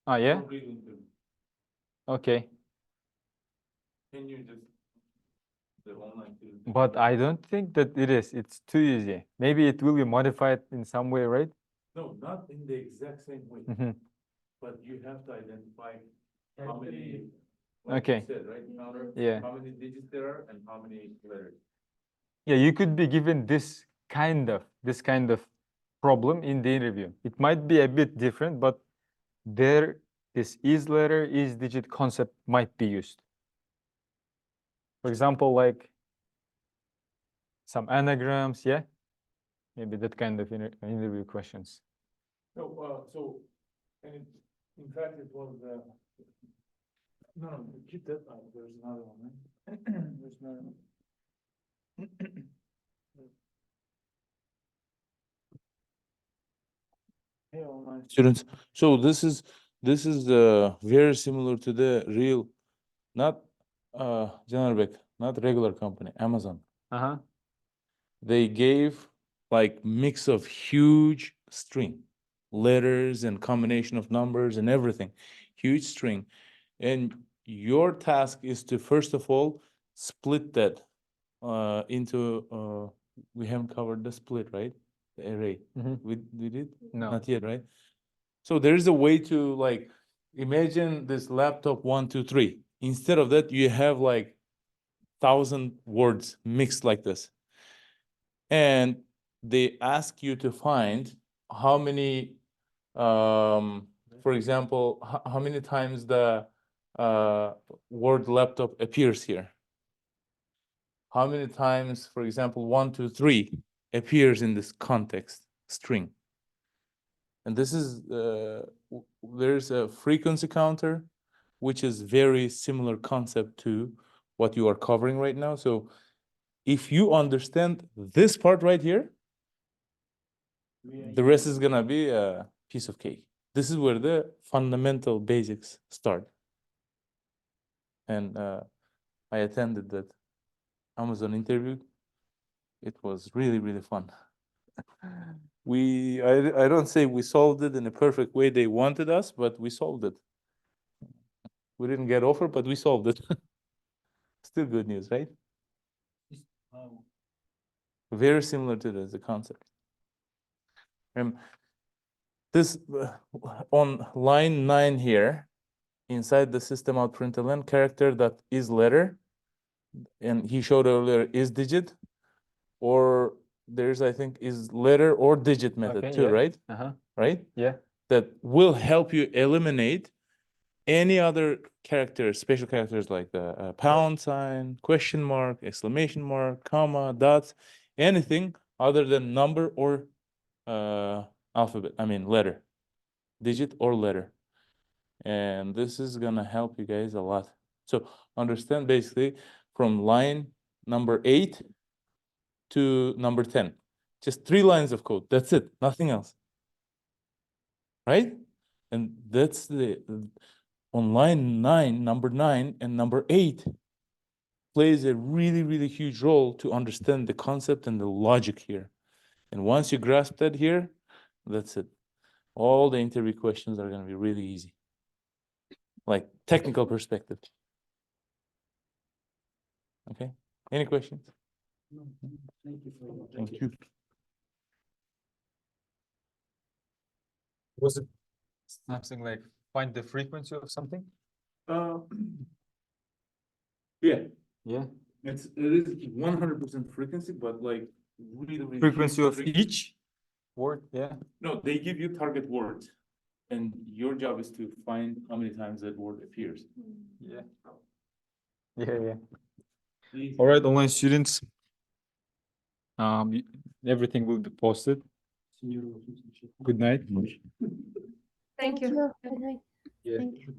Ah, yeah? Real interview. Okay. Can you just the online interview? But I don't think that it is. It's too easy. Maybe it will be modified in some way, right? No, not in the exact same way, Mhm. but you have to identify how many. Okay. You said, right, Counter? Yeah. How many digits there are and how many letters. Yeah, you could be given this kind of problem in the interview. It might be a bit different, but there this is letter, is digit concept might be used. For example, like some anagrams, yeah? Maybe that kind of interview questions. No, so, and in fact, it was, no, keep that out, there's another one, right? There's another one. Hey, online students, so this is very similar to the real, not, Canerbek, not regular company, Amazon. Uh-huh. They gave like mix of huge string, letters and combination of numbers and everything, huge string. And your task is to, first of all, split that into, we haven't covered the split, right? The array. Mhm. We did? No. Not yet, right? So there is a way to like, imagine this laptop 1, 2, 3. Instead of that, you have like 1,000 words mixed like this. And they ask you to find how many, for example, how many times the word laptop appears here. How many times, for example, 1, 2, 3 appears in this context string. And this is, there's a frequency counter, which is very similar concept to what you are covering right now. So if you understand this part right here, the rest is gonna be a piece of cake. This is where the fundamental basics start. And I attended that Amazon interview. It was really, really fun. I don't say we solved it in a perfect way they wanted us, but we solved it. We didn't get over, but we solved it. Still good news, right? Very similar to the concept. This on line 9 here, inside the system out println character that is letter, and he showed earlier is digit, or there's I think is letter or digit method Okay, too, yeah. right? Right? Yeah. That will help you eliminate any other characters, special characters like the pound sign, question mark, exclamation mark, comma, dots, anything other than number or alphabet, I mean letter, digit or letter. And this is gonna help you guys a lot. So understand basically from line number 8 to number 10, just 3 lines of code. That's it, nothing else. Right? And that's on line 9, number 9 and number 8 plays a really, really huge role to understand the concept and the logic here. And once you grasp that here, that's it. All the interview questions are going to be really easy. Like technical perspective. Okay. Any questions? Thank you for your. Thank you. Was it something like find the frequency of something? Yeah, Yeah. it is 100% frequency, but like really Frequency huge of frequency. each word, yeah. No, they give you target words, and your job is to find how many times that word appears. Yeah. Yeah. All right, online students. Everything will be posted. Good night. Thank you. Good night. Yeah. Thank you.